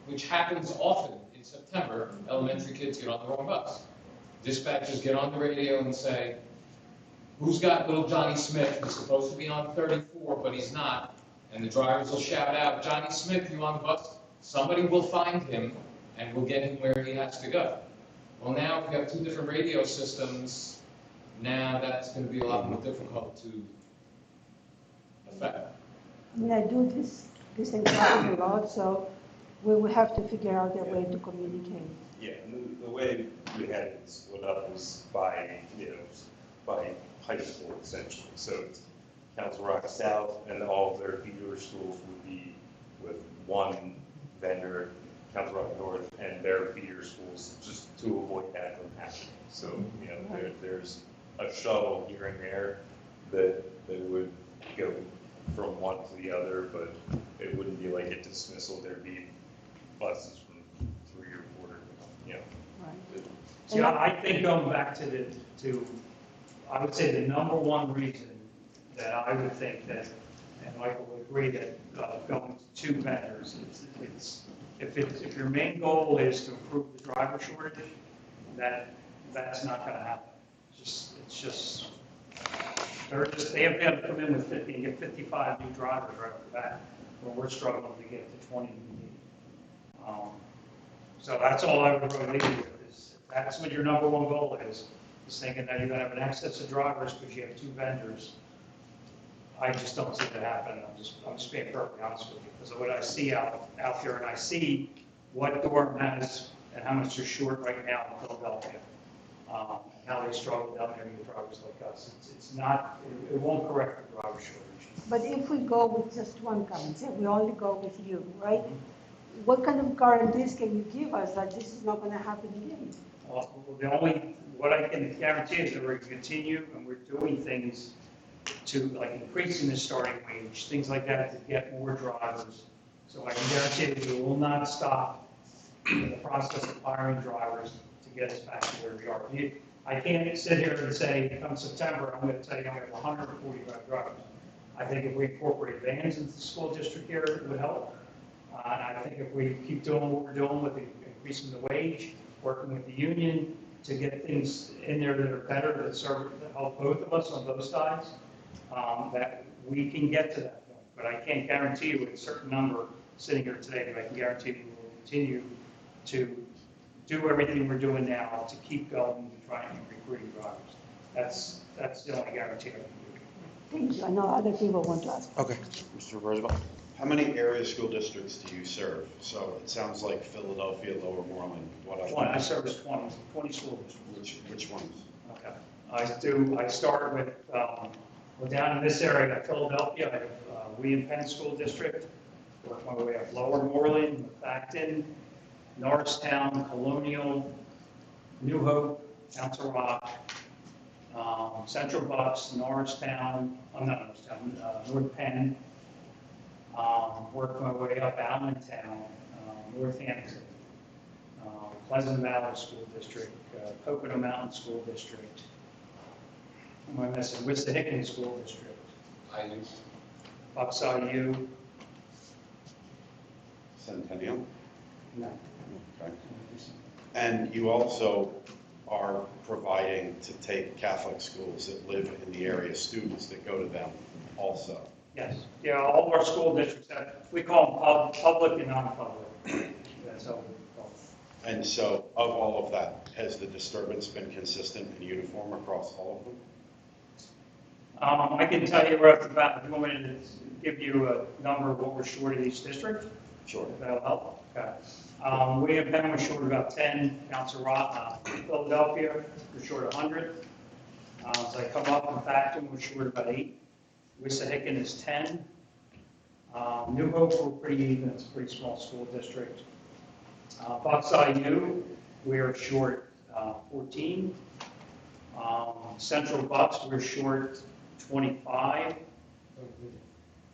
[SPEAKER 15] which happens often in September. Elementary kids get on the wrong bus. Dispatchers get on the radio and say, who's got little Johnny Smith? He's supposed to be on 34, but he's not. And the drivers will shout out, Johnny Smith, you on the bus? Somebody will find him and we'll get him where he has to go. Well, now if we have two different radio systems, now that's going to be a lot more difficult to affect.
[SPEAKER 2] I mean, I do this exactly a lot, so we will have to figure out a way to communicate.
[SPEAKER 14] Yeah, and the way we had it split up was by high school essentially. So it's Council Rock South and all of their feeder schools would be with one vendor, Council Rock North, and their feeder schools, just to avoid that from happening. So there's a shuttle here and there that would go from one to the other, but it wouldn't be like a dismissal. There'd be buses from 3 or 4,
[SPEAKER 2] Right.
[SPEAKER 16] See, I think going back to I would say the number one reason that I would think that, and Michael would agree that going to two vendors, if your main goal is to improve the driver shortage, that's not going to happen. They have to come in with 50 and get 55 new drivers right off the bat, when we're struggling to get to 20 we need. So that's all I would really leave you with is, if that's what your number one goal is thinking that you're going to have an excess of drivers because you have two vendors. I just don't see that happening. I'm just being perfectly honest with you, because of what I see out there, and I see what Durham has and how much they're short right now in Philadelphia. How they struggle down there with drivers like us. It won't correct the driver shortage.
[SPEAKER 2] But if we go with just one company, say we only go with you, right? What kind of guarantees can you give us that this is not going to happen again?
[SPEAKER 16] Well, what I can guarantee is that we're going to continue, and we're doing things to, like increasing the starting wage, things like that, to get more drivers. So I can guarantee that we will not stop in the process of hiring drivers to get us back to where we are. I can't sit here and say, come September, I'm going to tell you I'm going to have 145 drivers. I think if we incorporate vans into the school district here, it would help. And I think if we keep doing what we're doing with increasing the wage, working with the union to get things in there that are better, that help both of us on both sides, that we can get to that point. But I can't guarantee you with a certain number sitting here today, but I can guarantee you we will continue to do everything we're doing now to keep going to try and recruiting drivers. That's the only guarantee I can give you.
[SPEAKER 2] Thank you. I know other people want to ask.
[SPEAKER 1] Okay, Mr. Roosevelt.
[SPEAKER 7] How many area school districts do you serve? So it sounds like Philadelphia, Lower Moreland, what else?
[SPEAKER 16] I service 20 school districts.
[SPEAKER 7] Which ones?
[SPEAKER 16] Okay. I start with, well, down in this area, I got Philadelphia, I have William Penn School District, work my way up Lower Moreland, Acton, Norristown, Colonial, New Hope, Council Rock, Central Bucks, Norristown, North Penn, work my way up Allentown, Northampton, Pleasant Valley School District, Pocono Mountain School District. Am I missing? Wissahickon School District. Bciu.
[SPEAKER 7] Centennial?
[SPEAKER 16] No.
[SPEAKER 7] Okay. And you also are providing to take Catholic schools that live in the area, students that go to them also?
[SPEAKER 16] Yes. Yeah, all of our school districts have, we call them public and non-public. That's how we call them.
[SPEAKER 7] And so of all of that, has the disturbance been consistent and uniform across all of them?
[SPEAKER 16] I can tell you right off the bat, if you want me to give you a number of what we're short in each district?
[SPEAKER 7] Sure.
[SPEAKER 16] If that'll help. Okay. William Penn, we're short about 10. Council Rock, Philadelphia, we're short 100. As I come up in Facton, we're short about 8. Wissahickon is 10. New Hope, we're pretty even. It's a pretty small school district. Bciu, we are short 14. Central Bucks, we're short 25.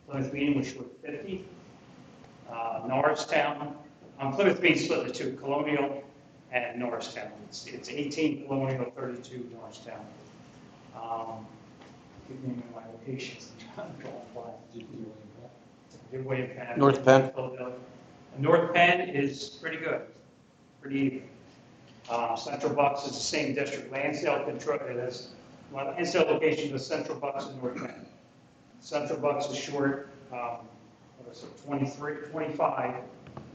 [SPEAKER 16] Plymouth Meeting, we're short 50. Norristown, Plymouth Meeting split into 2, Colonial and Norristown. It's 18 Colonial, 32 Norristown. Give me my locations. William Penn.
[SPEAKER 1] North Penn.
[SPEAKER 16] North Penn is pretty good, pretty even. Central Bucks is the same district. Lansdale control it has Lansdale location is Central Bucks and North Penn. Central Bucks is short, 23, 25.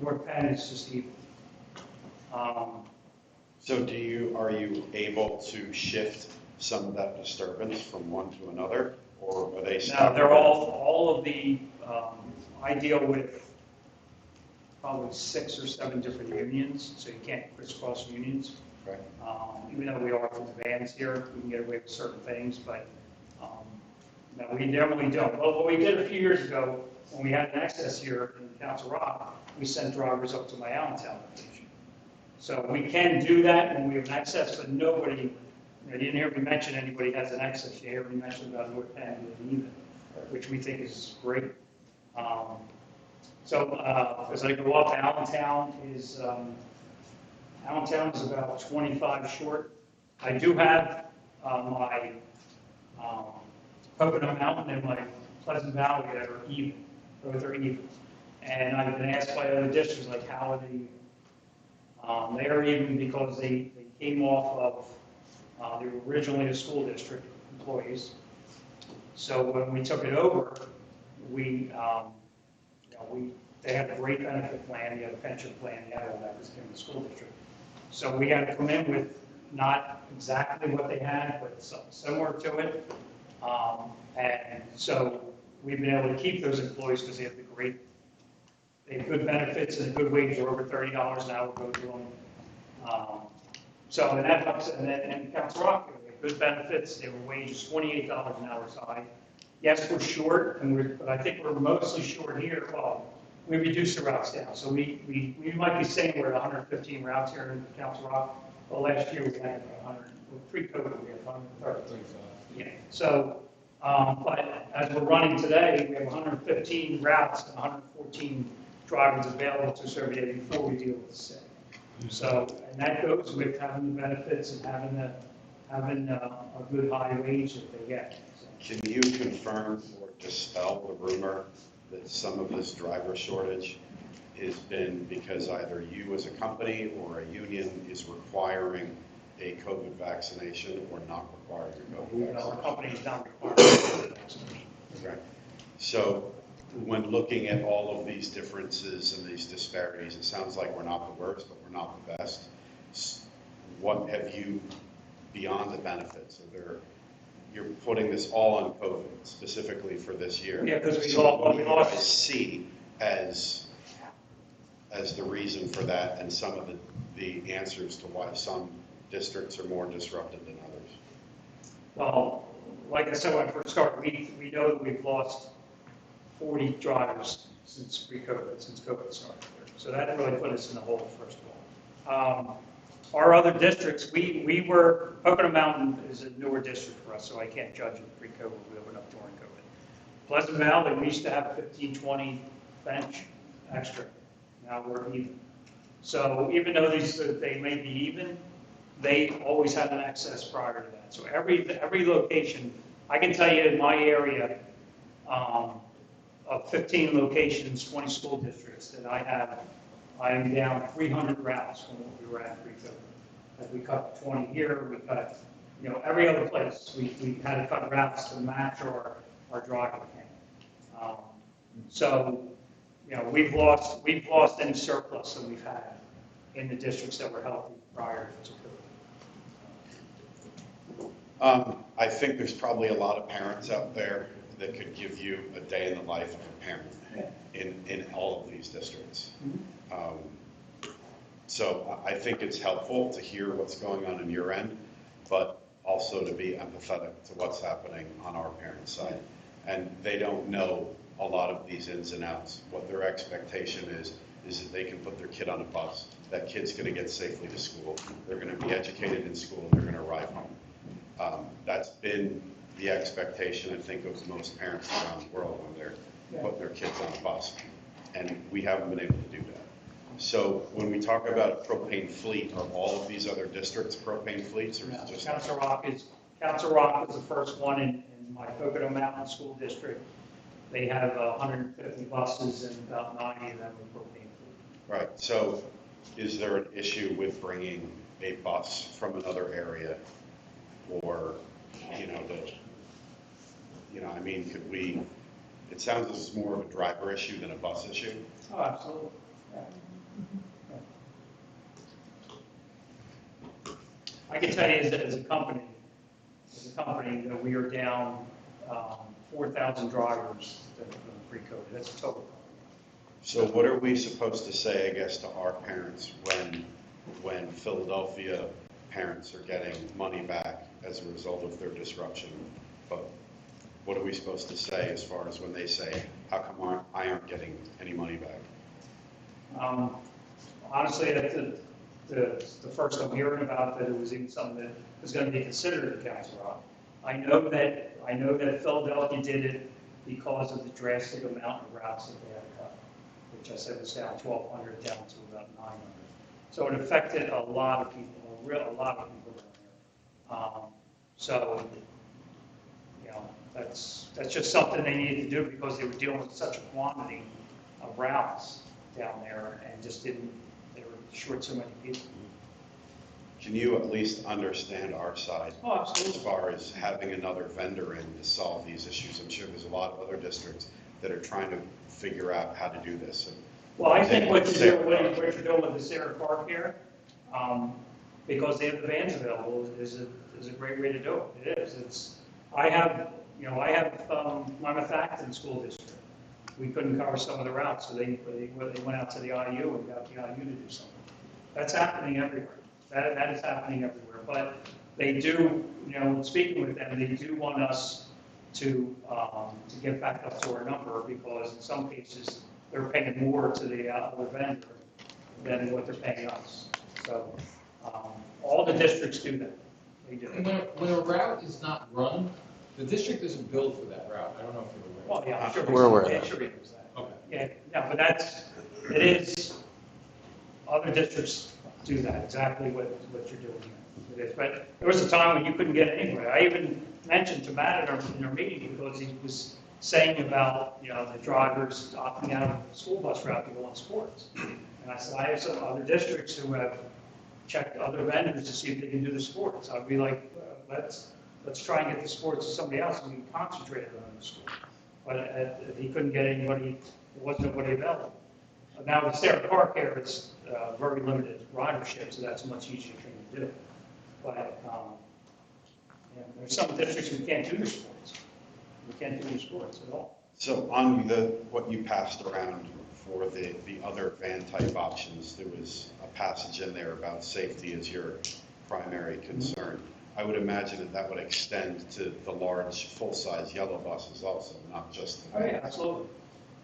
[SPEAKER 16] North Penn is just even.
[SPEAKER 7] So are you able to shift some of that disturbance from one to another, or are they stuck?
[SPEAKER 16] No, they're all of the, I deal with probably 6 or 7 different unions, so you can't crisscross unions.
[SPEAKER 7] Right.
[SPEAKER 16] Even though we are from the vans here, we can get away with certain things, but no, we generally don't. Well, what we did a few years ago, when we had an excess here in Council Rock, we sent drivers up to my Allentown location. So we can do that when we have an excess, but nobody, you didn't hear me mention anybody has an excess. You heard me mention about North Penn and even, which we think is great. As I go up, Allentown is about 25 short. I do have my Pocono Mountain and my Pleasant Valley that are even. Both are even. And I've been asked by other districts, like, how are they? They are even because they came off of, they were originally a school district employees. So when we took it over, they had a great benefit plan, they had a pension plan, they had all that was in the school district. So we had to come in with not exactly what they had, but something similar to it. And so we've been able to keep those employees because they have they have good benefits and good wages, or over $30 an hour go to them. And that helps, and Council Rock, they have good benefits, their wages $28 an hour side. Yes, we're short, but I think we're mostly short here. Well, we reduced the routes down. So we might be saying we're at 115 routes here in Council Rock. Well, last year we had 100, pre-COVID we had 130. Yeah. So, but as we're running today, we have 115 routes and 114 drivers available to serve the day before we deal with the sick. So, and that goes with having the benefits and having a good high wage that they get. So.
[SPEAKER 7] Can you confirm or dispel the rumor that some of this driver shortage has been because either you as a company or a union is requiring a COVID vaccination or not requiring a COVID vaccination?
[SPEAKER 16] Our company is not requiring a COVID vaccination.
[SPEAKER 7] Okay. So when looking at all of these differences and these disparities, it sounds like we're not the worst, but we're not the best. What have you, beyond the benefits, you're putting this all on COVID specifically for this year.
[SPEAKER 16] Yeah, because we
[SPEAKER 7] what do you
[SPEAKER 16] lost.
[SPEAKER 7] guys see as the reason for that, and some of the answers to why some districts are more disrupted than others?
[SPEAKER 16] Well, like I said when I first started, we know that we've lost 40 drivers since pre-COVID, since COVID started. So that really put us in the hole, first of all. Our other districts, we were, Pocono Mountain is a newer district for us, so I can't judge it pre-COVID, we opened up during COVID. Pleasant Valley, we used to have 15, 20 bench extra, now we're even. So even though they may be even, they always had an excess prior to that. So every location, I can tell you in my area, of 15 locations, 20 school districts that I am down 300 routes from what we were at pre-COVID. Like we cut 20 here, we cut, every other place, we had to cut routes to match our driver count. So, we've lost any surplus that we've had in the districts that were healthy prior to COVID.
[SPEAKER 7] I think there's probably a lot of parents out there that could give you a day in the life of a parent in all of these districts. So I think it's helpful to hear what's going on your end, but also to be empathetic to what's happening on our parents' side. And they don't know a lot of these ins and outs. What their expectation is that they can put their kid on a bus. That kid's going to get safely to school. They're going to be educated in school. They're going to arrive home. That's been the expectation, I think, of most parents around the world when they're putting their kids on a bus. And we haven't been able to do that. So when we talk about a propane fleet, are all of these other districts propane fleets, or is it just?
[SPEAKER 16] Council Rock is the first one in my Pocono Mountain School District. They have 150 buses and about 90 of them are propane fleet.
[SPEAKER 7] Right. So is there an issue with bringing a bus from another area, or I mean, could we? It sounds as more of a driver issue than a bus issue.
[SPEAKER 16] Oh, absolutely. Yeah. I can tell you as a company, that we are down 4,000 drivers pre-COVID. That's total.
[SPEAKER 7] So what are we supposed to say, I guess, to our parents when Philadelphia parents are getting money back as a result of their disruption? But what are we supposed to say as far as when they say, how come I aren't getting any money back?
[SPEAKER 16] Honestly, that's the first I'm hearing about that it was even something that was going to be considered at Council Rock. I know that Philadelphia did it because of the drastic amount of routes that they had to cut, which I said was down 1,200 down to about 900. So it affected a lot of people, a lot of people down there. So, that's just something they needed to do because they were dealing with such a quantity of routes down there and just they were short so many people.
[SPEAKER 7] Can you at least understand our side?
[SPEAKER 16] Oh, absolutely.
[SPEAKER 7] As far as having another vendor in to solve these issues? I'm sure there's a lot of other districts that are trying to figure out how to do this.
[SPEAKER 16] Well, I think what you're doing with the Sarah Park here, because they have the vans available, is a great way to do it. It is. I have Plymouth Acton School District. We couldn't cover some of the routes, so they went out to the IU and got the IU to do something. That's happening everywhere. That is happening everywhere. But they do, speaking with them, they do want us to get back up to our number because in some cases they're paying more to the other vendor than what they're paying us. So all the districts do that. They do.
[SPEAKER 15] And when a route is not run, the district isn't billed for that route. I don't know if you're aware.
[SPEAKER 16] Well, yeah, I'm sure.
[SPEAKER 1] We're aware of that.
[SPEAKER 16] Sure he knows that.
[SPEAKER 15] Okay.
[SPEAKER 16] Yeah, no, but it is, other districts do that, exactly what you're doing here. It is, but there was a time when you couldn't get anywhere. I even mentioned to Matt in our meeting because he was saying about, the drivers opting out of the school bus route to go on sports. And I said, I have some other districts who have checked other vendors to see if they can do the sports. I'd be like, let's try and get the sports to somebody else and we can concentrate on the sport. But he couldn't get anybody, there wasn't nobody available. Now with Sarah Park here, it's very limited ridership, so that's a much easier thing to do. But there's some districts who can't do their sports. We can't do their sports at all.
[SPEAKER 7] So on what you passed around for the other van type options, there was a passage in there about safety as your primary concern. I would imagine that would extend to the large full-size yellow buses also, not just the vans.
[SPEAKER 16] Oh, yeah, absolutely.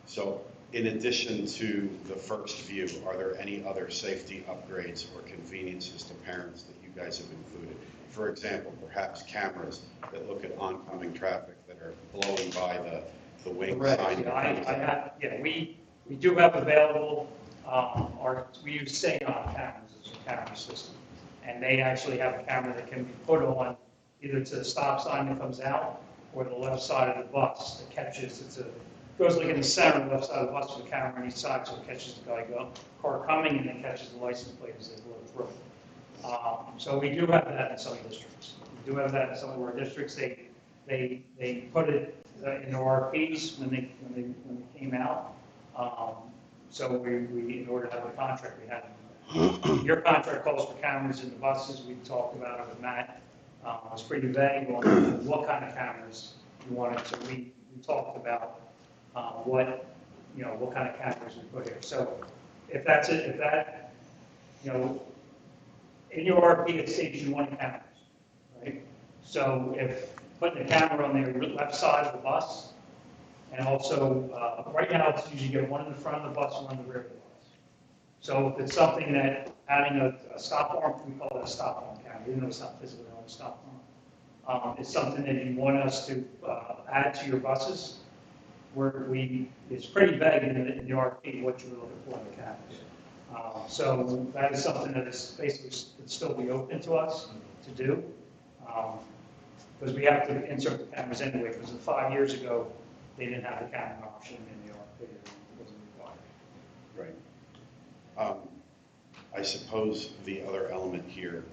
[SPEAKER 7] So in addition to the first view, are there any other safety upgrades or conveniences to parents that you guys have included? For example, perhaps cameras that look at oncoming traffic that are blowing by the wing sign.
[SPEAKER 16] We do have available, we use Say-On cameras as a camera system. And they actually have a camera that can be put on either to the stop sign that comes out or the left side of the bus that catches, goes like in the center of the left side of the bus with a camera on each side, so it catches the car coming and then catches the license plate as they blow through. So we do have that in some districts. We do have that in some of our districts. They put it in RFPs when they came out. So we in order to have a contract, we had your contract calls for cameras in the buses. We talked about it with Matt. It was pretty vague on what kind of cameras you wanted. So we talked about what kind of cameras we put here. So if that in your RFP it states you want cameras, right? So if putting a camera on the left side of the bus, and also right now it's usually get one in the front of the bus and one in the rear of the bus. So if it's something that adding a stop arm, we call it a stop arm camera, even though it's not physically on a stop arm. It's something that you want us to add to your buses, where it's pretty vague in the RFP what you're looking for in the cameras. So that is something that is basically could still be open to us to do, because we have to insert the cameras anyway, because 5 years ago, they didn't have the camera option in the RFP, it wasn't required.
[SPEAKER 7] Right. I suppose the other element here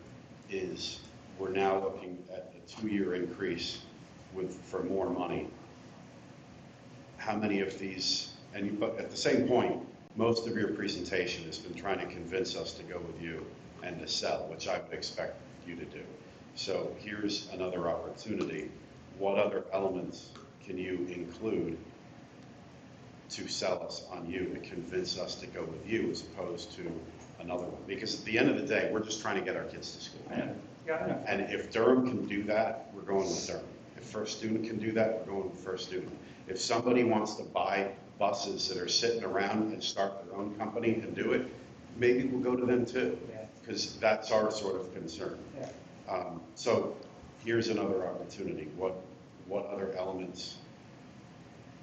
[SPEAKER 7] is we're now looking at a 2-year increase for more money. How many of these, but at the same point, most of your presentation has been trying to convince us to go with you and to sell, which I would expect you to do. So here's another opportunity. What other elements can you include to sell us on you, to convince us to go with you as opposed to another one? Because at the end of the day, we're just trying to get our kids to school. And if Durham can do that, we're going with Durham. If First Student can do that, we're going with First Student. If somebody wants to buy buses that are sitting around and start their own company and do it, maybe we'll go to them too, because that's our sort of concern. So here's another opportunity. What other elements?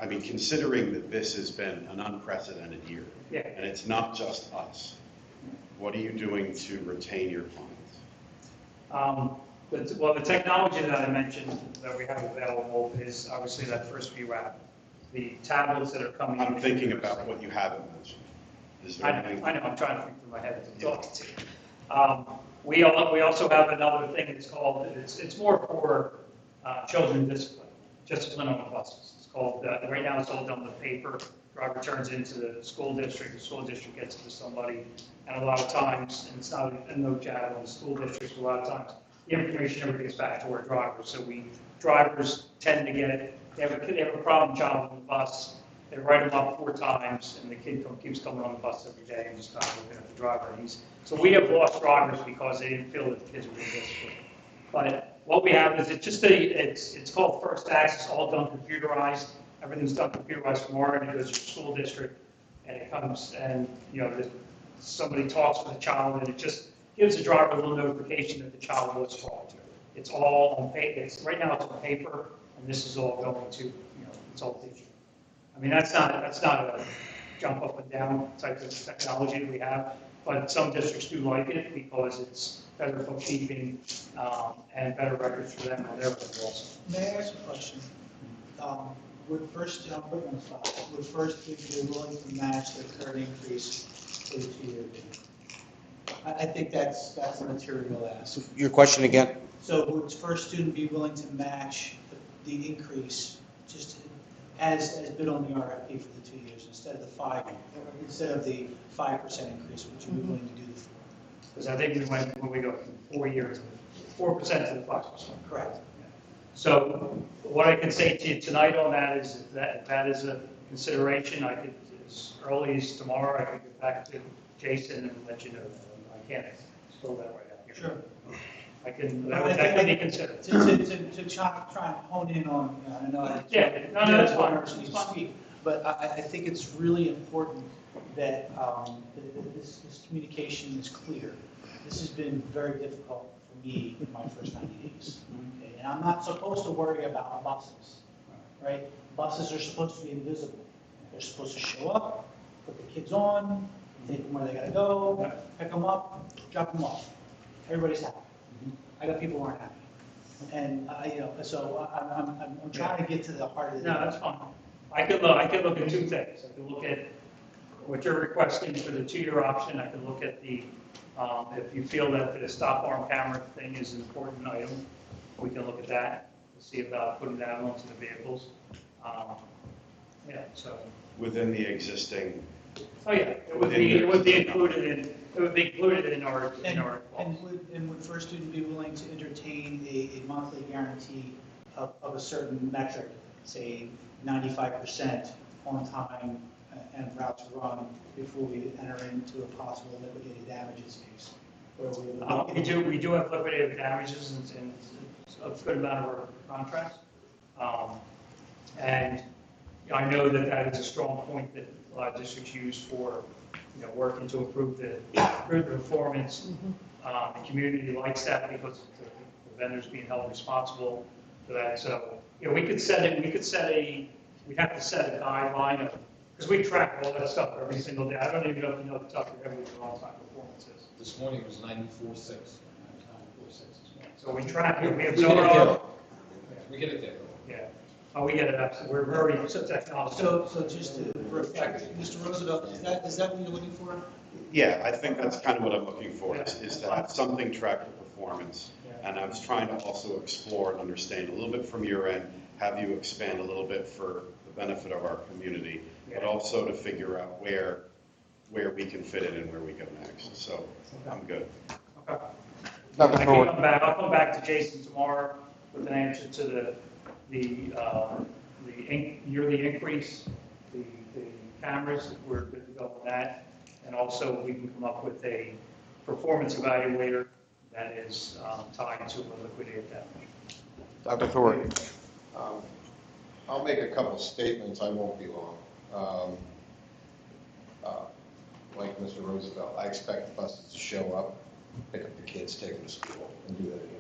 [SPEAKER 7] I mean, considering that this has been an unprecedented year, and it's not just us, what are you doing to retain your clients?
[SPEAKER 16] Well, the technology that I mentioned that we have available is obviously that First View app. The tablets that are coming.
[SPEAKER 7] I'm thinking about what you haven't mentioned. Is there anything?
[SPEAKER 16] I know, I'm trying to think through my head as I'm talking to you. We also have another thing that's called, it's more for children discipline on the buses. It's called, right now it's all done with paper. Driver turns into the school district gets it to somebody, and a lot of times, and it's not a no jab on the school districts, a lot of times the information never gets back to our drivers. So drivers tend to get it. They have a problem child on the bus. They write them up 4 times, and the kid keeps coming on the bus every day and just not looking at the driver. So we have lost drivers because they didn't feel that the kids were being disciplined. But what we have is it's called First Access, all done computerized. Everything's done computerized from our end. It goes to the school district, and it comes and somebody talks with the child, and it just gives the driver a little notification that the child was talked to. It's all on paper. Right now it's on paper, and this is all going to it's all digital. I mean that's not a jump up and down type of technology that we have, but some districts do like it because it's better bookkeeping and better records for them on their end also.
[SPEAKER 5] May I ask a question? Would First, I'm putting on the spot, would First be willing to match the current increase for the 2-year deal? I think that's a material ask.
[SPEAKER 1] Your question again?
[SPEAKER 5] So would First Student be willing to match the increase just as bid on the RFP for the 2 years instead of the 5 increase, which you were willing to do the 4?
[SPEAKER 16] Because I think when we go from 4 years, 4% to the 5%.
[SPEAKER 5] Correct.
[SPEAKER 16] So what I can say to you tonight on that is that is a consideration. I could, as early as tomorrow, I could get back to Jason and let you know. I can't spill that right out here.
[SPEAKER 5] Sure.
[SPEAKER 16] I can, that can be considered.
[SPEAKER 5] To try and hone in on, I know.
[SPEAKER 16] Yeah, no, that's fine.
[SPEAKER 5] Speak, but I think it's really important that this communication is clear. This has been very difficult for me in my first 90 days. Okay? And I'm not supposed to worry about buses, right? Buses are supposed to be invisible. They're supposed to show up, put the kids on, take them where they gotta go, pick them up, drop them off. Everybody's happy. I got people who aren't happy. And, so I'm trying to get to the heart of it.
[SPEAKER 16] No, that's fine. I could look at two things. I could look at what you're requesting for the 2-year option. I could look at the, if you feel that the stop arm camera thing is an important item, we can look at that, see about putting that onto the vehicles. Yeah, so.
[SPEAKER 7] Within the existing.
[SPEAKER 16] Oh, yeah, it would be included in our.
[SPEAKER 5] And would First Student be willing to entertain a monthly guarantee of a certain metric, say 95% on time and route to run before we enter into a possible liquidated damages case?
[SPEAKER 16] We do have liquidated damages in a good amount of our contracts. And I know that is a strong point that a lot of districts use for, working to improve the performance. The community likes that because the vendors being held responsible for that. So, we'd have to set a guideline of, because we track all that stuff every single day. I don't even know if you know the top of your head what your on-time performance is.
[SPEAKER 15] This morning was 94.6.
[SPEAKER 16] So we track it. We
[SPEAKER 15] We
[SPEAKER 16] absorb.
[SPEAKER 15] get it there.
[SPEAKER 16] Yeah. Oh, we get it. Absolutely. We're very technology.
[SPEAKER 5] So just to reflect, Mr. Roosevelt, is that what you're looking for?
[SPEAKER 7] Yeah, I think that's kind of what I'm looking for, is to have something track the performance. And I was trying to also explore and understand a little bit from your end, have you expand a little bit for the benefit of our community, but also to figure out where we can fit it and where we go next. So I'm good.
[SPEAKER 16] Okay. I'll come back to Jason tomorrow with an answer to the yearly increase, the cameras. We're good to go with that. And also we can come up with a performance evaluator that is tied to a liquidated damage.
[SPEAKER 1] Dr. Thornton.
[SPEAKER 8] I'll make a couple statements, I won't be long. Like Mr. Roosevelt, I expect buses to show up, pick up the kids, take them to school, and do that again.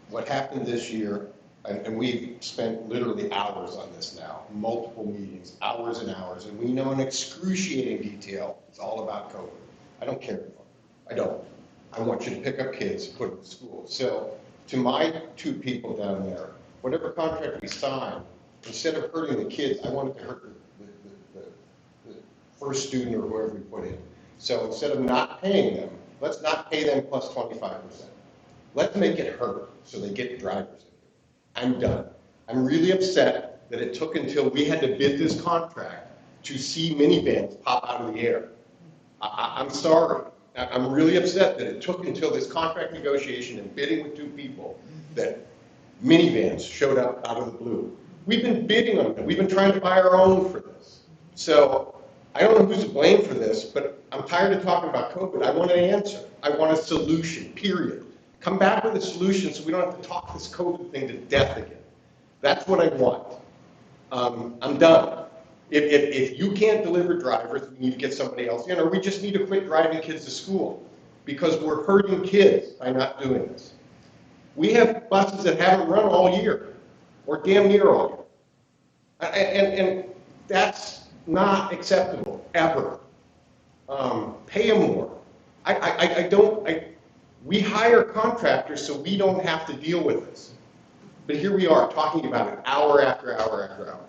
[SPEAKER 8] What happened this year, and we've spent literally hours on this now, multiple meetings, hours and hours, and we know in excruciating detail, it's all about COVID. I don't care anymore. I don't. I want you to pick up kids, put them to school. So to my 2 people down there, whatever contract we sign, instead of hurting the kids, I want it to hurt the first student or whoever we put in. So instead of not paying them, let's not pay them plus 25%. Let's make it hurt so they get drivers in here. I'm done. I'm really upset that it took until we had to bid this contract to see minivans pop out of the air. I'm sorry. I'm really upset that it took until this contract negotiation and bidding with 2 people that minivans showed up out of the blue. We've been bidding on them. We've been trying to buy our own for this. So I don't know who's to blame for this, but I'm tired of talking about COVID. I want an answer. I want a solution, period. Come back with a solution so we don't have to talk this COVID thing to death again. That's what I want. I'm done. If you can't deliver drivers, we need to get somebody else in, or we just need to quit driving kids to school because we're hurting kids by not doing this. We have buses that haven't run all year, or damn near all year. And that's not acceptable, ever. Pay them more. We hire contractors so we don't have to deal with this. But here we are talking about it hour after hour after hour.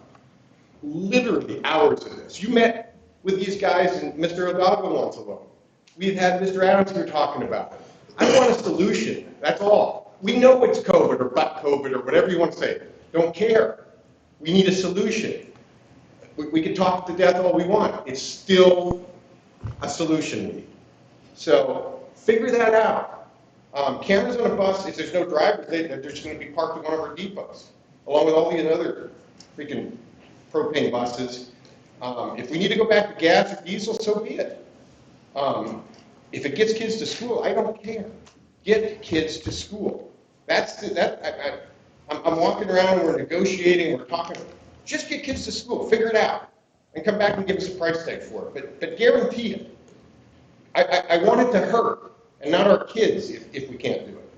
[SPEAKER 8] Literally hours of this. You met with these guys and Mr. Hidalgo once alone. We've had Mr. Adams here talking about it. I want a solution, that's all. We know it's COVID or but COVID or whatever you want to say. Don't care. We need a solution. We can talk to death all we want. It's still a solution we need. So figure that out. Cameras on a bus, if there's no drivers, they're just going to be parked at one of our depots, along with all the other freaking propane buses. If we need to go back to gas or diesel, so be it. If it gets kids to school, I don't care. Get kids to school. I'm walking around, we're negotiating, we're talking. Just get kids to school, figure it out, and come back and give us a price tag for it. But guarantee it. I want it to hurt, and not our kids if we can't do it.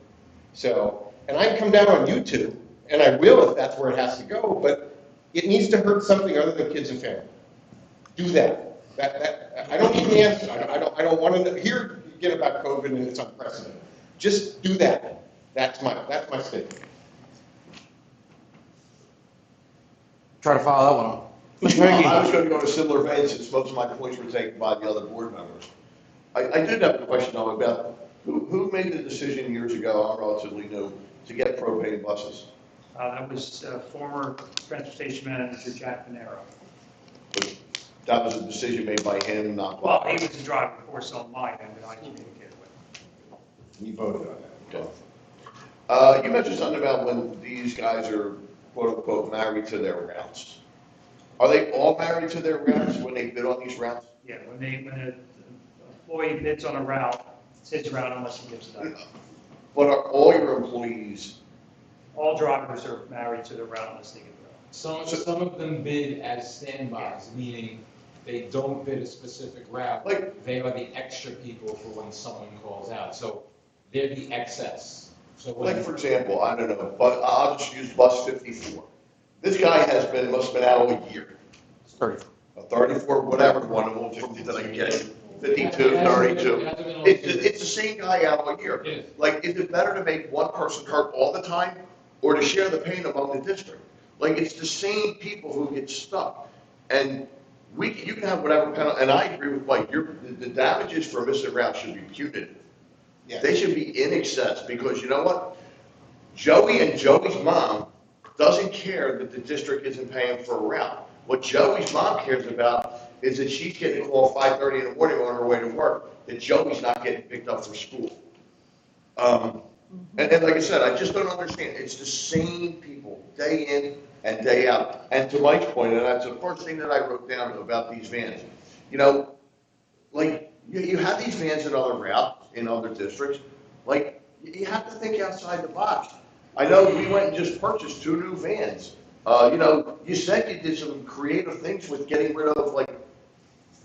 [SPEAKER 8] So, and I can come down on YouTube, and I will if that's where it has to go, but it needs to hurt something other than kids and family. Do that. I don't need the answer. I don't want to hear again about COVID and it's unprecedented. Just do that. That's my statement.
[SPEAKER 1] Try to follow that one up. Mr.
[SPEAKER 11] Well,
[SPEAKER 1] Hickey?
[SPEAKER 11] I was going to go to similar vein since most of my points were taken by the other board members. I did have a question though about who made the decision years ago, I'm relatively new, to get propane buses?
[SPEAKER 16] That was former transportation manager Jack Panero.
[SPEAKER 11] That was a decision made by him, not by...
[SPEAKER 16] Well, he was the driving force on my end that I communicated with.
[SPEAKER 8] We voted on that.
[SPEAKER 11] Okay. You mentioned something about when these guys are quote unquote married to their routes. Are they all married to their routes when they bid on these routes?
[SPEAKER 16] Yeah, when an employee bids on a route, it's his route unless he gives it up.
[SPEAKER 11] But are all your employees...
[SPEAKER 16] All drivers are married to the route unless they give it up.
[SPEAKER 15] Some of them bid as standbys, meaning they don't bid a specific route.
[SPEAKER 11] Like,
[SPEAKER 15] they are the extra people for when someone calls out. So they're the excess. So when,
[SPEAKER 11] like for example, I don't know, but I'll just use bus 54. This guy must have been out all year.
[SPEAKER 1] 34.
[SPEAKER 11] 34, whatever one of them that I get, 52, 32. It's the same guy out all year. Like, is it better to make one person hurt all the time or to share the pain among the district? Like, it's the same people who get stuck. And you can have whatever penalty, and I agree with Mike, the damages for missing routes should be punitive.
[SPEAKER 8] Yeah.
[SPEAKER 11] They should be in excess because you know what? Joey and Joey's mom doesn't care that the district isn't paying for a route. What Joey's mom cares about is that she's getting a call 5:30 in the morning on her way to work, that Joey's not getting picked up for school. And like I said, I just don't understand. It's the same people, day in and day out. And to Mike's point, and that's the first thing that I wrote down about these vans. You know, like, you have these vans in other routes, in other districts. Like, you have to think outside the box. I know we went and just purchased 2 new vans. You know, you said you did some creative things with getting rid of, like,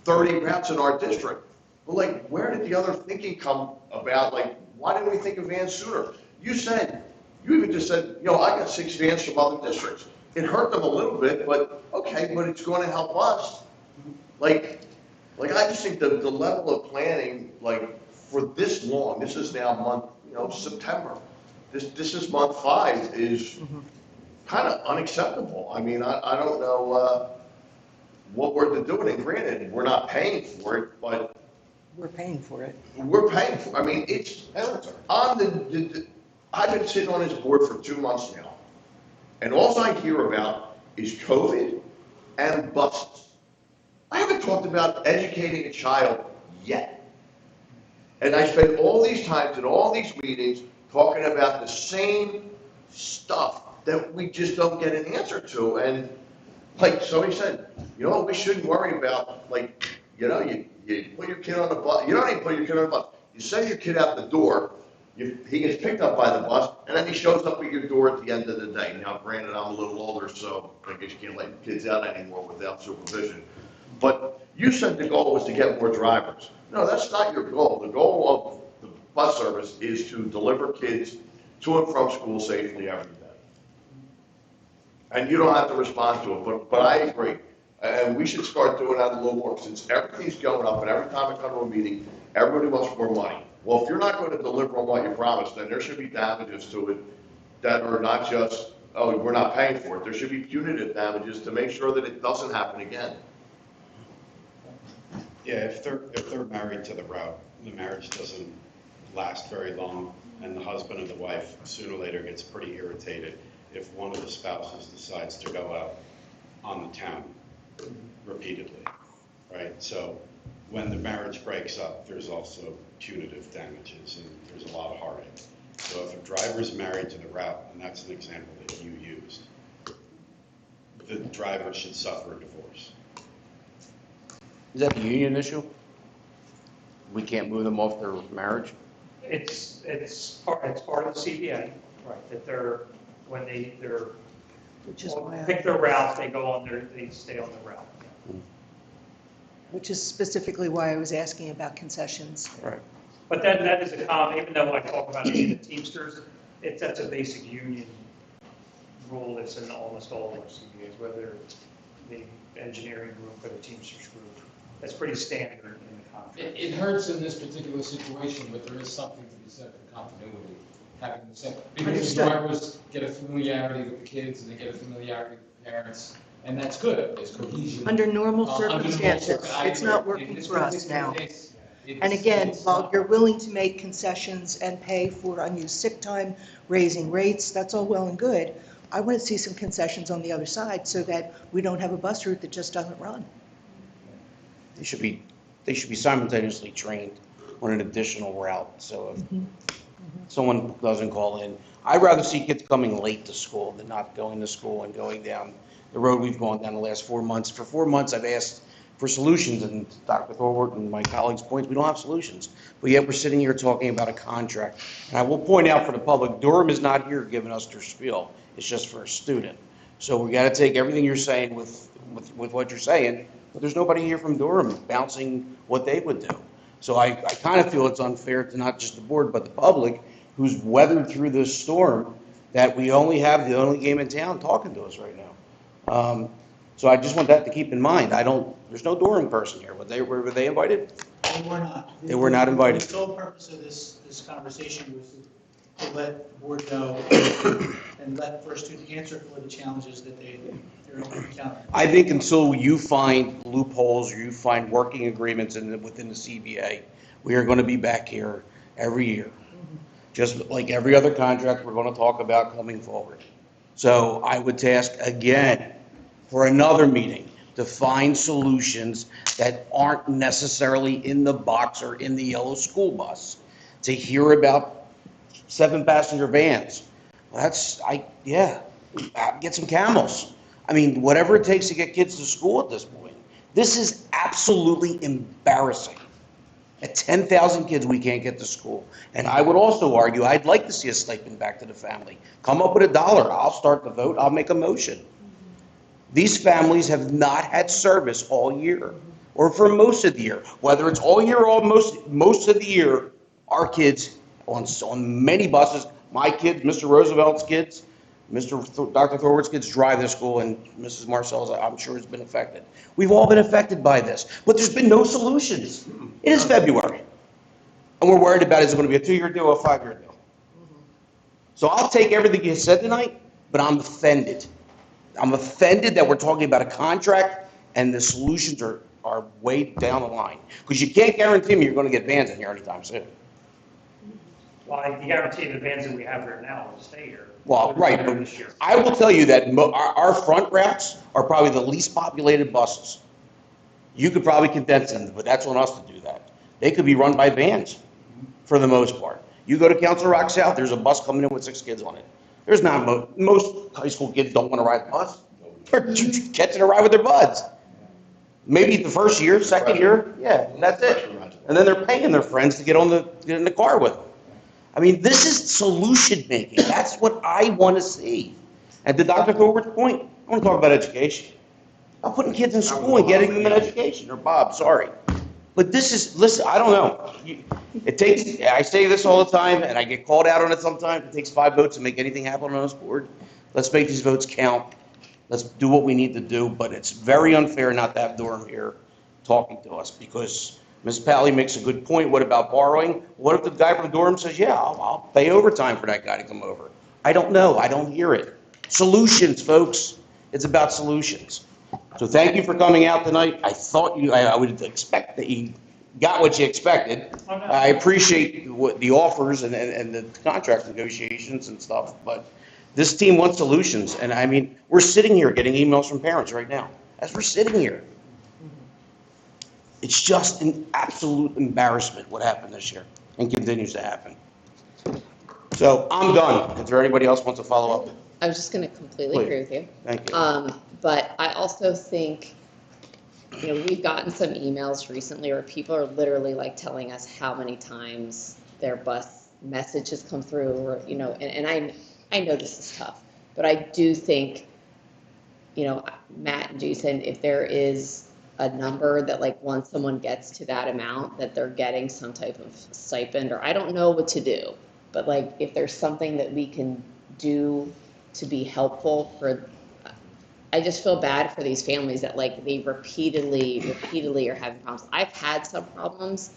[SPEAKER 11] 30 routes in our district. But, like, where did the other thinking come about? Like, why didn't we think of vans sooner? You even just said, you know, I got 6 vans from other districts. It hurt them a little bit, but okay, but it's going to help us. Like I just think the level of planning, like, for this long, this is now month, you know, September. This is month 5 is kind of unacceptable. I mean, I don't know what we're doing. And granted, we're not paying for it, but
[SPEAKER 13] We're paying for it.
[SPEAKER 11] we're paying for. I mean, it's on I've been sitting on this board for 2 months now, and all I hear about is COVID and buses. I haven't talked about educating a child yet. And I spend all these times in all these meetings talking about the same stuff that we just don't get an answer to. And like somebody said, you know, we shouldn't worry about, like, you know, you put your kid on the bus. You don't even put your kid on the bus. You send your kid out the door. He gets picked up by the bus, and then he shows up at your door at the end of the day. Now, granted, I'm a little older, so I guess you can't let kids out anymore without supervision. But you said the goal was to get more drivers. No, that's not your goal. The goal of the bus service is to deliver kids to and from school safely every day. And you don't have to respond to it, but I agree. And we should start doing that a little more, since everything's going up, and every time I come to a meeting, everybody wants more money. Well, if you're not going to deliver on what you promised, then there should be damages to it that are not just, oh, we're not paying for it. There should be punitive damages to make sure that it doesn't happen again.
[SPEAKER 7] Yeah, if they're married to the route, the marriage doesn't last very long, and the husband or the wife sooner or later gets pretty irritated if one of the spouses decides to go out on the town repeatedly, right? So when the marriage breaks up, there's also punitive damages, and there's a lot of heartache. So if a driver's married to the route, and that's an example that you used, the driver should suffer a divorce.
[SPEAKER 1] Is that a union issue? We can't move them off their marriage?
[SPEAKER 16] It's part of the CBA, right, that they're
[SPEAKER 13] Which is
[SPEAKER 16] Well,
[SPEAKER 13] why
[SPEAKER 16] pick their routes, they go on they stay on the route.
[SPEAKER 13] which is specifically why I was asking about concessions.
[SPEAKER 1] Right.
[SPEAKER 16] But then that is a common, even though I talk about it in the Teamsters, that's a basic union rule that's in almost all of our CBAs, whether the engineering group or the Teamsters group. That's pretty standard in the contract.
[SPEAKER 15] It hurts in this particular situation, but there is something to be said for continuity, having the same, because the
[SPEAKER 13] Understood.
[SPEAKER 15] drivers get a familiarity with the kids, and they get a familiarity with the parents, and that's good, there's cohesion.
[SPEAKER 13] Under normal
[SPEAKER 15] Under normal
[SPEAKER 13] circumstances,
[SPEAKER 15] I
[SPEAKER 13] it's
[SPEAKER 15] agree.
[SPEAKER 13] not
[SPEAKER 15] In
[SPEAKER 13] working
[SPEAKER 15] this
[SPEAKER 13] for us
[SPEAKER 15] particular
[SPEAKER 13] now.
[SPEAKER 15] case,
[SPEAKER 13] And again,
[SPEAKER 15] it's
[SPEAKER 13] while
[SPEAKER 15] not.
[SPEAKER 13] you're willing to make concessions and pay for unused sick time, raising rates, that's all well and good. I want to see some concessions on the other side so that we don't have a bus route that just doesn't run.
[SPEAKER 1] They should be simultaneously trained on an additional route, so if someone doesn't call in. I'd rather see kids coming late to school than not going to school and going down the road we've gone down the last 4 months. For 4 months, I've asked for solutions, and Dr. Thorwart and my colleagues' points, we don't have solutions. But yet we're sitting here talking about a contract. And I will point out for the public, Durham is not here giving us their spiel. It's just for a student. So we got to take everything you're saying with what you're saying, but there's nobody here from Durham bouncing what they would do. So I kind of feel it's unfair to not just the board, but the public, who's weathered through this storm, that we only have the only game in town talking to us right now. So I just want that to keep in mind. There's no Durham person here. Were they invited?
[SPEAKER 5] They were not.
[SPEAKER 1] They were not invited.
[SPEAKER 5] The sole purpose of this conversation was to let the board know and let First Student answer for the challenges that they're encountering.
[SPEAKER 1] I think until you find loopholes or you find working agreements within the CBA, we are going to be back here every year. Just like every other contract we're going to talk about coming forward. So I would task again for another meeting to find solutions that aren't necessarily in the box or in the yellow school bus. To hear about 7-passenger vans. Well, get some camels. I mean, whatever it takes to get kids to school at this point. This is absolutely embarrassing. At 10,000 kids, we can't get to school. And I would also argue, I'd like to see a stipend back to the family. Come up with $1. I'll start the vote. I'll make a motion. These families have not had service all year, or for most of the year. Whether it's all year or most of the year, our kids on many buses, my kids, Mr. Roosevelt's kids, Dr. Thorwart's kids drive to school, and Mrs. Marcel's, I'm sure, has been affected. We've all been affected by this, but there's been no solutions. It is February, and we're worried about is it going to be a 2-year deal or a 5-year deal? So I'll take everything you said tonight, but I'm offended. I'm offended that we're talking about a contract and the solutions are way down the line. Because you can't guarantee me you're going to get vans in here anytime soon.
[SPEAKER 16] Well, I can guarantee the vans that we have right now will stay here.
[SPEAKER 1] Well, right, but
[SPEAKER 16] This year.
[SPEAKER 1] I will tell you that our front routes are probably the least populated buses. You could probably condense them, but that's on us to do that. They could be run by vans for the most part. You go to Council Rock South, there's a bus coming in with 6 kids on it. There's not most high school kids don't want to ride the bus. They're catching a ride with their buds. Maybe the first year, second year, yeah, that's it. And then they're paying their friends to get in the car with them. I mean, this is solution making. That's what I want to see. And to Dr. Thorwart's point, I want to talk about education. I'm putting kids in school and getting them an education. Or Bob, sorry. But this is, listen, I don't know. I say this all the time, and I get called out on it sometimes. It takes 5 votes to make anything happen on this board. Let's make these votes count. Let's do what we need to do, but it's very unfair not to have Durham here talking to us, because Ms. Pally makes a good point. What about borrowing? What if the guy from Durham says, yeah, I'll pay overtime for that guy to come over? I don't know. I don't hear it. Solutions, folks. It's about solutions. So thank you for coming out tonight. I thought I would expect that you got what you expected. I appreciate the offers and the contract negotiations and stuff, but this team wants solutions. And I mean, we're sitting here getting emails from parents right now as we're sitting here. It's just an absolute embarrassment what happened this year and continues to happen. So I'm done. If there anybody else wants to follow up.
[SPEAKER 9] I was just going to completely agree with you.
[SPEAKER 1] Thank you.
[SPEAKER 9] But I also think, we've gotten some emails recently where people are literally like telling us how many times their bus message has come through, or, and I know this is tough, but I do think Matt and Jason, if there is a number that like once someone gets to that amount, that they're getting some type of stipend, or I don't know what to do, but like if there's something that we can do to be helpful I just feel bad for these families that like they repeatedly are having problems. I've had some problems,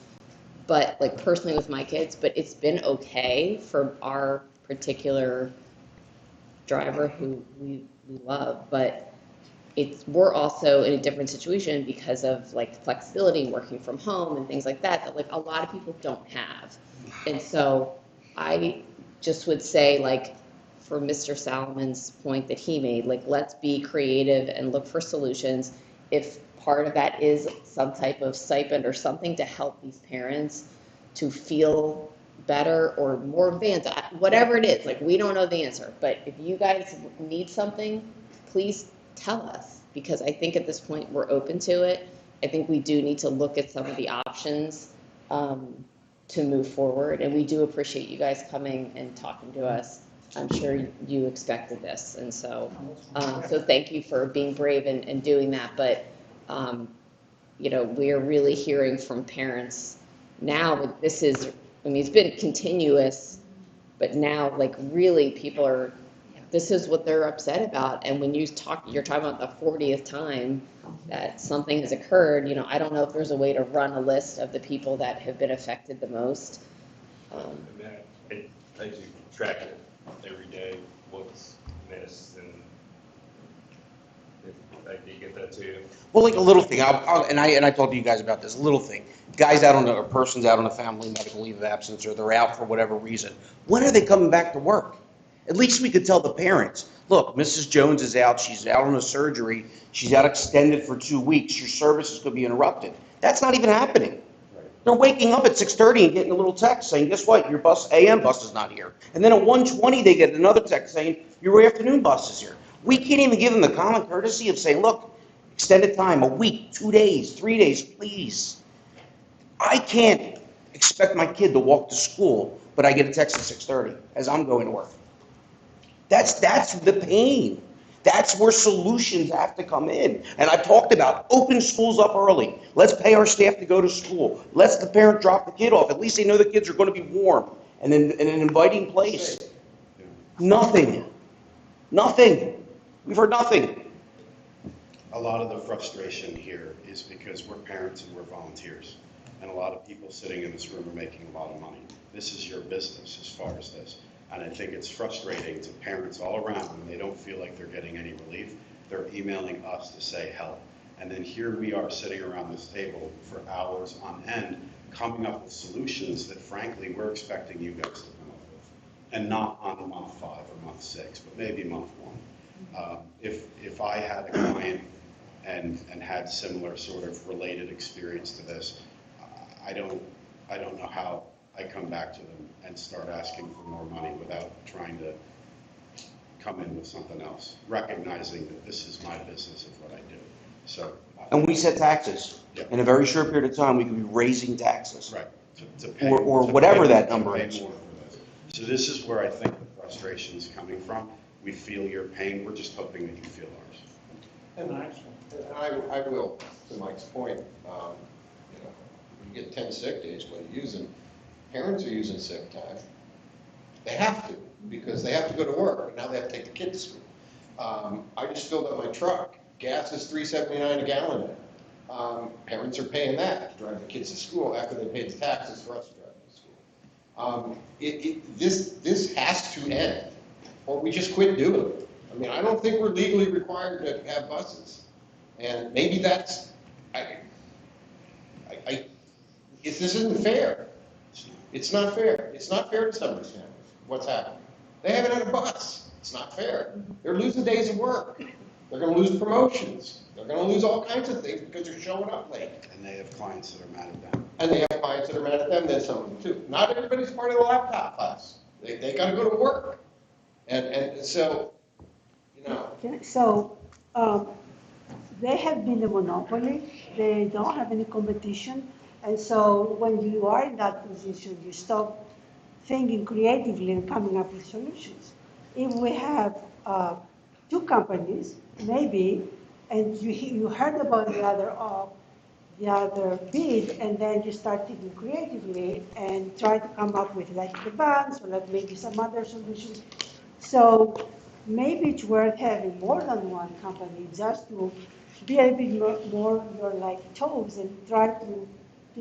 [SPEAKER 9] but like personally with my kids, but it's been okay for our particular driver who we love, but we're also in a different situation because of like flexibility, working from home and things like that like a lot of people don't have. And so I just would say, like, for Mr. Salomon's point that he made, like, let's be creative and look for solutions. If part of that is some type of stipend or something to help these parents to feel better or more advanced, whatever it is, like, we don't know the answer, but if you guys need something, please tell us, because I think at this point we're open to it. I think we do need to look at some of the options to move forward, and we do appreciate you guys coming and talking to us. I'm sure you expected this, and so so thank you for being brave and doing that. But we're really hearing from parents now that this is, I mean, it's been continuous, but now like really people are, this is what they're upset about. And when you're talking about the 40th time that something has occurred, I don't know if there's a way to run a list of the people that have been affected the most.
[SPEAKER 14] I do track it every day, what's missed, and I can get that to you.
[SPEAKER 1] Well, like a little thing, and I talked to you guys about this, a little thing. Guys out or person's out on a family medical leave of absence, or they're out for whatever reason. When are they coming back to work? At least we could tell the parents, look, Mrs. Jones is out, she's out on a surgery, she's out extended for 2 weeks, your services could be interrupted. That's not even happening. They're waking up at 6:30 and getting a little text saying, guess what, your AM bus is not here. And then at 1:20 they get another text saying, your afternoon bus is here. We can't even give them the common courtesy of saying, look, extended time, a week, 2 days, 3 days, please. I can't expect my kid to walk to school, but I get a text at 6:30 as I'm going to work. That's the pain. That's where solutions have to come in. And I talked about open schools up early. Let's pay our staff to go to school. Let's the parent drop the kid off. At least they know the kids are going to be warm and in an inviting place. Nothing. Nothing. We've heard nothing.
[SPEAKER 7] A lot of the frustration here is because we're parents and we're volunteers. And a lot of people sitting in this room are making a lot of money. This is your business as far as this. And I think it's frustrating to parents all around when they don't feel like they're getting any relief. They're emailing us to say help. And then here we are sitting around this table for hours on end, coming up with solutions that frankly we're expecting you guys to come up with. And not on month 5 or month 6, but maybe month 1. If I had a client and had similar sort of related experience to this, I don't know how I come back to them and start asking for more money without trying to come in with something else, recognizing that this is my business of what I do. So.
[SPEAKER 1] And we set taxes.
[SPEAKER 7] Yeah.
[SPEAKER 1] In a very short period of time, we could be raising taxes.
[SPEAKER 7] Right. To pay,
[SPEAKER 1] or whatever that number
[SPEAKER 7] pay
[SPEAKER 1] is.
[SPEAKER 7] More for this. So this is where I think the frustration is coming from. We feel your pain. We're just hoping that you feel ours.
[SPEAKER 8] And I will, to Mike's point, you get 10 sick days, what are you using? Parents are using sick time. They have to, because they have to go to work, and now they have to take the kids to school. I just filled up my truck. Gas is $3.79 a gallon now. Parents are paying that to drive the kids to school after they paid the taxes for us to drive them to school. This has to end, or we just quit doing it. I mean, I don't think we're legally required to have buses. And maybe that's, this isn't fair. It's not fair. It's not fair to some of these families, what's happening. They haven't had a bus. It's not fair. They're losing days of work. They're going to lose promotions. They're going to lose all kinds of things because they're showing up late.
[SPEAKER 7] And they have clients that are mad at them.
[SPEAKER 8] And they have clients that are mad at them, then some of them too. Not everybody's part of the laptop class. They got to go to work. And so,
[SPEAKER 2] So, they have been a monopoly. They don't have any competition. And so when you are in that position, you stop thinking creatively and coming up with solutions. If we have two companies, maybe, and you heard about the other bid, and then you start thinking creatively and try to come up with like the banks or like maybe some other solutions. So maybe it's worth having more than one company just to be a bit more on your like toes and try to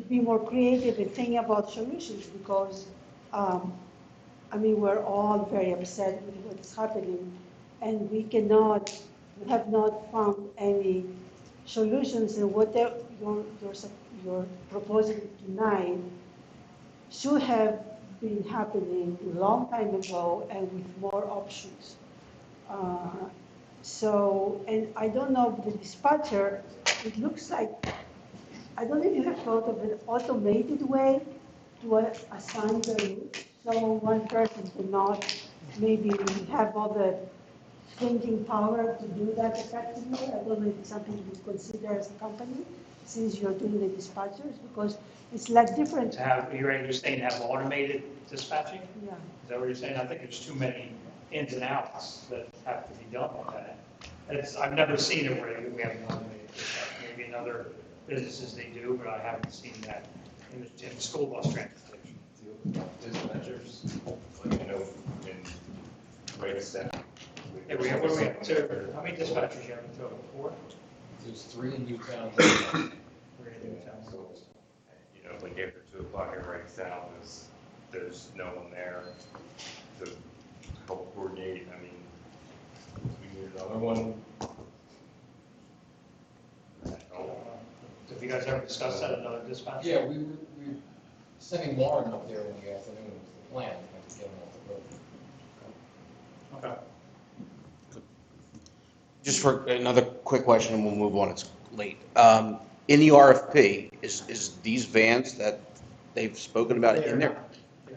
[SPEAKER 2] be more creative and think about solutions because I mean, we're all very upset with what's happening, and we have not found any solutions, and what you're proposing tonight should have been happening a long time ago and with more options. And I don't know, the dispatcher, it looks like, I don't know if you have thought of an automated way to assign the route. So one person cannot maybe have all the thinking power to do that effectively. I don't know if it's something you would consider as a company, since you're doing the dispatchers, because it's like different.
[SPEAKER 16] To have, you're saying have automated dispatching?
[SPEAKER 2] Yeah.
[SPEAKER 16] Is that what you're saying? I think there's too many ins and outs that have to be done with that. I've never seen it where we have an automated dispatch. Maybe in other businesses they do, but I haven't seen that in the school bus transportation.
[SPEAKER 14] Dispatchers, like, in rates down.
[SPEAKER 16] Yeah, what do we have? Two. How many dispatchers you have in total? 4?
[SPEAKER 15] There's 3 in Newtown.
[SPEAKER 16] 3 in Newtown.
[SPEAKER 14] So, like after 2 o'clock, it breaks down, there's no one there to help coordinate. I mean, we need another one.
[SPEAKER 16] Have you guys ever discussed that, another dispatcher?
[SPEAKER 15] Yeah, we were sending Warren up there in the afternoon was the plan, to get him off the road.
[SPEAKER 16] Okay.
[SPEAKER 1] Just for another quick question, and we'll move on, it's late. In the RFP, is these vans that they've spoken about in there?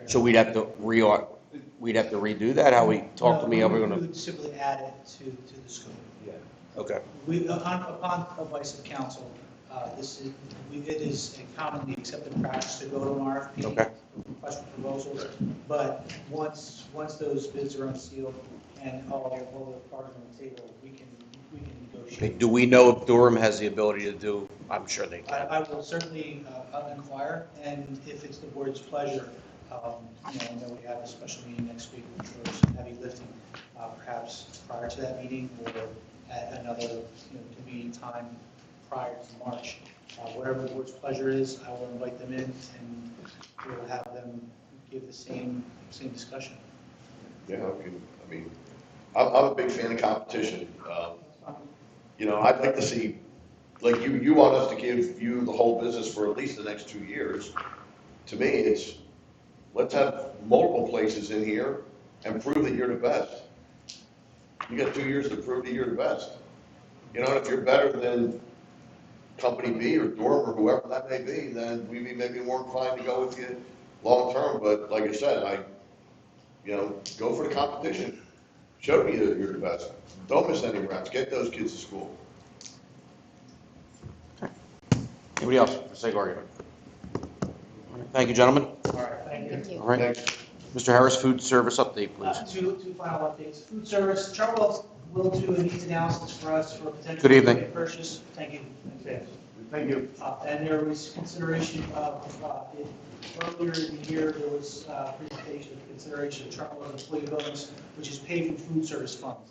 [SPEAKER 1] So we'd have to redo that, how we talk to me, how we're
[SPEAKER 5] We
[SPEAKER 1] gonna,
[SPEAKER 5] would simply add it to the scope. Yeah.
[SPEAKER 1] okay.
[SPEAKER 5] Upon advice of council, it is a commonly accepted practice to go to an RFP.
[SPEAKER 1] Okay.
[SPEAKER 5] Request for proposals, but once those bids are unsealed and all the parties on the table, we can negotiate.
[SPEAKER 1] Do we know if Durham has the ability to do, I'm sure they can.
[SPEAKER 5] I will certainly inquire, and if it's the board's pleasure, I know we have a special meeting next week, which was some heavy lifting, perhaps prior to that meeting or at another convenient time prior to March. Whatever the board's pleasure is, I will invite them in and we'll have them give the same discussion.
[SPEAKER 11] Yeah, I mean, I'm a big fan of competition. I'd like to see, like you want us to give you the whole business for at least the next 2 years. To me, it's, let's have multiple places in here and prove that you're the best. You got 2 years to prove that you're the best. If you're better than Company B or Durham or whoever that may be, then we'd be maybe more inclined to go with you long term. But like I said, go for the competition. Show me that you're the best. Don't miss any rounds. Get those kids to school.
[SPEAKER 1] Anybody else for sake of argument? All right, thank you, gentlemen.
[SPEAKER 5] All right, thank you.
[SPEAKER 1] All right. Mr. Harris, food service update, please.
[SPEAKER 5] Two final updates. Food service, Chartwell's will do a needs analysis for us for potential
[SPEAKER 1] Good evening.
[SPEAKER 5] purchase. Thank you.
[SPEAKER 6] Thank you.
[SPEAKER 5] And there was consideration of, earlier in the year, there was presentation, consideration of Chartwell's employee bonus, which is paid from food service funds.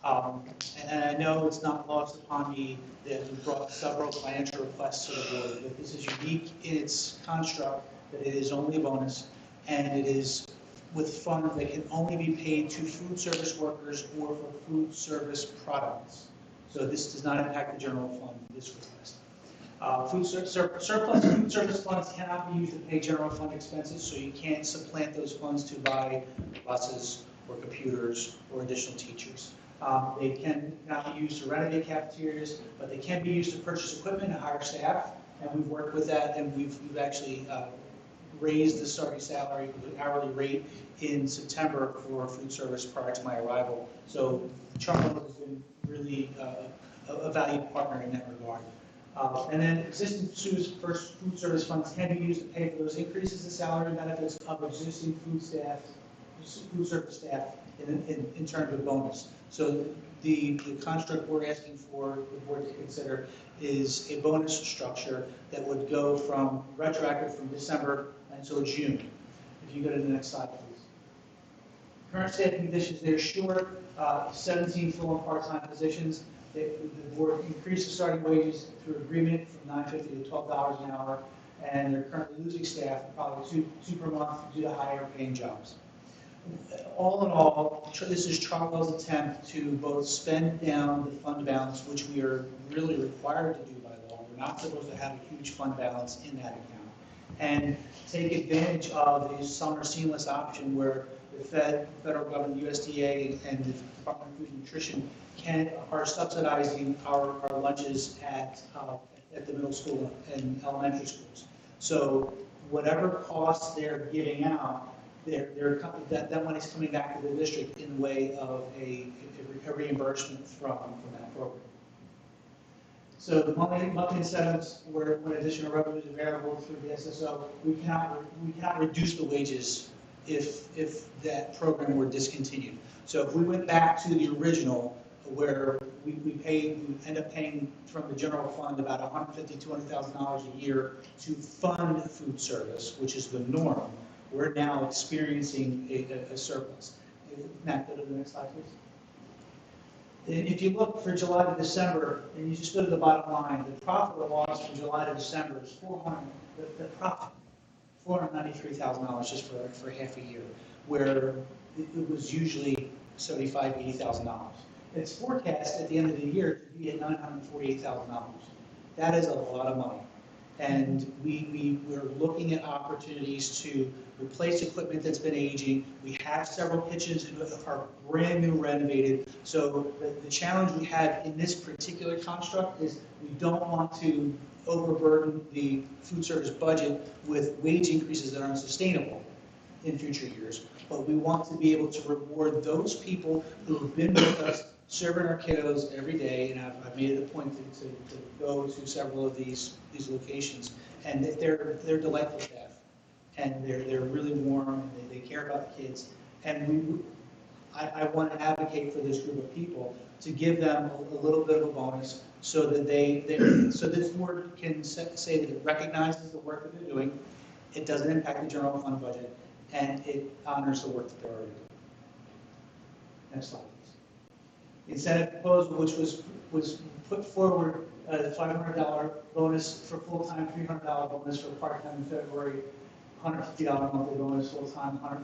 [SPEAKER 5] And I know it's not lost upon me that we brought several financial requests to the board, but this is unique in its construct, that it is only a bonus, and it is with funds that can only be paid to food service workers or for food service products. So this does not impact the general fund, this request. Surplus food service funds cannot be used to pay general fund expenses, so you can't supplant those funds to buy buses or computers or additional teachers. They can not be used to renovate cafeterias, but they can be used to purchase equipment and hire staff, and we've worked with that, and we've actually raised the starting salary, the hourly rate in September for food service prior to my arrival. So Chartwell has been really a valued partner in that regard. And then existing food service funds can be used to pay for those increases in salary and benefits of existing food service staff in terms of bonus. So the construct we're asking for the board to consider is a bonus structure that would go from retroactive from December until June. If you go to the next slide, please. Current staffing conditions, they're short, 17 full and part-time positions. The board increased the starting wages through agreement from $9.50 to $12 an hour, and they're currently losing staff, probably two per month due to higher paying jobs. All in all, this is Chartwell's attempt to both spend down the fund balance, which we are really required to do by law. We're not supposed to have a huge fund balance in that account, and take advantage of the summer seamless option where the federal government, USDA, and the Department of Food and Nutrition are subsidizing our lunches at the middle school and elementary schools. So whatever costs they're giving out, that money's coming back to the district in the way of a reimbursement from that program. So the monthly incentives, where when additional revenue is available through the SSO, we cannot reduce the wages if that program were discontinued. So if we went back to the original, where we end up paying from the general fund about $150,000 to $200,000 a year to fund food service, which is the norm, we're now experiencing a surplus. Matt, go to the next slide, please. If you look for July to December, and you just go to the bottom line, the profit or loss from July to December is $493,000 just for half a year, where it was usually $75,000, $80,000. It's forecast at the end of the year to be at $948,000. That is a lot of money. And we're looking at opportunities to replace equipment that's been aging. We have several kitchens that are brand new renovated. So the challenge we have in this particular construct is we don't want to overburden the food service budget with wage increases that are unsustainable in future years. But we want to be able to reward those people who have been with us, serving our kiddos every day, and I've made it a point to go to several of these locations, and that they're delightful staff, and they're really warm, and they care about the kids, and I want to advocate for this group of people to give them a little bit of a bonus so that so this board can say that it recognizes the work that they're doing, it doesn't impact the general fund budget, and it honors the work that they're already doing. Next slide. Incentive proposal, which was put forward, the $500 bonus for full-time, $300 bonus for part-time in February, $150 monthly bonus full-time, $100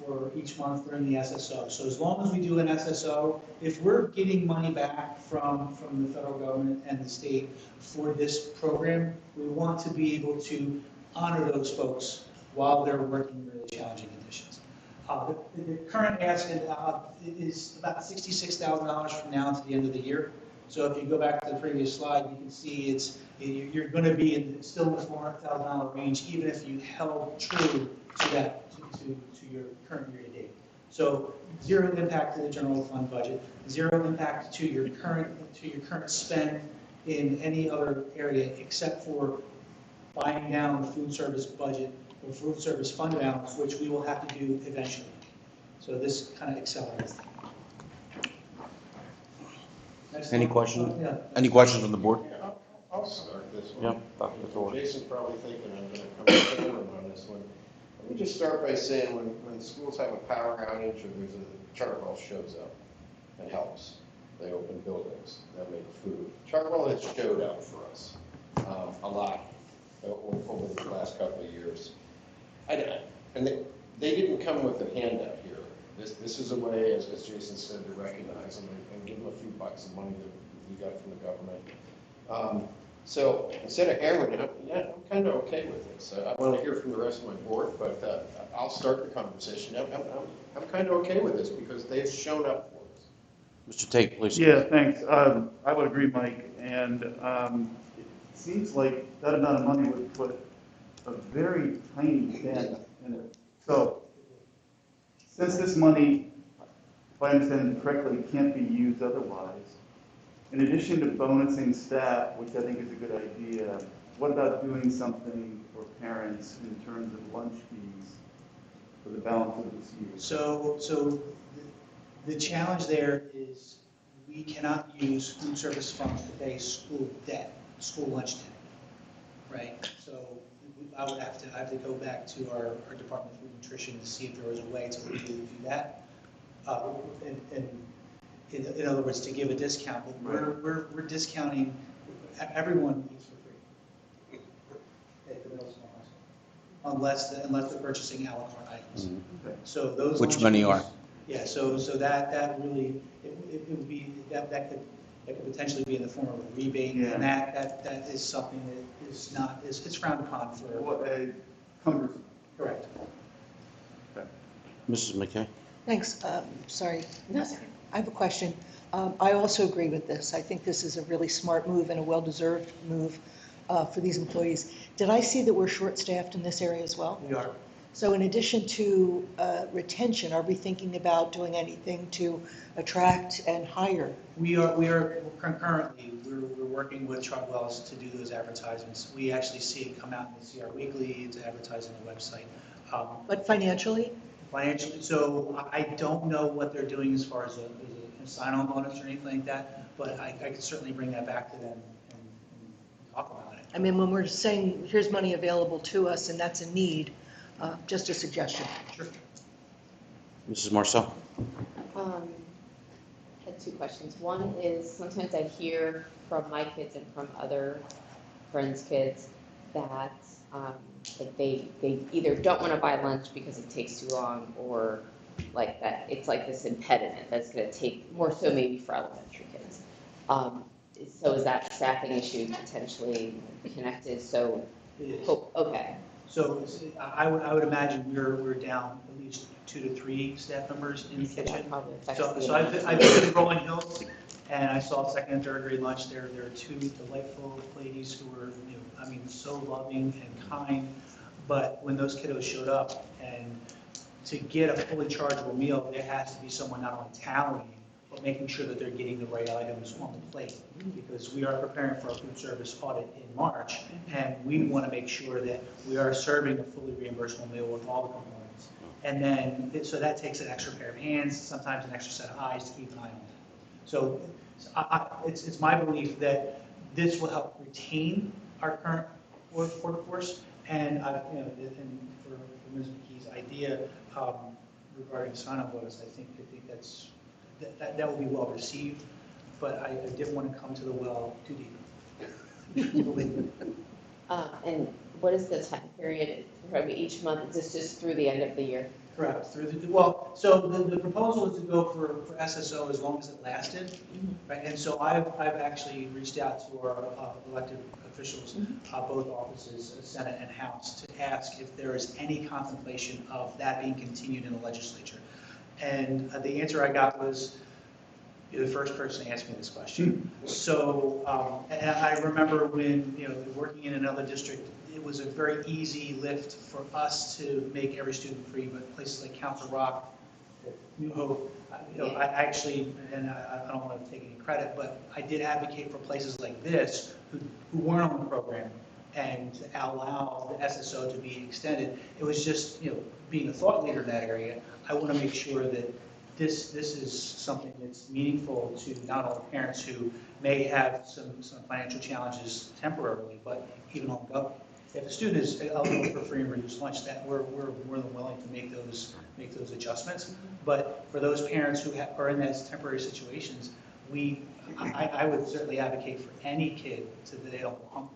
[SPEAKER 5] for each month during the SSO. So as long as we do an SSO, if we're getting money back from the federal government and the state for this program, we want to be able to honor those folks while they're working in really challenging conditions. The current ask is about $66,000 from now to the end of the year. So if you go back to the previous slide, you can see you're going to be still in the $400,000 range, even if you held true to that to your current year to date. So zero impact to the general fund budget, zero impact to your current spend in any other area except for buying down the food service budget or food service fund balance, which we will have to do eventually. So this kind of accelerates.
[SPEAKER 1] Any questions?
[SPEAKER 5] Yeah.
[SPEAKER 1] Any questions from the board?
[SPEAKER 8] Yeah, I'll start this one.
[SPEAKER 1] Yeah, Dr. Thor.
[SPEAKER 8] Jason's probably thinking I'm going to come forward on this one. Let me just start by saying when schools have a power outage or there's a Chartwell shows up and helps. They open buildings, they make food. Chartwell has showed up for us a lot over the last couple of years. And they didn't come with a handout here. This is a way, as Jason said, to recognize them and give them a few bucks of money that we got from the government. So instead of hammering it up, yeah, I'm kind of okay with this. I want to hear from the rest of my board, but I'll start the conversation. I'm kind of okay with this because they've shown up for us.
[SPEAKER 1] Mr. Tate, please.
[SPEAKER 6] Yeah, thanks. I would agree, Mike, and it seems like that amount of money would put a very tiny dent in it. So, since this money, if I understand it correctly, can't be used otherwise, in addition to bonusing staff, which I think is a good idea, what about doing something for parents in terms of lunch fees for the balance of this year?
[SPEAKER 5] So the challenge there is we cannot use food service funds to pay school debt, school lunch debt, right? So I would have to go back to our Department of Food and Nutrition to see if there was a way to legally do that. In other words, to give a discount, but we're discounting, everyone eats for free at the middle school, high school, unless they're purchasing a la carte items. So those.
[SPEAKER 1] Which many are.
[SPEAKER 5] Yeah, so that really, it would be, that could potentially be in the form of a rebate, and that is something that is not, it's frowned upon for.
[SPEAKER 6] What a cumbersome.
[SPEAKER 5] Correct.
[SPEAKER 1] Mrs. McKay?
[SPEAKER 13] Thanks. Sorry. I have a question. I also agree with this. I think this is a really smart move and a well-deserved move for these employees. Did I see that we're short-staffed in this area as well?
[SPEAKER 5] We are.
[SPEAKER 13] So in addition to retention, are we thinking about doing anything to attract and hire?
[SPEAKER 5] We are concurrently, we're working with Chartwell's to do those advertisements. We actually see it come out in the CR Weekly, it's advertised on the website.
[SPEAKER 13] But financially?
[SPEAKER 5] Financially, so I don't know what they're doing as far as a sign-on bonus or anything like that, but I could certainly bring that back to them and talk about it.
[SPEAKER 13] I mean, when we're saying, here's money available to us and that's a need, just a suggestion.
[SPEAKER 5] Sure.
[SPEAKER 1] Mrs. Marcel?
[SPEAKER 9] I had two questions. One is sometimes I hear from my kids and from other friends' kids that like they either don't want to buy lunch because it takes too long, or like that it's like this impediment that's going to take more so maybe for elementary kids. So is that staffing issue potentially connected? So okay.
[SPEAKER 5] So I would imagine we're down at least 2 to 3 staff members in the kitchen. So I've been in Rolling Hills, and I saw second and third grade lunch there. There are 2 delightful ladies who were, I mean, so loving and kind. But when those kiddos showed up, and to get a fully chargeable meal, there has to be someone not only tallying, but making sure that they're getting the right items on the plate. Because we are preparing for our food service audit in March, and we want to make sure that we are serving a fully reimbursable meal with all the components. And then, so that takes an extra pair of hands, sometimes an extra set of eyes to keep an eye on that. So it's my belief that this will help retain our current workforce, and and for Ms. McKee's idea regarding sign-on bonus, I think that will be well received, but I didn't want to come to the well too deep.
[SPEAKER 9] And what is the time period for each month? Is this just through the end of the year?
[SPEAKER 5] Correct. So the proposal is to go for SSO as long as it lasted, right? And so I've actually reached out to our elected officials, both offices, Senate and House, to ask if there is any contemplation of that being continued in the legislature. And the answer I got was, you're the first person to ask me this question. So, and I remember when, working in another district, it was a very easy lift for us to make every student free, but places like Council Rock, New Hope, I actually, and I don't want to take any credit, but I did advocate for places like this who weren't on the program, and to allow the SSO to be extended. It was just, being a thought leader in that area, I want to make sure that this is something that's meaningful to not only parents who may have some financial challenges temporarily, but even ongoing. If a student is eligible for free and reduced lunch, that we're more than willing to make those adjustments. But for those parents who are in those temporary situations, I would certainly advocate for any kid so that they don't go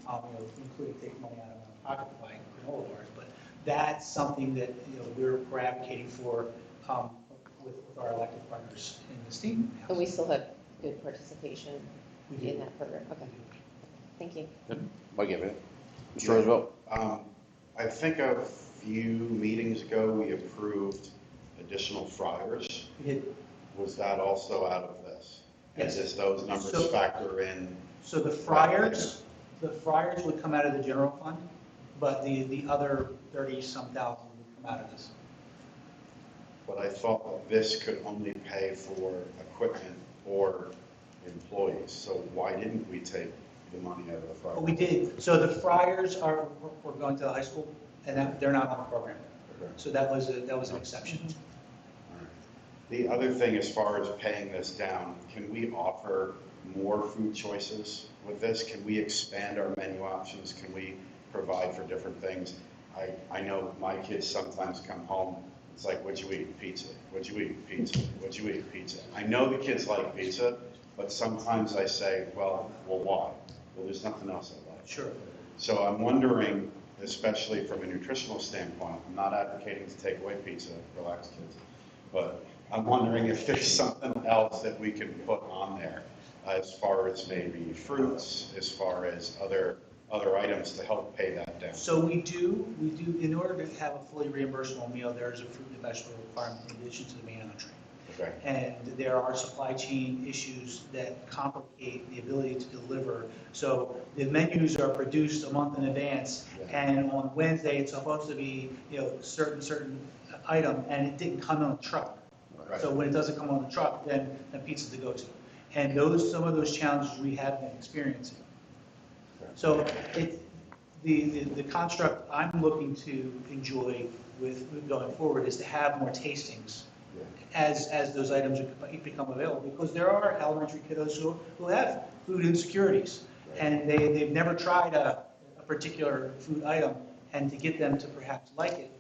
[SPEAKER 5] hungry, including taking money out of my pocket to buy granola bars. But that's something that we're advocating for with our elected partners in this team.
[SPEAKER 9] And we still have good participation in that program. Okay. Thank you.
[SPEAKER 1] I'll give it. Mr. Roosevelt?
[SPEAKER 7] I think a few meetings ago, we approved additional fryers. Was that also out of this?
[SPEAKER 5] Yes.
[SPEAKER 7] And does those numbers factor in?
[SPEAKER 5] So the fryers would come out of the general fund, but the other 30-some thousand would come out of this.
[SPEAKER 7] But I thought this could only pay for equipment or employees, so why didn't we take the money out of the fryers?
[SPEAKER 5] We did. So the fryers were going to the high school, and they're not on the program. Okay. So that was an exception.
[SPEAKER 7] The other thing, as far as paying this down, can we offer more food choices with this? Can we expand our menu options? Can we provide for different things? I know my kids sometimes come home, it's like, what'd you eat? Pizza. What'd you eat? Pizza. What'd you eat? Pizza. I know the kids like pizza, but sometimes I say, well, why? Well, there's nothing else I like.
[SPEAKER 5] Sure.
[SPEAKER 7] So I'm wondering, especially from a nutritional standpoint, I'm not advocating to take away pizza, relax kids, but I'm wondering if there's something else that we can put on there as far as maybe fruits, as far as other items to help pay that down.
[SPEAKER 5] So we do, in order to have a fully reimbursable meal, there is a fruit and vegetable requirement in addition to the main entree.
[SPEAKER 7] Okay.
[SPEAKER 5] And there are supply chain issues that complicate the ability to deliver. So the menus are produced a month in advance, and on Wednesday, it's supposed to be, certain item, and it didn't come on a truck.
[SPEAKER 7] Right.
[SPEAKER 5] So when it doesn't come on the truck, then pizza's to go to. And some of those challenges we have been experiencing. So the construct I'm looking to enjoy with going forward is to have more tastings as those items become available, because there are elementary kiddos who have food insecurities, and they've never tried a particular food item, and to get them to perhaps like it,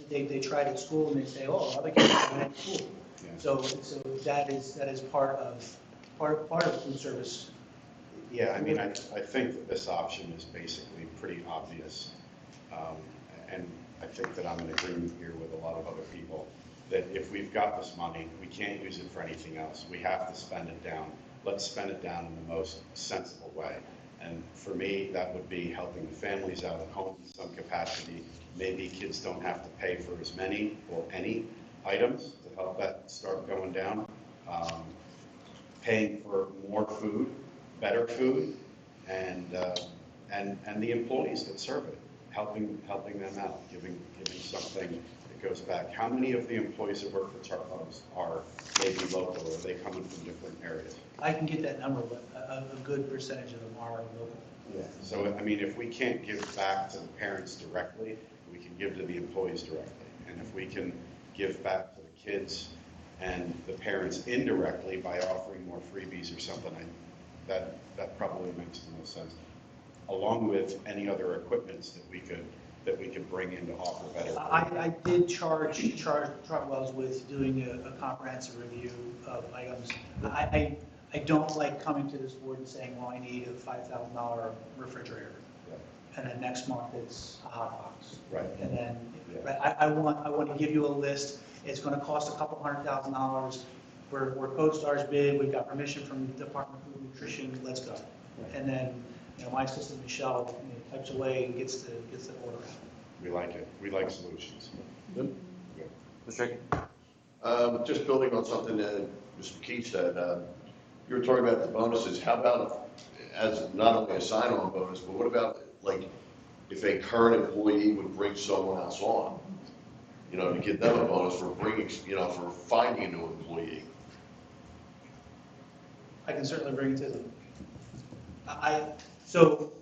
[SPEAKER 5] they tried at school and they say, oh, other kids are at school. So that is part of food service.
[SPEAKER 7] Yeah, I mean, I think that this option is basically pretty obvious. And I think that I'm in agreement here with a lot of other people, that if we've got this money, we can't use it for anything else. We have to spend it down. Let's spend it down in the most sensible way. And for me, that would be helping the families out at home in some capacity. Maybe kids don't have to pay for as many or any items to help that start going down. Paying for more food, better food, and the employees that serve it, helping them out, giving something that goes back. How many of the employees that work for Chartwell's are maybe local, or are they coming from different areas?
[SPEAKER 5] I can get that number, but a good percentage of them are local.
[SPEAKER 7] Yeah. So I mean, if we can't give back to the parents directly, we can give to the employees directly, and if we can give back to the kids and the parents indirectly by offering more freebies or something, that probably makes the most sense, along with any other equipments that we could bring in to offer better.
[SPEAKER 5] I did charge Chartwell's with doing a comprehensive review of items. I don't like coming to this board and saying, well, I need a $5,000 refrigerator. And then next month it's a hot box.
[SPEAKER 7] Right.
[SPEAKER 5] And then I want to give you a list. It's going to cost a couple $100,000. We're CodeStar's bid. We've got permission from the Department of Food and Nutrition. Let's go. And then my assistant Michelle types away and gets the order out.
[SPEAKER 7] We like it. We like solutions.
[SPEAKER 1] Good. Mr.
[SPEAKER 11] Just building on something that Mr. McKee said, you were talking about the bonuses. How about as not only a sign-on bonus, but what about like if a current employee would bring someone else on, to give them a bonus for bringing, for finding a new employee?
[SPEAKER 5] I can certainly bring it to them. So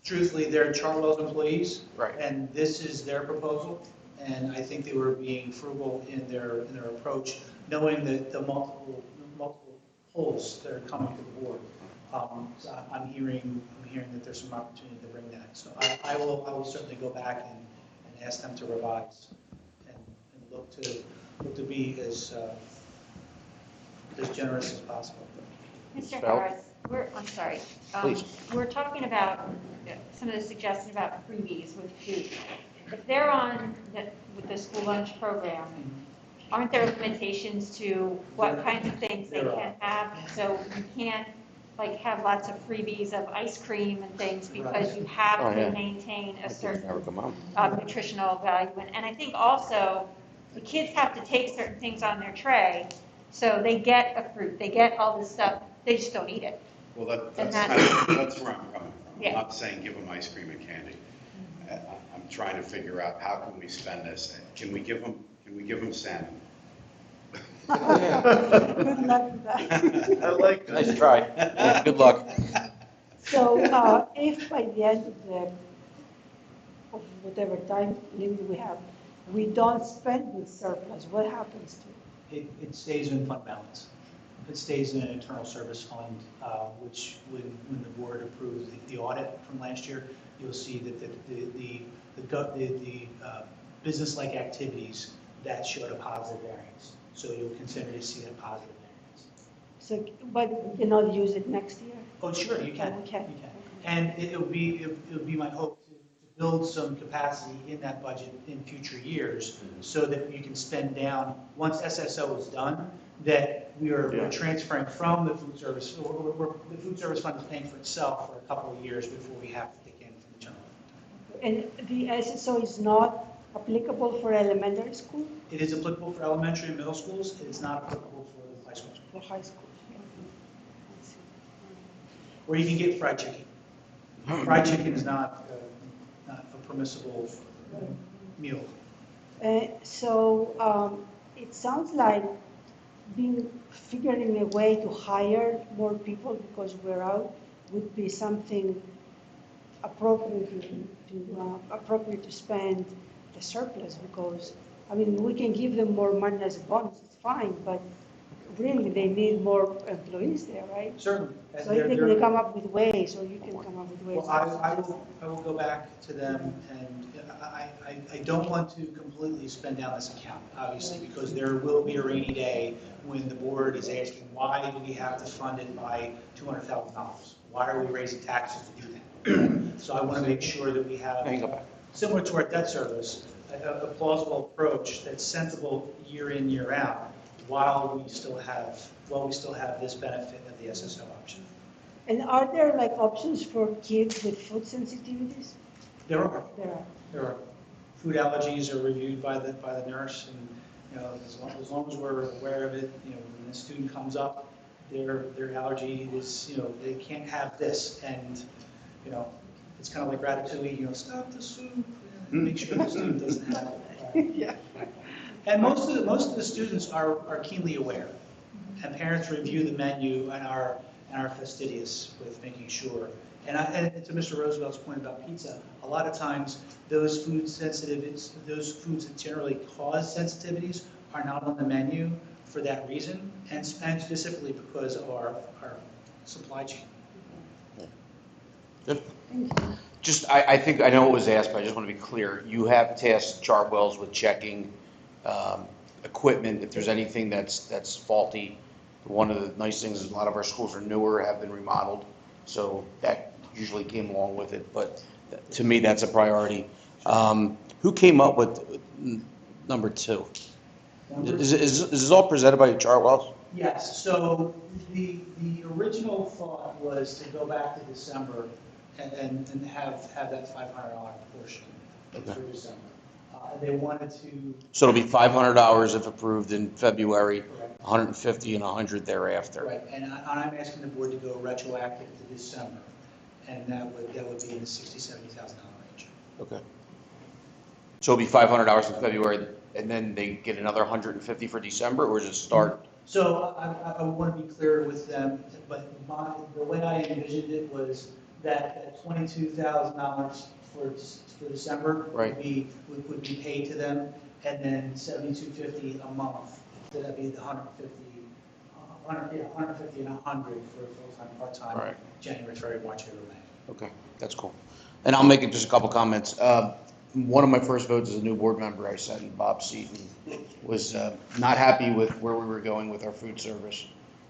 [SPEAKER 5] truthfully, they're Chartwell's employees.
[SPEAKER 1] Right.
[SPEAKER 5] And this is their proposal. And I think they were being frugal in their approach, knowing that the multiple polls that are coming to the board. So I'm hearing that there's some opportunity to bring that. So I will certainly go back and ask them to revise and look to be as generous as possible.
[SPEAKER 3] Mr. Harris, I'm sorry.
[SPEAKER 1] Please.
[SPEAKER 3] We're talking about some of the suggestions about freebies with food. If they're on with the school lunch program, aren't there limitations to what kinds of things they can have? So you can't have lots of freebies of ice cream and things because you have to maintain a certain nutritional value. And I think also the kids have to take certain things on their tray, so they get a fruit, they get all this stuff, they just don't eat it.
[SPEAKER 7] Well, that's where I'm coming from. I'm not saying give them ice cream and candy. I'm trying to figure out how can we spend this. Can we give them salmon?
[SPEAKER 2] Good luck with that.
[SPEAKER 7] I like that.
[SPEAKER 1] Nice try. Good luck.
[SPEAKER 2] So if by the end of whatever time limit we have, we don't spend the surplus, what happens to it?
[SPEAKER 5] it stays in fund balance. It stays in an internal service fund, which when the board approves the audit from last year, you'll see that the business-like activities that showed a positive variance. So you'll consider to see that positive variance.
[SPEAKER 2] So, but you cannot use it next year?
[SPEAKER 5] Oh, sure, you can.
[SPEAKER 2] Oh, okay.
[SPEAKER 5] You can. And it'll be my hope to build some capacity in that budget in future years so that you can spend down, once SSO is done, that we're transferring from the food service, the food service fund is paying for itself for a couple of years before we have to kick in from the general fund.
[SPEAKER 2] And the SSO is not applicable for elementary school?
[SPEAKER 5] It is applicable for elementary and middle schools. It is not applicable for high schools.
[SPEAKER 2] For high school.
[SPEAKER 5] Or you can get fried chicken. Fried chicken is not a permissible meal.
[SPEAKER 2] It sounds like figuring a way to hire more people because we're out would be something appropriate to spend the surplus, because, I mean, we can give them more money as a bonus, it's fine, but really they need more employees there, right?
[SPEAKER 5] Certainly.
[SPEAKER 2] So if they can come up with ways, or you can come up with ways.
[SPEAKER 5] Well, I will go back to them, and I don't want to completely spend down this account, obviously, because there will be a rainy day when the board is asking, why do we have to fund it by $200,000? Why are we raising taxes to do that? So I want to make sure that we have, similar to our debt service, a plausible approach that's sensible year in, year out, while we still have this benefit of the SSO option.
[SPEAKER 2] And are there like options for kids with food sensitivities?
[SPEAKER 5] There are.
[SPEAKER 2] There are.
[SPEAKER 5] Food allergies are reviewed by the nurse, and as long as we're aware of it, when the student comes up, their allergy is, they can't have this, and it's kind of like Ratatouille, stop the soup, make sure the student doesn't have it.
[SPEAKER 2] Yeah.
[SPEAKER 5] And most of the students are keenly aware, and parents review the menu and are fastidious with making sure. And to Mr. Roosevelt's point about pizza, a lot of times those foods that generally cause sensitivities are not on the menu for that reason, and specifically because of our supply chain.
[SPEAKER 1] Good. I think, I know it was asked, but I just want to be clear. You have tasked Chartwells with checking equipment, if there's anything that's faulty. One of the nice things is a lot of our schools are newer, have been remodeled, so that usually came along with it, but to me, that's a priority. Who came up with number 2? Is this all presented by Chartwells?
[SPEAKER 5] Yes, so the original thought was to go back to December and have that $500 portion for December. They wanted to.
[SPEAKER 1] So it'll be $500 if approved in February, $150 and $100 thereafter.
[SPEAKER 5] Right, and I'm asking the board to go retroactive to December, and that would be in the $60,000, $70,000 range.
[SPEAKER 1] Okay. So it'll be $500 in February, and then they get another $150 for December, or does it start?
[SPEAKER 5] So I want to be clear with them, but the way I envisioned it was that $22,000 for December would be paid to them, and then $7,250 a month. So that'd be the $150 and $100 for full-time, part-time,
[SPEAKER 1] Right.
[SPEAKER 5] January, February, March, April, May.
[SPEAKER 1] Okay, that's cool. And I'll make just a couple comments. One of my first votes as a new board member, I said, Bciu, was not happy with where we were going with our food service.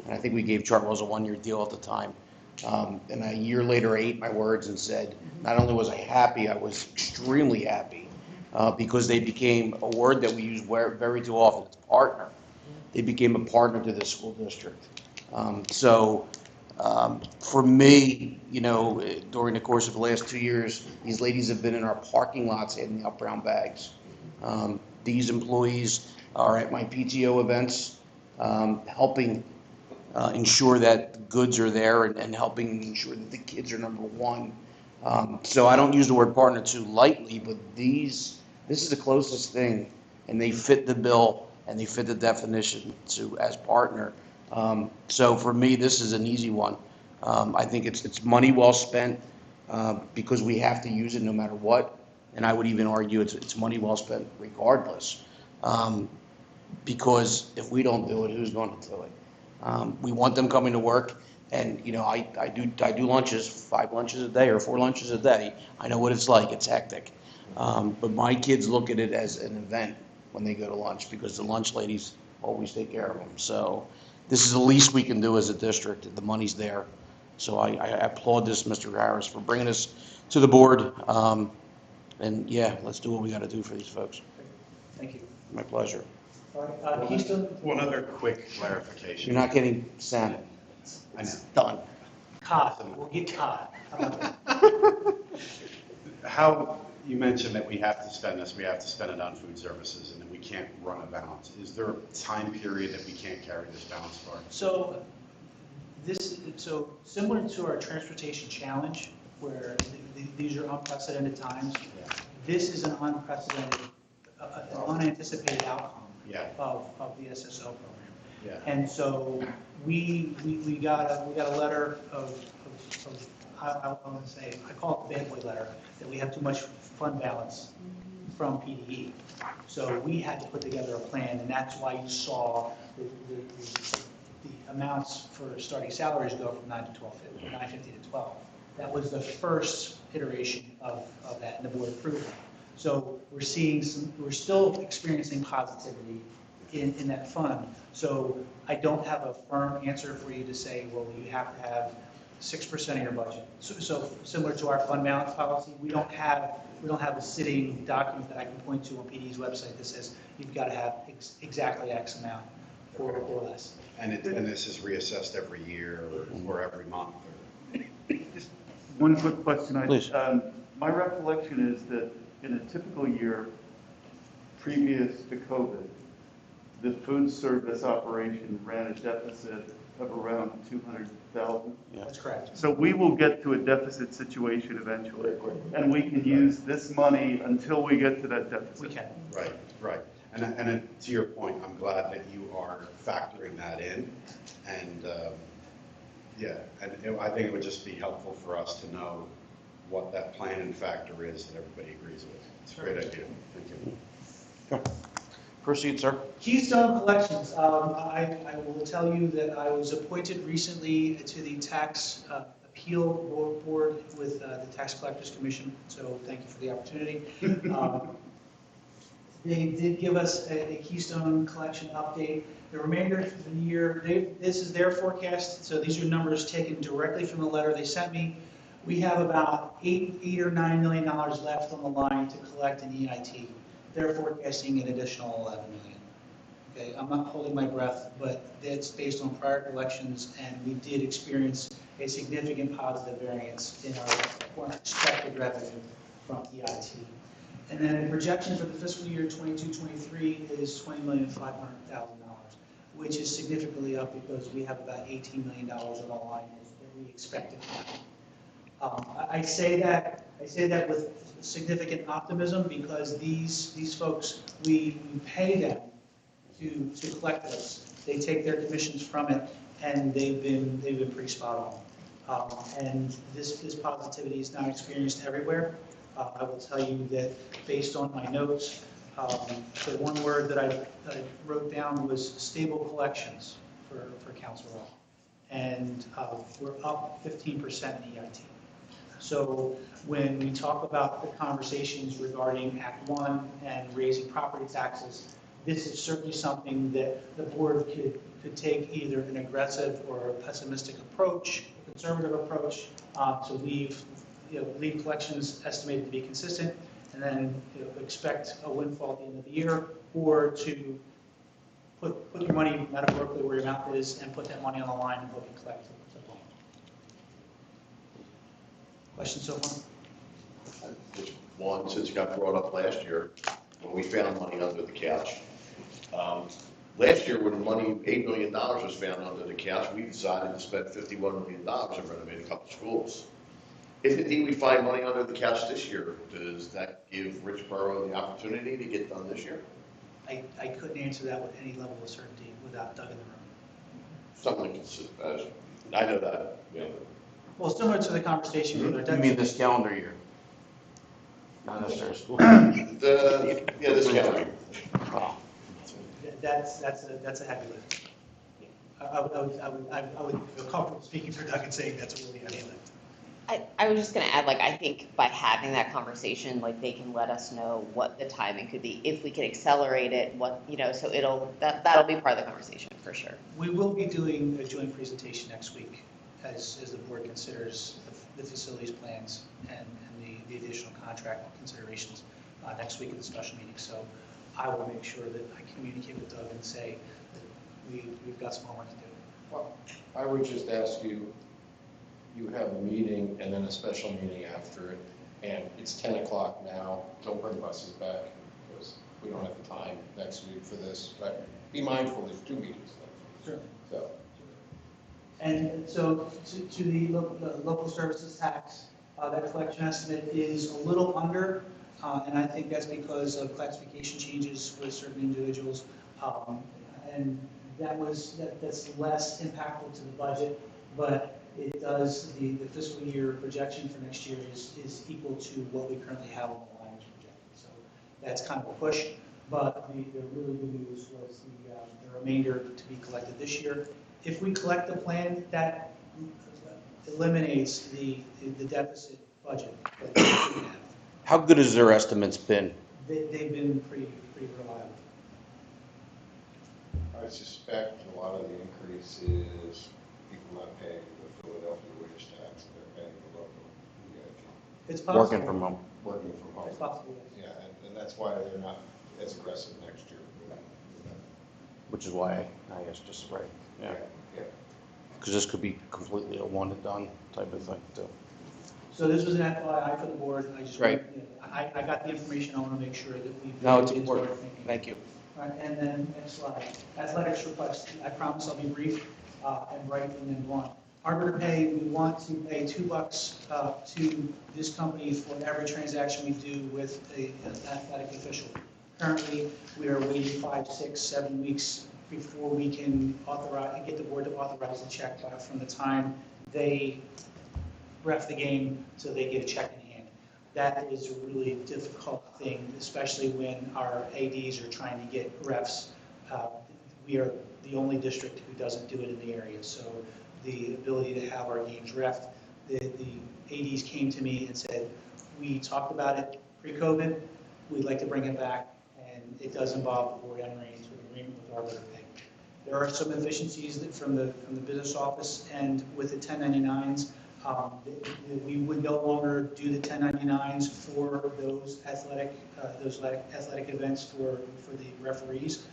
[SPEAKER 1] And I think we gave Chartwells a 1-year deal at the time. And a year later, I ate my words and said, not only was I happy, I was extremely happy because they became a word that we use very too often. It's partner. They became a partner to the school district. For me, during the course of the last 2 years, these ladies have been in our parking lots handing out brown bags. These employees are at my PTO events, helping ensure that goods are there and helping ensure that the kids are number one. So I don't use the word partner too lightly, but this is the closest thing, and they fit the bill and they fit the definition as partner. So for me, this is an easy one. I think it's money well spent because we have to use it no matter what, and I would even argue it's money well spent regardless. because if we don't do it, who's going to do it? We want them coming to work, and, you know, I do lunches, 5 lunches a day or 4 lunches a day. I know what it's like, it's hectic. But my kids look at it as an event when they go to lunch, because the lunch ladies always take care of them. So this is the least we can do as a district, the money's there. So I applaud this, Mr. Harris, for bringing us to the board. And yeah, let's do what we gotta do for these folks.
[SPEAKER 5] Thank you.
[SPEAKER 1] My pleasure.
[SPEAKER 5] All right, Keystone?
[SPEAKER 7] One other quick clarification.
[SPEAKER 1] You're not getting salmon.
[SPEAKER 7] I know.
[SPEAKER 1] It's done.
[SPEAKER 5] Cod, we'll get cod. How about that?
[SPEAKER 7] How, you mentioned that we have to spend this, we have to spend it on food services, and that we can't run a balance. Is there a time period that we can't carry this balance for?
[SPEAKER 5] So so similar to our transportation challenge, where these are unprecedented times, this is an unprecedented, unanticipated outcome of the SSO program.
[SPEAKER 7] Yeah.
[SPEAKER 5] And so we got a letter of I want to say, I call it the bad boy letter, that we have too much fund balance from PDE. So we had to put together a plan, and that's why you saw the amounts for starting salaries go from 950 to 12. That was the first iteration of that, and the board approved it. So we're still experiencing positivity in that fund. So I don't have a firm answer for you to say, well, you have to have 6% of your budget. So similar to our fund balance policy, we don't have a sitting document that I can point to on PD's website that says you've got to have exactly X amount or less.
[SPEAKER 7] And this is reassessed every year or every month?
[SPEAKER 6] Just one quick question.
[SPEAKER 1] Please.
[SPEAKER 6] My recollection is that in a typical year previous to COVID, the food service operation ran a deficit of around 200,000.
[SPEAKER 5] That's correct.
[SPEAKER 6] So we will get to a deficit situation eventually, and we can use this money until we get to that deficit.
[SPEAKER 5] We can.
[SPEAKER 7] Right. And to your point, I'm glad that you are factoring that in. And I think it would just be helpful for us to know what that plan and factor is that everybody agrees with. It's a great idea. Thank you.
[SPEAKER 1] Sure. Proceed, sir.
[SPEAKER 5] Keystone Collections. I will tell you that I was appointed recently to the tax appeal board with the Tax Collectors Commission, so thank you for the opportunity. They did give us a Keystone Collection update. The remainder of the year, this is their forecast, so these are numbers taken directly from the letter they sent me. We have about $8 or $9 million left on the line to collect in EIT. They're forecasting an additional 11 million. Okay, I'm not holding my breath, but that's based on prior collections, and we did experience a significant positive variance in our expected revenue from EIT. And then the projection for the fiscal year 22-23 is $20,500,000, which is significantly up because we have about $18 million on the line that we expected. I say that with significant optimism because these folks, we pay them to collect this. They take their commissions from it, and they've been pretty spot on. And this positivity is not experienced everywhere. I will tell you that based on my notes, the one word that I wrote down was stable collections for Council Rock. And we're up 15% in EIT. So when we talk about the conversations regarding Act 1 and raising property taxes, this is certainly something that the board could take either an aggressive or a pessimistic approach, a conservative approach, to leave collections estimated to be consistent, and then expect a windfall at the end of the year, or to put your money metaphorically where your mouth is and put that money on the line and hope you collect it. Questions so far?
[SPEAKER 11] Just one, since it got brought up last year, when we found money under the couch. Last year, when $8 million was found under the couch, we decided to spend $51 million and renovate a couple schools. If indeed we find money under the couch this year, does that give Richboro the opportunity to get done this year?
[SPEAKER 5] I couldn't answer that with any level of certainty without Doug in the room.
[SPEAKER 11] Something I know that. Yeah.
[SPEAKER 5] Well, similar to the conversation with our
[SPEAKER 1] You mean this calendar year? Not necessarily school.
[SPEAKER 11] This calendar.
[SPEAKER 1] Wow.
[SPEAKER 5] that's a heavy lift. I would feel comfortable speaking for Doug and saying that's a really heavy lift.
[SPEAKER 9] I was just gonna add, like, I think by having that conversation, like, they can let us know what the timing could be, if we could accelerate it, what, so that'll be part of the conversation, for sure.
[SPEAKER 5] We will be doing a joint presentation next week as the board considers the facilities plans and the additional contract considerations next week at the special meeting. So I will make sure that I communicate with Doug and say that we've got some homework to do.
[SPEAKER 8] Well, I would just ask you, you have a meeting and then a special meeting after it, and it's 10 o'clock now, don't bring buses back, because we don't have the time next week for this, but be mindful, there's 2 meetings.
[SPEAKER 5] Sure.
[SPEAKER 8] So,
[SPEAKER 5] And so to the local services tax, that collection estimate is a little under, and I think that's because of classification changes for certain individuals. And that's less impactful to the budget, but it does, the fiscal year projection for next year is equal to what we currently have on the line projected. So that's kind of a push, but the really good news was the remainder to be collected this year. If we collect the plan, that eliminates the deficit budget that we have.
[SPEAKER 1] How good has their estimates been?
[SPEAKER 5] They've been pretty reliable.
[SPEAKER 8] I suspect a lot of the increase is people not paying the Philadelphia wage tax, and they're paying the local EIG.
[SPEAKER 5] It's possible.
[SPEAKER 1] Working from home.
[SPEAKER 8] Working from home.
[SPEAKER 5] It's possible, yes.
[SPEAKER 8] Yeah, and that's why they're not as aggressive next year.
[SPEAKER 1] Which is why I asked just right. Yeah.
[SPEAKER 8] Yeah.
[SPEAKER 1] Because this could be completely a one and done type of thing too.
[SPEAKER 5] So this was an FYI for the board. I just,
[SPEAKER 1] Right.
[SPEAKER 5] I got the information. I want to make sure that we.
[SPEAKER 1] No, it's important. Thank you.
[SPEAKER 5] All right, and then next slide. Athletics request. I promise I'll be brief and bright and then blunt. Arbiter pay, we want to pay $2 to this company for every transaction we do with an athletic official. Currently, we are waiting 5, 6, 7 weeks before we can authorize and get the board to authorize the check from the time they ref the game till they get a check in hand. That is a really difficult thing, especially when our ADs are trying to get refs. We are the only district who doesn't do it in the area. So the ability to have our games refed, the ADs came to me and said, we talked about it pre-COVID, we'd like to bring it back, and it does involve the board entering into an agreement with Arbiter Pay. There are some efficiencies from the business office, and with the 1099s, we would no longer do the 1099s for those athletic events for the referees.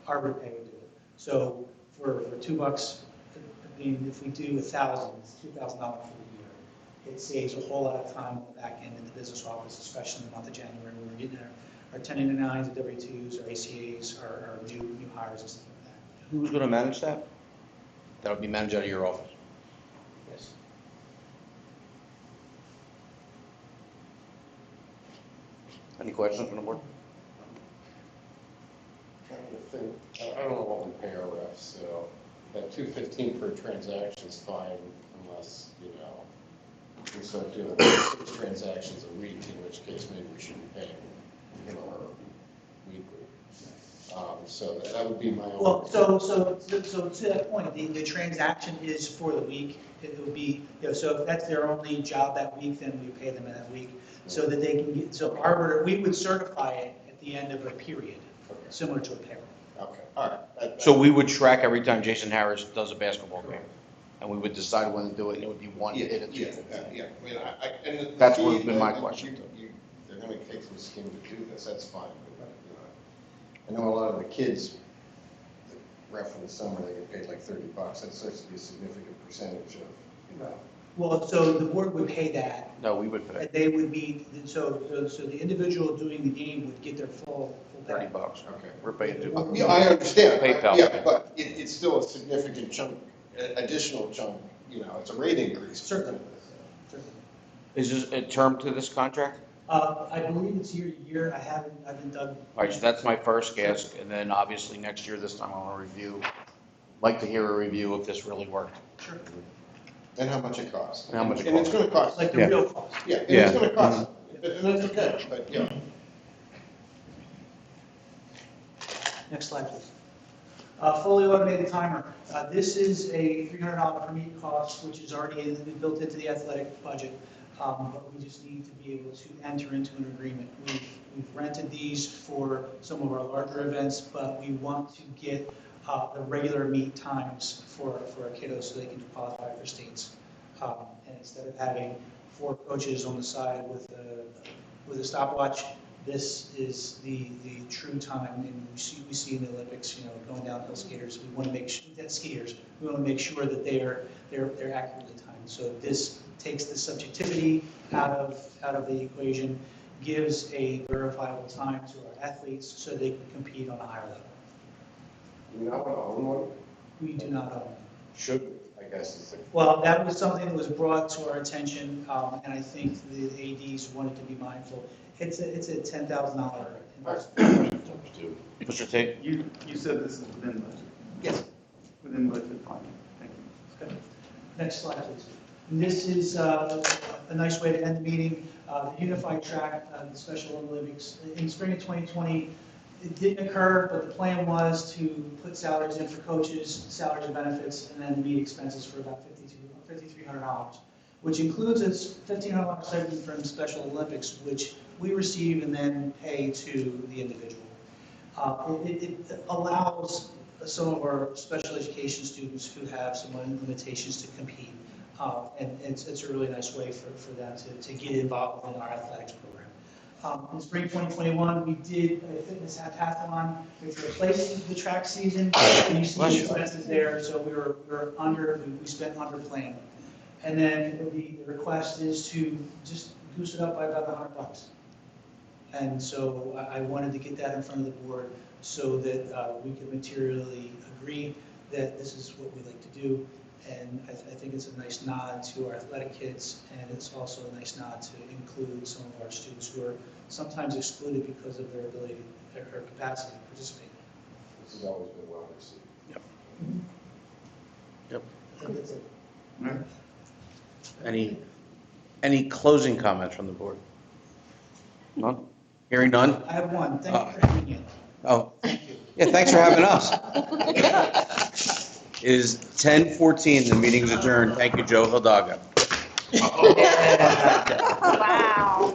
[SPEAKER 5] Arbiter Pay would do it. So for $2, I mean, if we do 1,000, it's $2,000 for the year. It saves a whole lot of time on the back end in the business office, especially in the month of January when we're getting our 1099s, our W-2s, our ACAs, our new hires and stuff like that.
[SPEAKER 1] Who's going to manage that? That'll be managed out of your office.
[SPEAKER 5] Yes.
[SPEAKER 1] Any questions from the board?
[SPEAKER 8] I don't know what we pay our refs, so that $2.15 per transaction is fine unless, we start doing 6 transactions a week, in which case maybe we should be paying him or her weekly. So that would be my own.
[SPEAKER 5] Well, so to that point, the transaction is for the week. It would be, so if that's their only job that week, then we pay them in that week so that they can get, so Arbiter, we would certify it at the end of a period, similar to a payroll.
[SPEAKER 8] Okay, all right.
[SPEAKER 1] So we would track every time Jason Harris does a basketball game, and we would decide when to do it, and it would be one hit at
[SPEAKER 8] Yeah. I mean, and
[SPEAKER 1] That's what has been my question.
[SPEAKER 8] They're going to take some skin to do this, that's fine. But, I know a lot of the kids that ref in the summer, they get paid like $30. That starts to be a significant percentage of,
[SPEAKER 5] Well, so the board would pay that.
[SPEAKER 1] No, we would pay
[SPEAKER 5] And they would be, so the individual doing the game would get their full pay.
[SPEAKER 1] $30.
[SPEAKER 8] Okay.
[SPEAKER 1] We're paying $2.
[SPEAKER 8] Yeah, I understand.
[SPEAKER 1] PayPal.
[SPEAKER 8] Yeah, but it's still a significant chunk, additional chunk, it's a rate increase.
[SPEAKER 5] Certainly.
[SPEAKER 1] Is this a term to this contract?
[SPEAKER 5] I believe it's year to year. I haven't done.
[SPEAKER 1] All right, so that's my first guess, and then obviously next year, this time I want to review, like to hear a review if this really worked.
[SPEAKER 5] Sure.
[SPEAKER 8] And how much it costs.
[SPEAKER 1] And how much it
[SPEAKER 8] And it's
[SPEAKER 1] costs.
[SPEAKER 8] going to cost.
[SPEAKER 5] Like the real cost.
[SPEAKER 8] Yeah, and it's going to cost, and that's okay, but,
[SPEAKER 5] Next slide, please. Fully automated timer. This is a $300 per meet cost, which is already built into the athletic budget, but we just need to be able to enter into an agreement. We've rented these for some of our larger events, but we want to get the regular meet times for our kiddos so they can qualify for states. And instead of having 4 coaches on the side with a stopwatch, this is the true time, and we see in the Olympics, going downhill skaters. We want to make sure that skiers. We want to make sure that they're accurately timed. So this takes the subjectivity out of the equation, gives a verifiable time to our athletes, so they can compete on a higher level.
[SPEAKER 8] Do we not want to own one?
[SPEAKER 5] We do not own.
[SPEAKER 8] Should we? I guess is the.
[SPEAKER 5] Well, that was something that was brought to our attention, and I think the ADs wanted to be mindful. It's a $10,000 investment.
[SPEAKER 1] Mr. Tate?
[SPEAKER 6] You said this is within budget.
[SPEAKER 5] Yes.
[SPEAKER 6] Within budget, fine. Thank you.
[SPEAKER 5] Okay. Next slide, please. And this is a nice way to end the meeting. The unified track, the Special Olympics in spring of 2020. It didn't occur, but the plan was to put salaries in for coaches, salaries and benefits, and then meet expenses for about $5,300, which includes a $1,500 stipend from Special Olympics, which we receive and then pay to the individual. It allows some of our special education students who have some limitations to compete, and it's a really nice way for them to get involved in our athletics program. In spring 2021, we did a fitness hackathon, which replaced the track season, and you see the expenses there, so we spent under plan. And then the request is to just goose it up by about $100. And so I wanted to get that in front of the board so that we could materially agree that this is what we like to do. And I think it's a nice nod to our athletic kids, and it's also a nice nod to include some of our students who are sometimes excluded because of their ability, their capacity to participate.
[SPEAKER 8] This has always been well received.
[SPEAKER 1] Yep.
[SPEAKER 5] I think that's it.
[SPEAKER 6] All right.
[SPEAKER 1] Any closing comments from the board? None? Hearing none?
[SPEAKER 5] I have one. Thank you for having me.
[SPEAKER 1] Oh, yeah, thanks for having us. It is 10:14, the meeting is adjourned. Thank you, Joe Hildaga.
[SPEAKER 3] Wow.